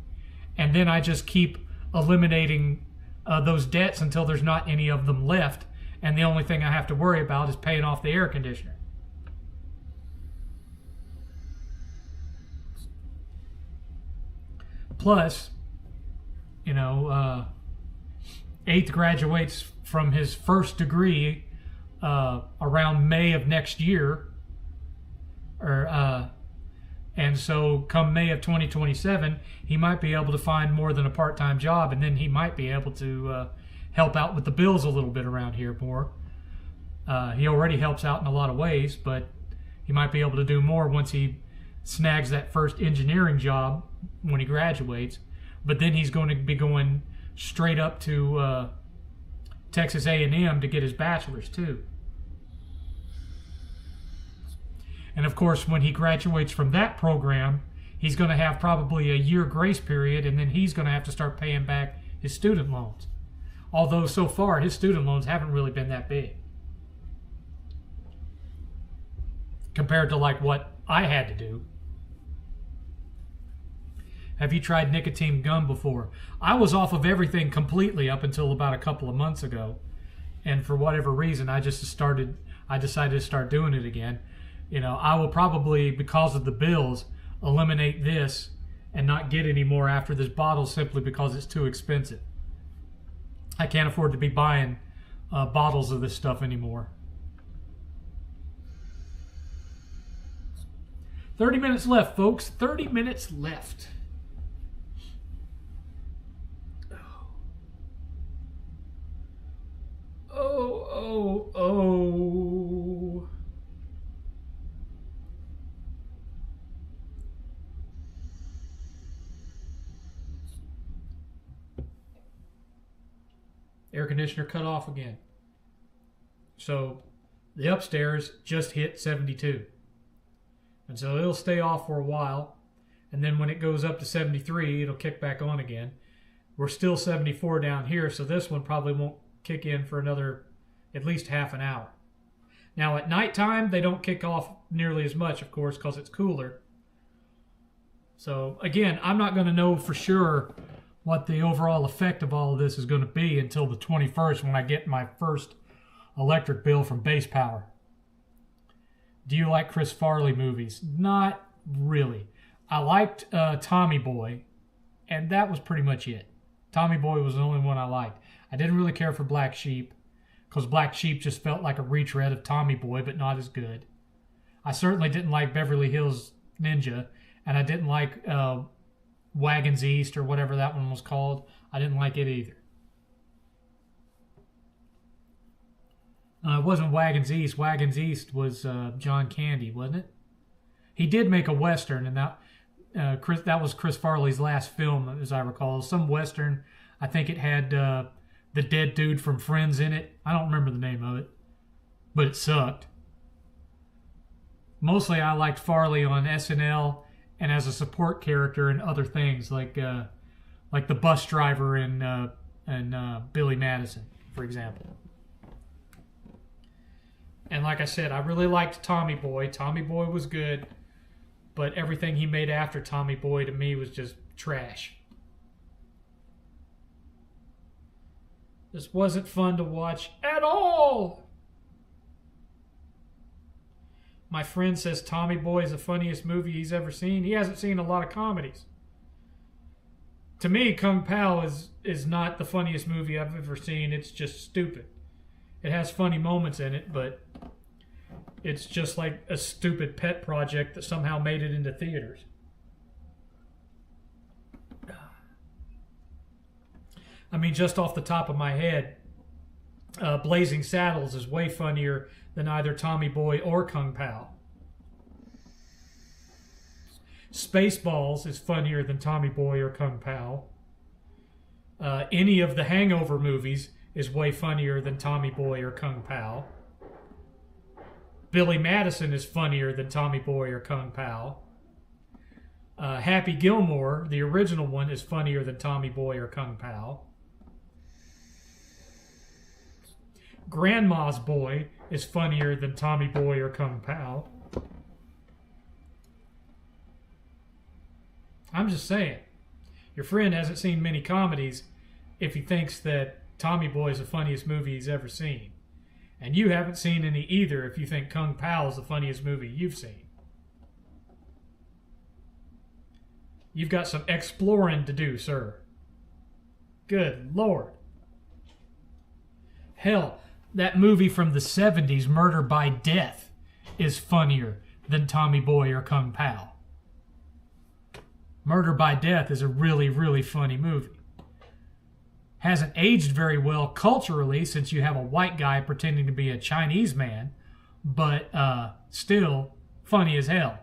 And then I just keep eliminating those debts until there's not any of them left, and the only thing I have to worry about is paying off the air conditioner. Plus, 8th graduates from his first degree around May of next year, and so come May of 2027, he might be able to find more than a part-time job, and then he might be able to help out with the bills a little bit around here more. He already helps out in a lot of ways, but he might be able to do more once he snags that first engineering job when he graduates. But then he's going to be going straight up to Texas A&M to get his bachelor's too. And of course, when he graduates from that program, he's going to have probably a year grace period, and then he's going to have to start paying back his student loans. Although so far, his student loans haven't really been that big compared to like what I had to do. Have you tried nicotine gum before? I was off of everything completely up until about a couple of months ago. And for whatever reason, I decided to start doing it again. I will probably, because of the bills, eliminate this and not get any more after this bottle simply because it's too expensive. I can't afford to be buying bottles of this stuff anymore. 30 minutes left, folks. 30 minutes left. Oh. Air conditioner cut off again. So the upstairs just hit 72. And so it'll stay off for a while. And then when it goes up to 73, it'll kick back on again. We're still 74 down here, so this one probably won't kick in for another at least half an hour. Now at nighttime, they don't kick off nearly as much, of course, because it's cooler. So again, I'm not going to know for sure what the overall effect of all of this is going to be until the 21st when I get my first electric bill from Base Power. Do you like Chris Farley movies? Not really. I liked Tommy Boy, and that was pretty much it. Tommy Boy was the only one I liked. I didn't really care for Black Sheep because Black Sheep just felt like a retread of Tommy Boy, but not as good. I certainly didn't like Beverly Hills Ninja, and I didn't like Wagons East or whatever that one was called. I didn't like it either. It wasn't Wagons East. Wagons East was John Candy, wasn't it? He did make a Western, and that was Chris Farley's last film, as I recall. Some Western. I think it had the dead dude from Friends in it. I don't remember the name of it, but it sucked. Mostly I liked Farley on SNL and as a support character in other things, like the bus driver in Billy Madison, for example. And like I said, I really liked Tommy Boy. Tommy Boy was good, but everything he made after Tommy Boy to me was just trash. This wasn't fun to watch at all. My friend says Tommy Boy is the funniest movie he's ever seen. He hasn't seen a lot of comedies. To me, Kung Pao is not the funniest movie I've ever seen. It's just stupid. It has funny moments in it, but it's just like a stupid pet project that somehow made it into theaters. I mean, just off the top of my head, Blazing Saddles is way funnier than either Tommy Boy or Kung Pao. Spaceballs is funnier than Tommy Boy or Kung Pao. Any of the Hangover movies is way funnier than Tommy Boy or Kung Pao. Billy Madison is funnier than Tommy Boy or Kung Pao. Happy Gilmore, the original one, is funnier than Tommy Boy or Kung Pao. Grandma's Boy is funnier than Tommy Boy or Kung Pao. I'm just saying. Your friend hasn't seen many comedies if he thinks that Tommy Boy is the funniest movie he's ever seen. And you haven't seen any either if you think Kung Pao is the funniest movie you've seen. You've got some exploring to do, sir. Good Lord. Hell, that movie from the 70s, Murder by Death, is funnier than Tommy Boy or Kung Pao. Murder by Death is a really, really funny movie. Hasn't aged very well culturally since you have a white guy pretending to be a Chinese man, but still funny as hell.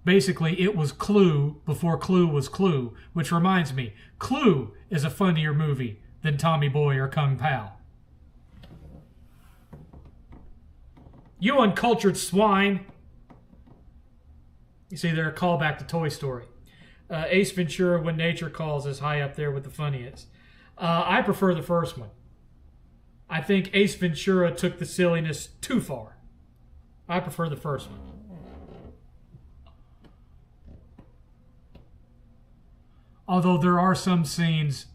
Basically, it was Clue before Clue was Clue, which reminds me, Clue is a funnier movie than Tommy Boy or Kung Pao. You uncultured swine! You see, they're a callback to Toy Story. Ace Ventura, When Nature Calls, is high up there with the funniest. I prefer the first one. I think Ace Ventura took the silliness too far. I prefer the first one. Although there are some scenes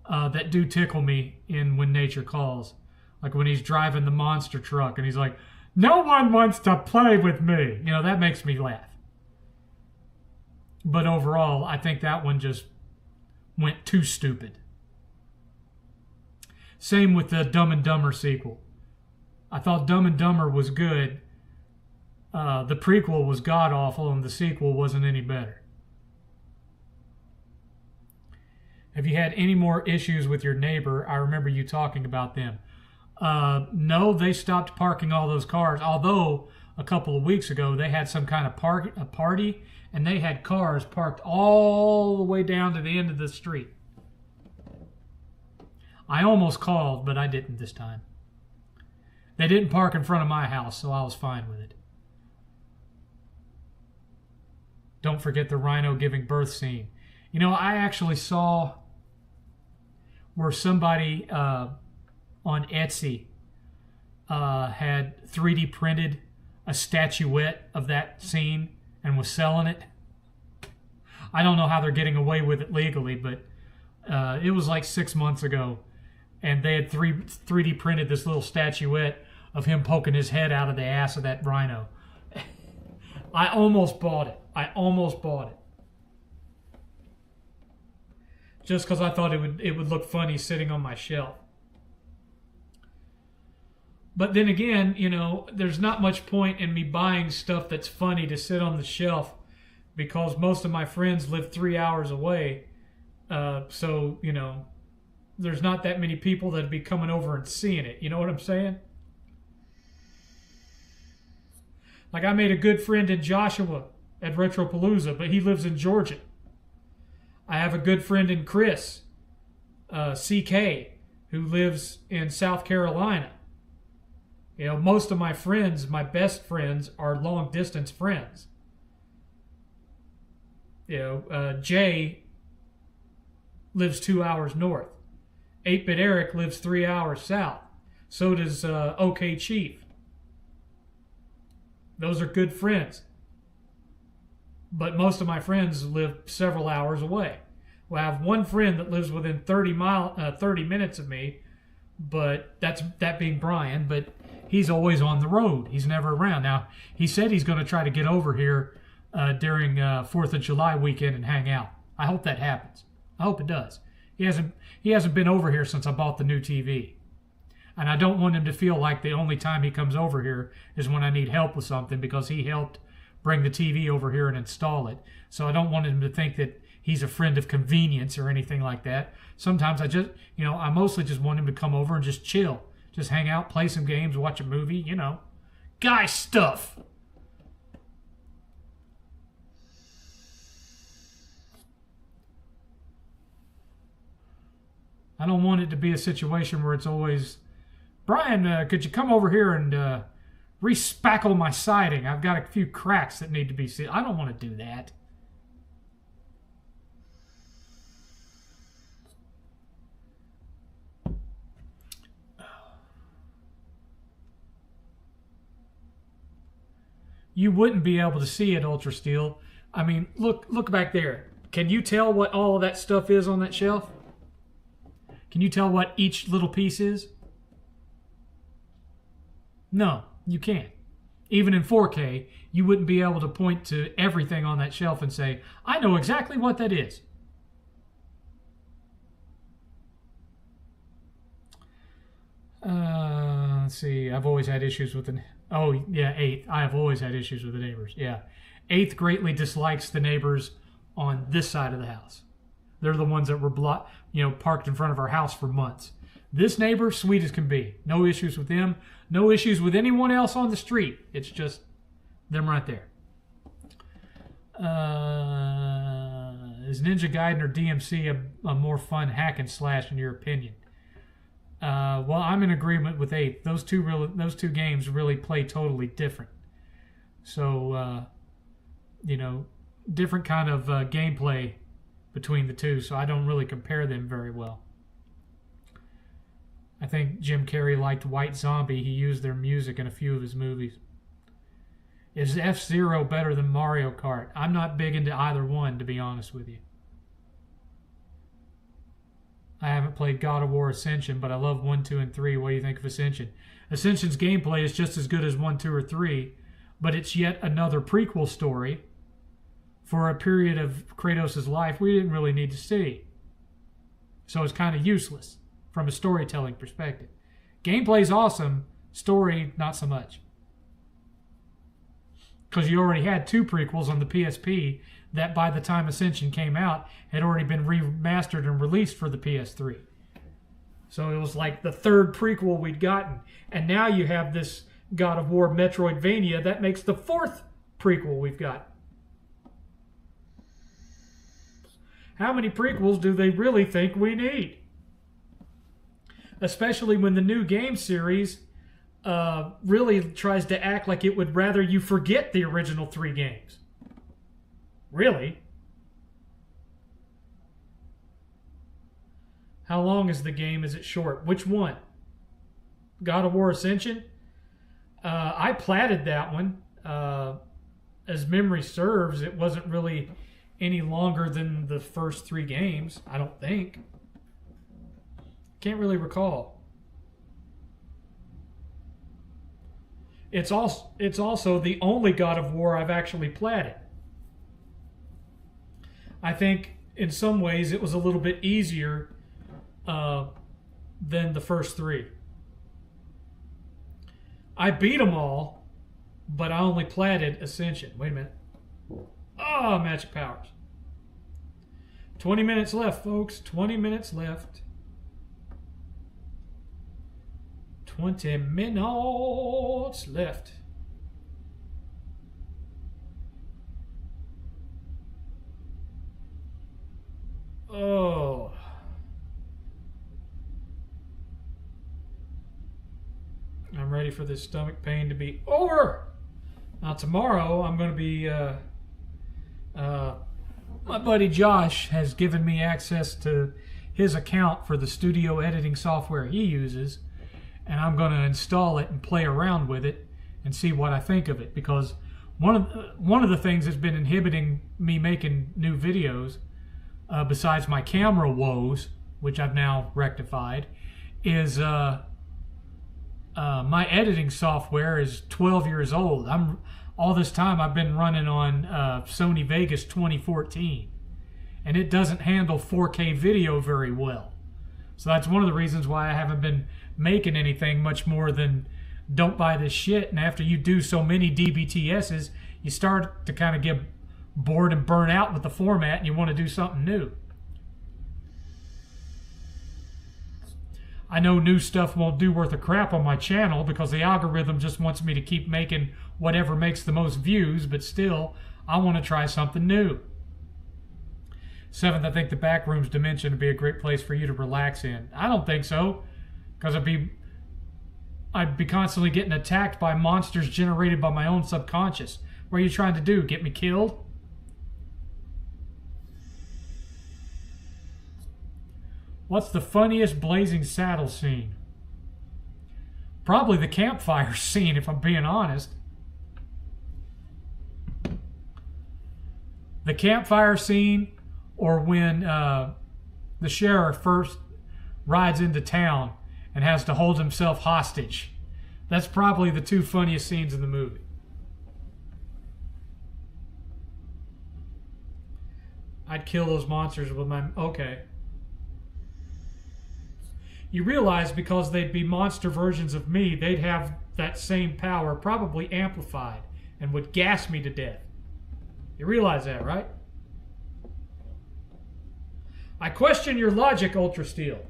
that do tickle me in When Nature Calls. Like when he's driving the monster truck and he's like, "No one wants to play with me." You know, that makes me laugh. But overall, I think that one just went too stupid. Same with the Dumb and Dumber sequel. I thought Dumb and Dumber was good. The prequel was god-awful and the sequel wasn't any better. Have you had any more issues with your neighbor? I remember you talking about them. No, they stopped parking all those cars. Although a couple of weeks ago they had some kind of party, and they had cars parked all the way down to the end of the street. I almost called, but I didn't this time. They didn't park in front of my house, so I was fine with it. Don't forget the rhino giving birth scene. You know, I actually saw where somebody on Etsy had 3D printed a statuette of that scene and was selling it. I don't know how they're getting away with it legally, but it was like 6 months ago, and they had 3D printed this little statuette of him poking his head out of the ass of that rhino. I almost bought it. just because I thought it would look funny sitting on my shelf. But then again, there's not much point in me buying stuff that's funny to sit on the shelf because most of my friends live 3 hours away. So, there's not that many people that'd be coming over and seeing it. You know what I'm saying? Like, I made a good friend in Joshua at Retropalooza, but he lives in Georgia. I have a good friend in Chris, CK, who lives in South Carolina. Most of my friends, my best friends, are long distance friends. Jay lives 2 hours north. 8-Bit Eric lives 3 hours south. So does OK Chief. Those are good friends. But most of my friends live several hours away. Well, I have one friend that lives within 30 minutes of me, but that being Brian, but he's always on the road. He's never around. Now, he said he's going to try to get over here during 4th of July weekend and hang out. I hope that happens. I hope it does. He hasn't been over here since I bought the new TV. And I don't want him to feel like the only time he comes over here is when I need help with something, because he helped bring the TV over here and install it. So I don't want him to think that he's a friend of convenience or anything like that. Sometimes I mostly just want him to come over and just chill. Just hang out, play some games, watch a movie, Guy stuff. I don't want it to be a situation where it's always, Brian, could you come over here and re-spackle my siding? I've got a few cracks that need to be sealed. I don't want to do that. You wouldn't be able to see it, Ultra Steel. I mean, look back there. Can you tell what all of that stuff is on that shelf? Can you tell what each little piece is? No, you can't. Even in 4K, you wouldn't be able to point to everything on that shelf and say, I know exactly what that is. Let's see. I've always had issues with the... Oh, yeah, 8th. I have always had issues with the neighbors. Yeah. 8th greatly dislikes the neighbors on this side of the house. They're the ones that were parked in front of our house for months. This neighbor, sweet as can be. No issues with them. No issues with anyone else on the street. It's just them right there. Is Ninja Gaiden or DMC a more fun hack and slash in your opinion? Well, I'm in agreement with 8th. Those two games really play totally different. So, different kind of gameplay between the two, so I don't really compare them very well. I think Jim Carrey liked White Zombie. He used their music in a few of his movies. Is F-Zero better than Mario Kart? I'm not big into either one, to be honest with you. I haven't played God of War Ascension, but I love 1, 2, and 3. What do you think of Ascension? Ascension's gameplay is just as good as 1, 2, or 3, but it's yet another prequel story for a period of Kratos' life we didn't really need to see. So it's kind of useless from a storytelling perspective. Gameplay's awesome, story not so much. Because you already had 2 prequels on the PSP that by the time Ascension came out had already been remastered and released for the PS3. So it was like the 3rd prequel we'd gotten. And now you have this God of War Metroidvania that makes the 4th prequel we've got. How many prequels do they really think we need? Especially when the new game series really tries to act like it would rather you forget the original 3 games. Really? How long is the game? Is it short? Which one? God of War Ascension? I platted that one. As memory serves, it wasn't really any longer than the first 3 games, I don't think. Can't really recall. It's also the only God of War I've actually platted. I think in some ways, it was a little bit easier than the first 3. I beat them all, but I only platted Ascension. Wait a minute. Oh, Magic Powers. 20 minutes left, folks. 20 minutes left. 20 minutes left. Oh. I'm ready for this stomach pain to be over. Now tomorrow I'm going to be, my buddy Josh has given me access to his account for the studio editing software he uses, and I'm going to install it and play around with it and see what I think of it, because one of the things that's been inhibiting me making new videos, besides my camera woes, which I've now rectified, is my editing software is 12 years old. All this time I've been running on Sony Vegas 2014, and it doesn't handle 4K video very well. So that's one of the reasons why I haven't been making anything much more than don't buy this shit. And after you do so many DBTSs, you start to kind of get bored and burn out with the format, and you want to do something new. I know new stuff won't do worth a crap on my channel because the algorithm just wants me to keep making whatever makes the most views, but still, I want to try something new. 7th, I think the Backrooms dimension would be a great place for you to relax in. I don't think so, because I'd be constantly getting attacked by monsters generated by my own subconscious. What are you trying to do? Get me killed? What's the funniest Blazing Saddle scene? Probably the campfire scene, if I'm being honest. The campfire scene, or when the sheriff first rides into town and has to hold himself hostage. That's probably the 2 funniest scenes in the movie. I'd kill those monsters with my... Okay. You realize because they'd be monster versions of me, they'd have that same power, probably amplified, and would gas me to death. You realize that, right? I question your logic, Ultra Steel.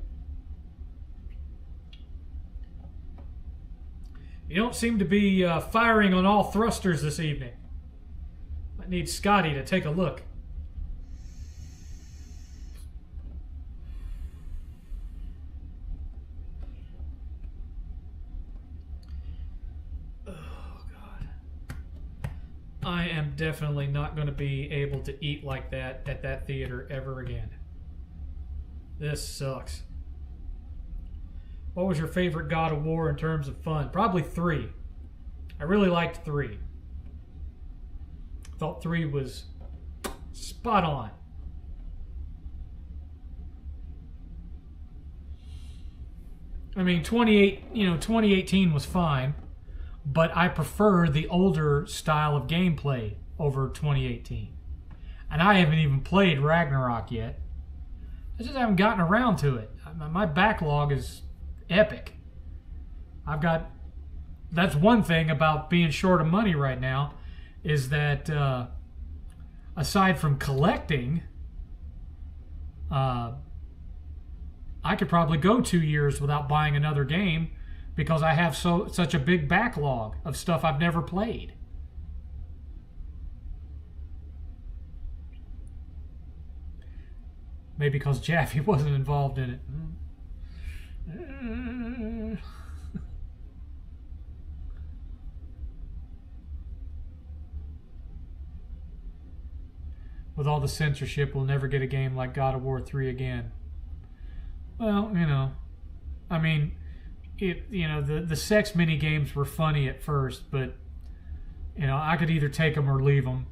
You don't seem to be firing on all thrusters this evening. I need Scotty to take a look. I am definitely not going to be able to eat like that at that theater ever again. This sucks. What was your favorite God of War in terms of fun? Probably 3. I really liked 3. Thought 3 was spot on. I mean, 2018 was fine. But I prefer the older style of gameplay over 2018. And I haven't even played Ragnarok yet. I just haven't gotten around to it. My backlog is epic. That's one thing about being short of money right now, is that aside from collecting, I could probably go 2 years without buying another game, because I have such a big backlog of stuff I've never played. Maybe because Jaffe wasn't involved in it. With all the censorship, we'll never get a game like God of War 3 again. Well, I mean... the sex mini games were funny at first, but I could either take them or leave them.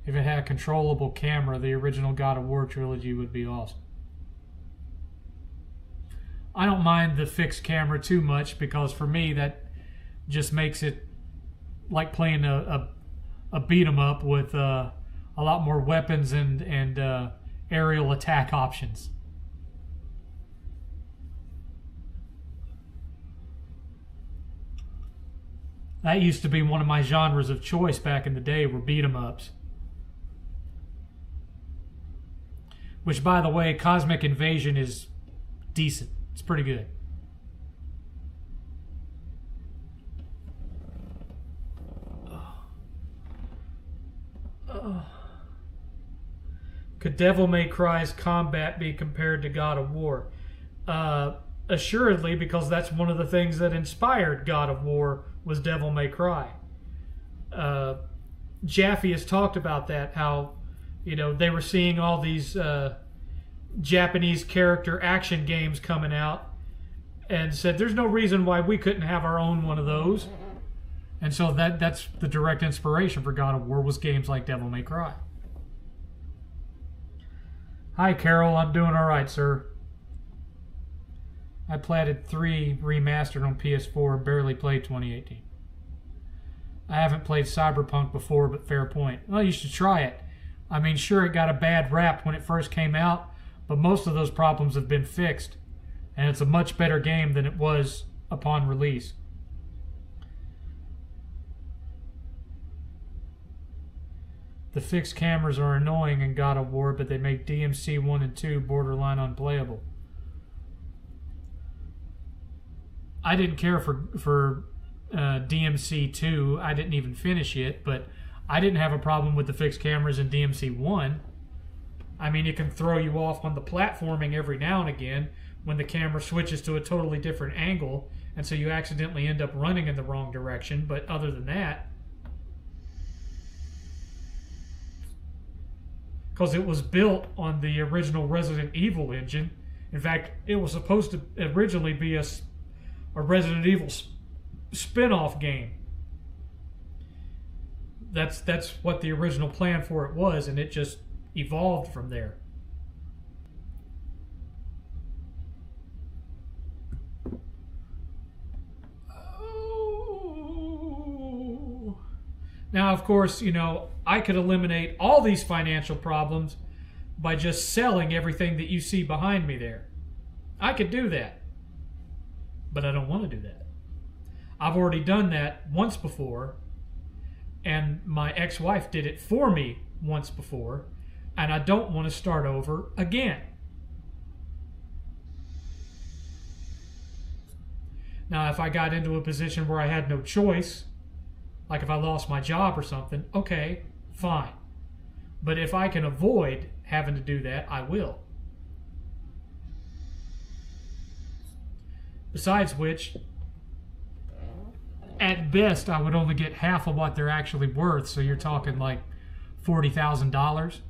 If it had a controllable camera, the original God of War trilogy would be awesome. I don't mind the fixed camera too much, because for me that just makes it like playing a a beat 'em up with a lot more weapons and aerial attack options. That used to be one of my genres of choice back in the day, were beat 'em ups. Which, by the way, Cosmic Invasion is decent. It's pretty good. Could Devil May Cry's combat be compared to God of War? Assuredly, because that's one of the things that inspired God of War was Devil May Cry. Jaffe has talked about that, how they were seeing all these Japanese character action games coming out, and said there's no reason why we couldn't have our own one of those. And so that's the direct inspiration for God of War, was games like Devil May Cry. Hi, Carol. I'm doing all right, sir. I platted 3 remastered on PS4 and barely played 2018. I haven't played Cyberpunk before, but fair point. Well, you should try it. I mean, sure, it got a bad rap when it first came out, but most of those problems have been fixed, and it's a much better game than it was upon release. The fixed cameras are annoying in God of War, but they make DMC 1 and 2 borderline unplayable. I didn't care for DMC 2. I didn't even finish it, but I didn't have a problem with the fixed cameras in DMC 1. I mean, it can throw you off on the platforming every now and again when the camera switches to a totally different angle, and so you accidentally end up running in the wrong direction, but other than that, because it was built on the original Resident Evil engine. In fact, it was supposed to originally be a Resident Evil spin-off game. That's what the original plan for it was, and it just evolved from there. Oh. Now, of course, I could eliminate all these financial problems by just selling everything that you see behind me there. I could do that. But I don't want to do that. I've already done that once before, and my ex-wife did it for me once before, and I don't want to start over again. Now, if I got into a position where I had no choice, like if I lost my job or something, okay, fine. But if I can avoid having to do that, I will. Besides which, at best, I would only get half of what they're actually worth, so you're talking like $40,000.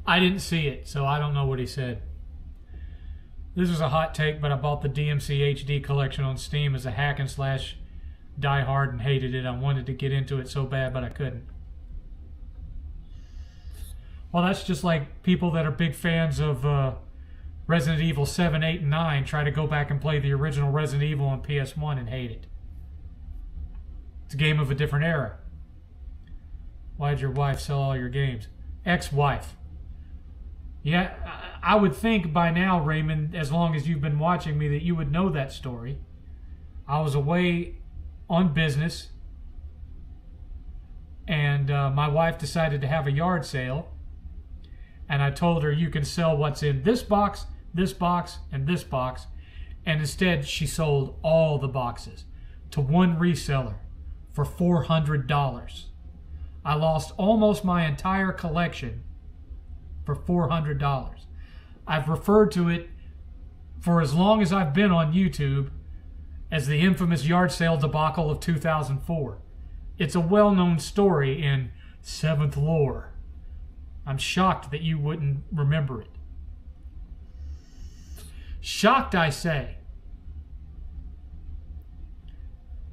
I didn't see it, so I don't know what he said. This was a hot take, but I bought the DMC HD collection on Steam as a hack and slash diehard and hated it. I wanted to get into it so bad, but I couldn't. Well, that's just like people that are big fans of Resident Evil 7, 8, and 9 try to go back and play the original Resident Evil on PS1 and hate it. It's a game of a different era. Why'd your wife sell all your games? Ex-wife. Yeah, I would think by now, Raymond, as long as you've been watching me, that you would know that story. I was away on business, and my wife decided to have a yard sale, and I told her, you can sell what's in this box, and this box, and instead she sold all the boxes to one reseller for $400. I lost almost my entire collection for $400. I've referred to it for as long as I've been on YouTube as the infamous yard sale debacle of 2004. It's a well-known story in 7th lore. I'm shocked that you wouldn't remember it. Shocked, I say.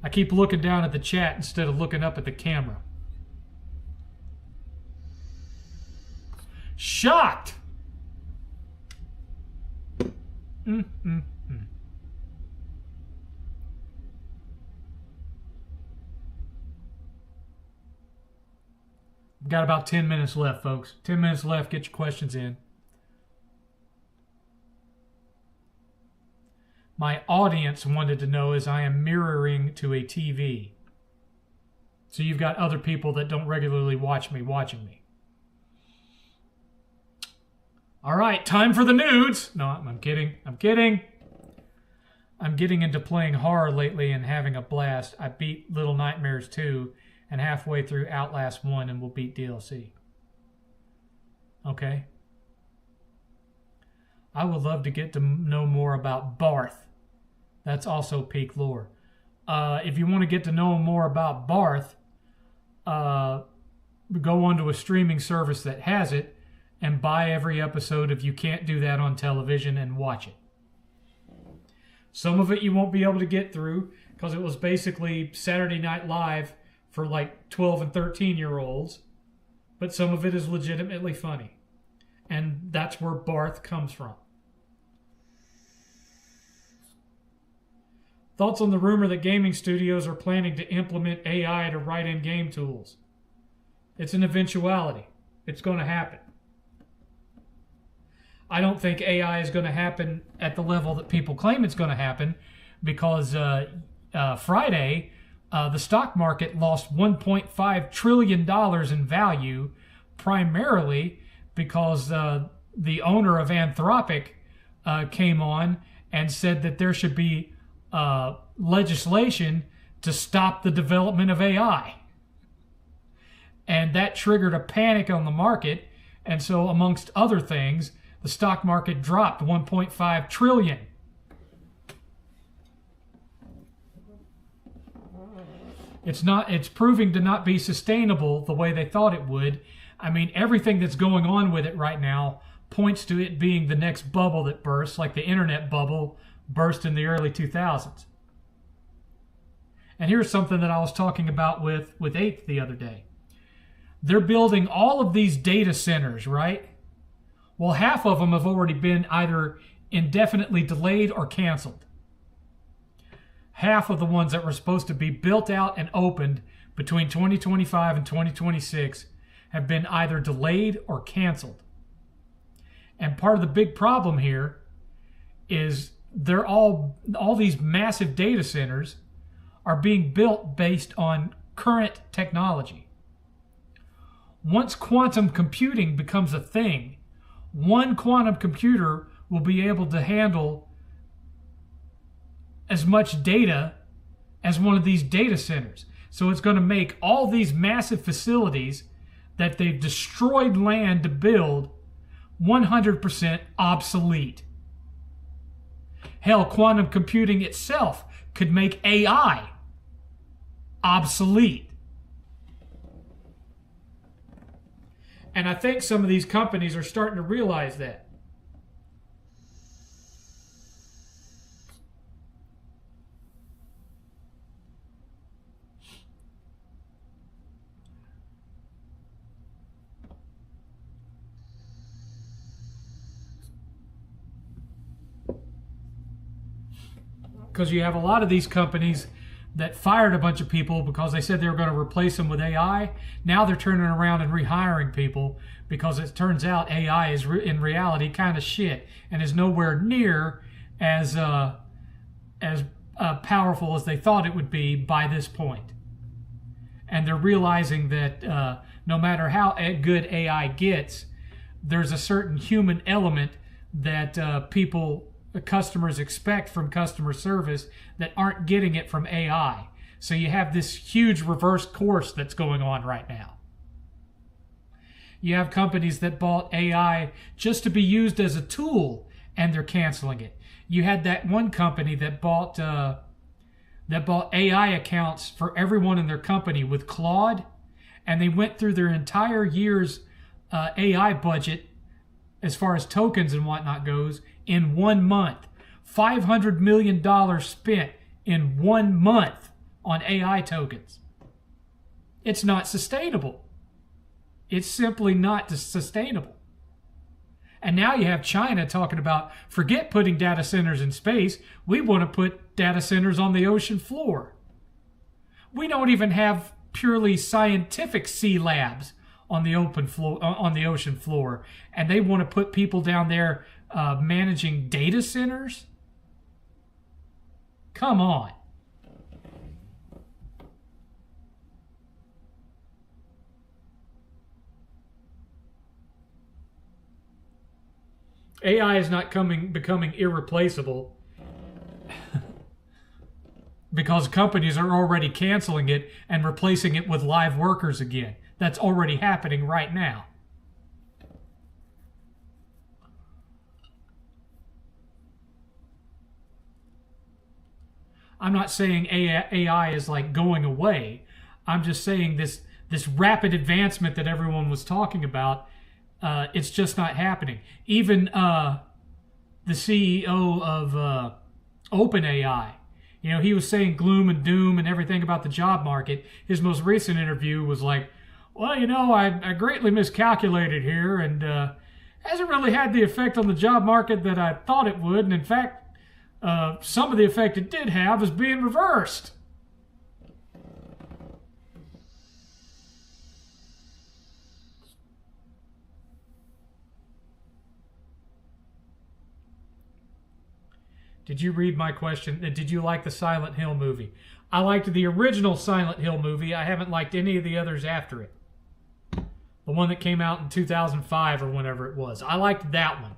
I keep looking down at the chat instead of looking up at the camera. Shocked! Got about 10 minutes left, folks. 10 minutes left. Get your questions in. My audience wanted to know as I am mirroring to a TV. So you've got other people that don't regularly watch me watching me. All right, time for the nudes. No, I'm kidding. I'm kidding. I'm getting into playing horror lately and having a blast. I beat Little Nightmares 2 and halfway through Outlast 1 and will beat DLC. Okay. I would love to get to know more about Barth. That's also peak lore. If you want to get to know more about Barth, go onto a streaming service that has it and buy every episode if you can't do that on television and watch it. Some of it you won't be able to get through because it was basically Saturday Night Live for like 12 and 13-year-olds, but some of it is legitimately funny. And that's where Barth comes from. Thoughts on the rumor that gaming studios are planning to implement AI to write in game tools? It's an eventuality. It's going to happen. I don't think AI is going to happen at the level that people claim it's going to happen because Friday, the stock market lost $1.5 trillion in value, primarily because the owner of Anthropic came on and said that there should be legislation to stop the development of AI. And that triggered a panic on the market. And so, amongst other things, the stock market dropped $1.5 trillion. It's proving to not be sustainable the way they thought it would. I mean, everything that's going on with it right now points to it being the next bubble that bursts, like the internet bubble burst in the early 2000s. And here's something that I was talking about with 8th the other day. They're building all of these data centers, right? Well, half of them have already been either indefinitely delayed or canceled. Half of the ones that were supposed to be built out and opened between 2025 and 2026 have been either delayed or canceled. And part of the big problem here is they're all these massive data centers are being built based on current technology. Once quantum computing becomes a thing, one quantum computer will be able to handle as much data as one of these data centers. So it's going to make all these massive facilities that they've destroyed land to build 100% obsolete. Hell, quantum computing itself could make AI obsolete. And I think some of these companies are starting to realize that. Because you have a lot of these companies that fired a bunch of people because they said they were going to replace them with AI. Now they're turning around and rehiring people because it turns out AI is in reality kind of shit and is nowhere near as powerful as they thought it would be by this point. And they're realizing that no matter how good AI gets, there's a certain human element that the customers expect from customer service that aren't getting it from AI. So you have this huge reverse course that's going on right now. You have companies that bought AI just to be used as a tool, and they're canceling it. You had that one company that bought AI accounts for everyone in their company with Claude, and they went through their entire year's AI budget as far as tokens and whatnot goes in 1 month. $500 million spent in 1 month on AI tokens. It's not sustainable. It's simply not sustainable. And now you have China talking about, forget putting data centers in space. We want to put data centers on the ocean floor. We don't even have purely scientific sea labs on the ocean floor, and they want to put people down there managing data centers. Come on. AI is not becoming irreplaceable because companies are already canceling it and replacing it with live workers again. That's already happening right now. I'm not saying AI is like going away. I'm just saying this rapid advancement that everyone was talking about, it's just not happening. Even the CEO of OpenAI, he was saying gloom and doom and everything about the job market. His most recent interview was like, well, I greatly miscalculated here, and hasn't really had the effect on the job market that I thought it would. And in fact, some of the effect it did have is being reversed. Did you read my question? Did you like the Silent Hill movie? I liked the original Silent Hill movie. I haven't liked any of the others after it. The one that came out in 2005 or whenever it was. I liked that one.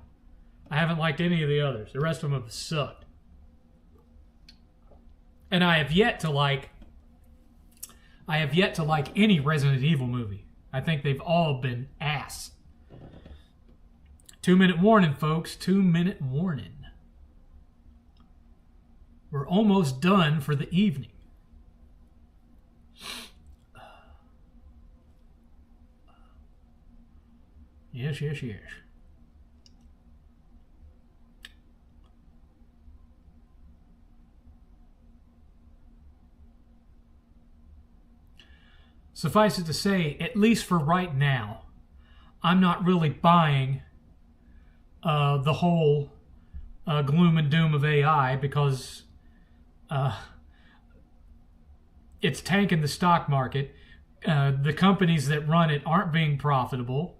I haven't liked any of the others. The rest of them have sucked. And I have yet to like any Resident Evil movie. I think they've all been ass. 2-minute warning, folks. 2-minute warning. We're almost done for the evening. Yes. Suffice it to say, at least for right now, I'm not really buying the whole gloom and doom of AI because it's tanking the stock market. The companies that run it aren't being profitable.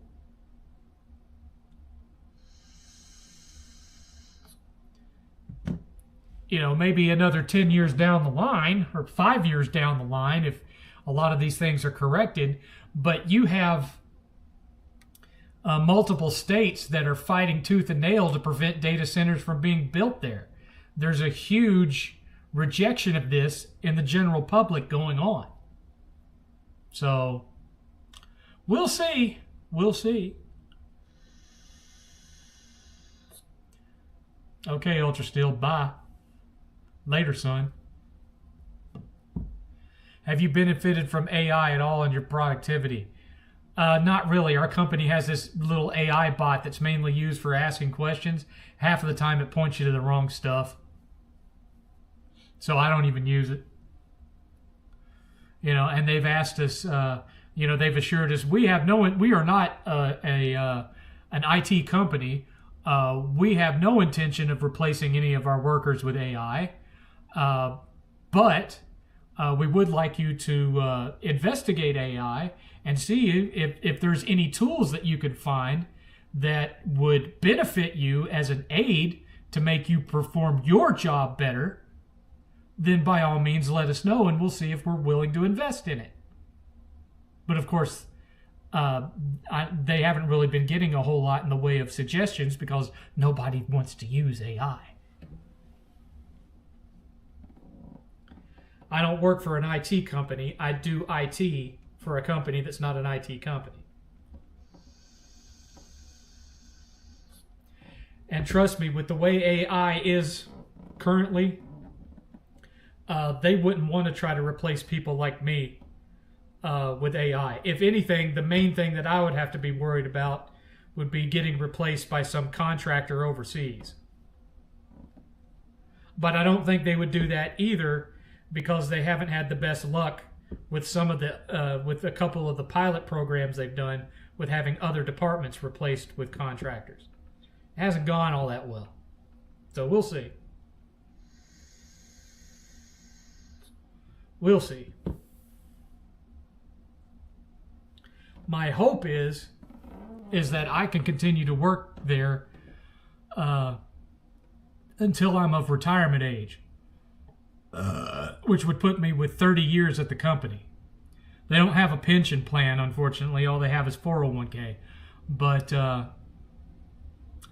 Maybe another 10 years down the line or 5 years down the line, if a lot of these things are corrected, but you have multiple states that are fighting tooth and nail to prevent data centers from being built there. There's a huge rejection of this in the general public going on. So, we'll see. Okay, Ultra Steel, bye. Later, son. Have you benefited from AI at all in your productivity? Not really. Our company has this little AI bot that's mainly used for asking questions. Half of the time it points you to the wrong stuff. So I don't even use it. And they've asked us, they've assured us we are not an IT company. We have no intention of replacing any of our workers with AI. But we would like you to investigate AI and see if there's any tools that you could find that would benefit you as an aid to make you perform your job better. Then by all means let us know and we'll see if we're willing to invest in it. But of course, they haven't really been getting a whole lot in the way of suggestions because nobody wants to use AI. I don't work for an IT company. I do IT for a company that's not an IT company. And trust me, with the way AI is currently, they wouldn't want to try to replace people like me with AI. If anything, the main thing that I would have to be worried about would be getting replaced by some contractor overseas. But I don't think they would do that either because they haven't had the best luck with some of the with a couple of the pilot programs they've done with having other departments replaced with contractors. It hasn't gone all that well. So we'll see. We'll see. My hope is that I can continue to work there until I'm of retirement age, which would put me with 30 years at the company. They don't have a pension plan, unfortunately. All they have is 401k. But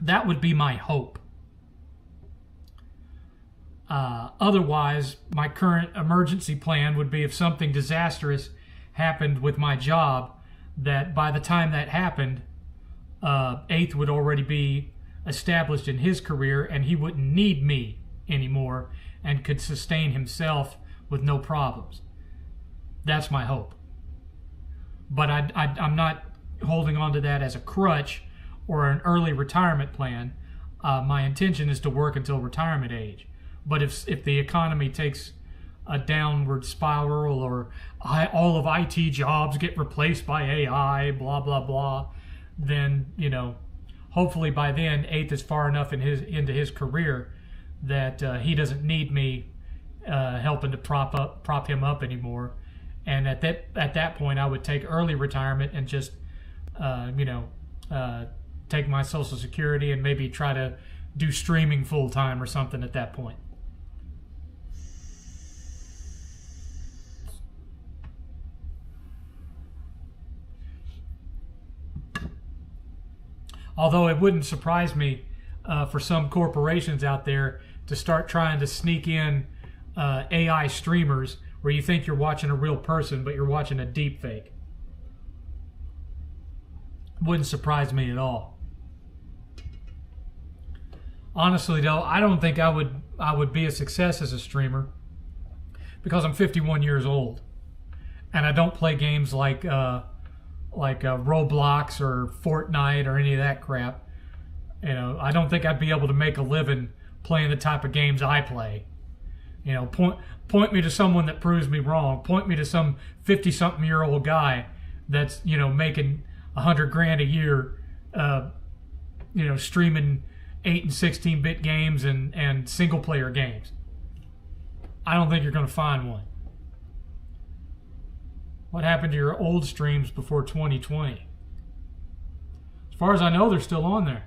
that would be my hope. Otherwise, my current emergency plan would be if something disastrous happened with my job, that by the time that happened, 8th would already be established in his career and he wouldn't need me anymore and could sustain himself with no problems. That's my hope. But I'm not holding on to that as a crutch or an early retirement plan. My intention is to work until retirement age. But if the economy takes a downward spiral, or all of IT jobs get replaced by AI, blah, blah, blah, then, hopefully by then 8th is far enough into his career that he doesn't need me helping to prop him up anymore. And at that point, I would take early retirement and just, take my Social Security and maybe try to do streaming full time or something at that point. Although it wouldn't surprise me for some corporations out there to start trying to sneak in AI streamers where you think you're watching a real person, but you're watching a deep fake. Wouldn't surprise me at all. Honestly, though, I don't think I would be a success as a streamer because I'm 51 years old, and I don't play games like Roblox or Fortnite or any of that crap. I don't think I'd be able to make a living playing the type of games I play. Point me to someone that proves me wrong. Point me to some 50-something-year-old guy that's making $100,000 a year, streaming 8 and 16-bit games and single-player games. I don't think you're going to find one. What happened to your old streams before 2020? As far as I know, they're still on there.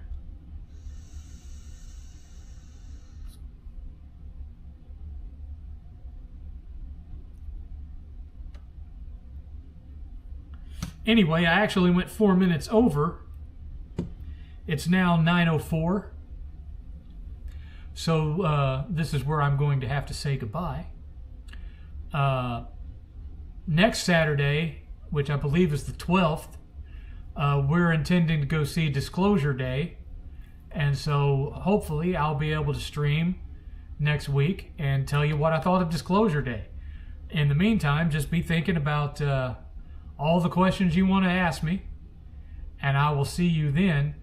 Anyway, I actually went 4 minutes over. It's now 9:04. So this is where I'm going to have to say goodbye. Next Saturday, which I believe is the 12th, we're intending to go see Disclosure Day. And so hopefully I'll be able to stream next week and tell you what I thought of Disclosure Day. In the meantime, just be thinking about all the questions you want to ask me, and I will see you then.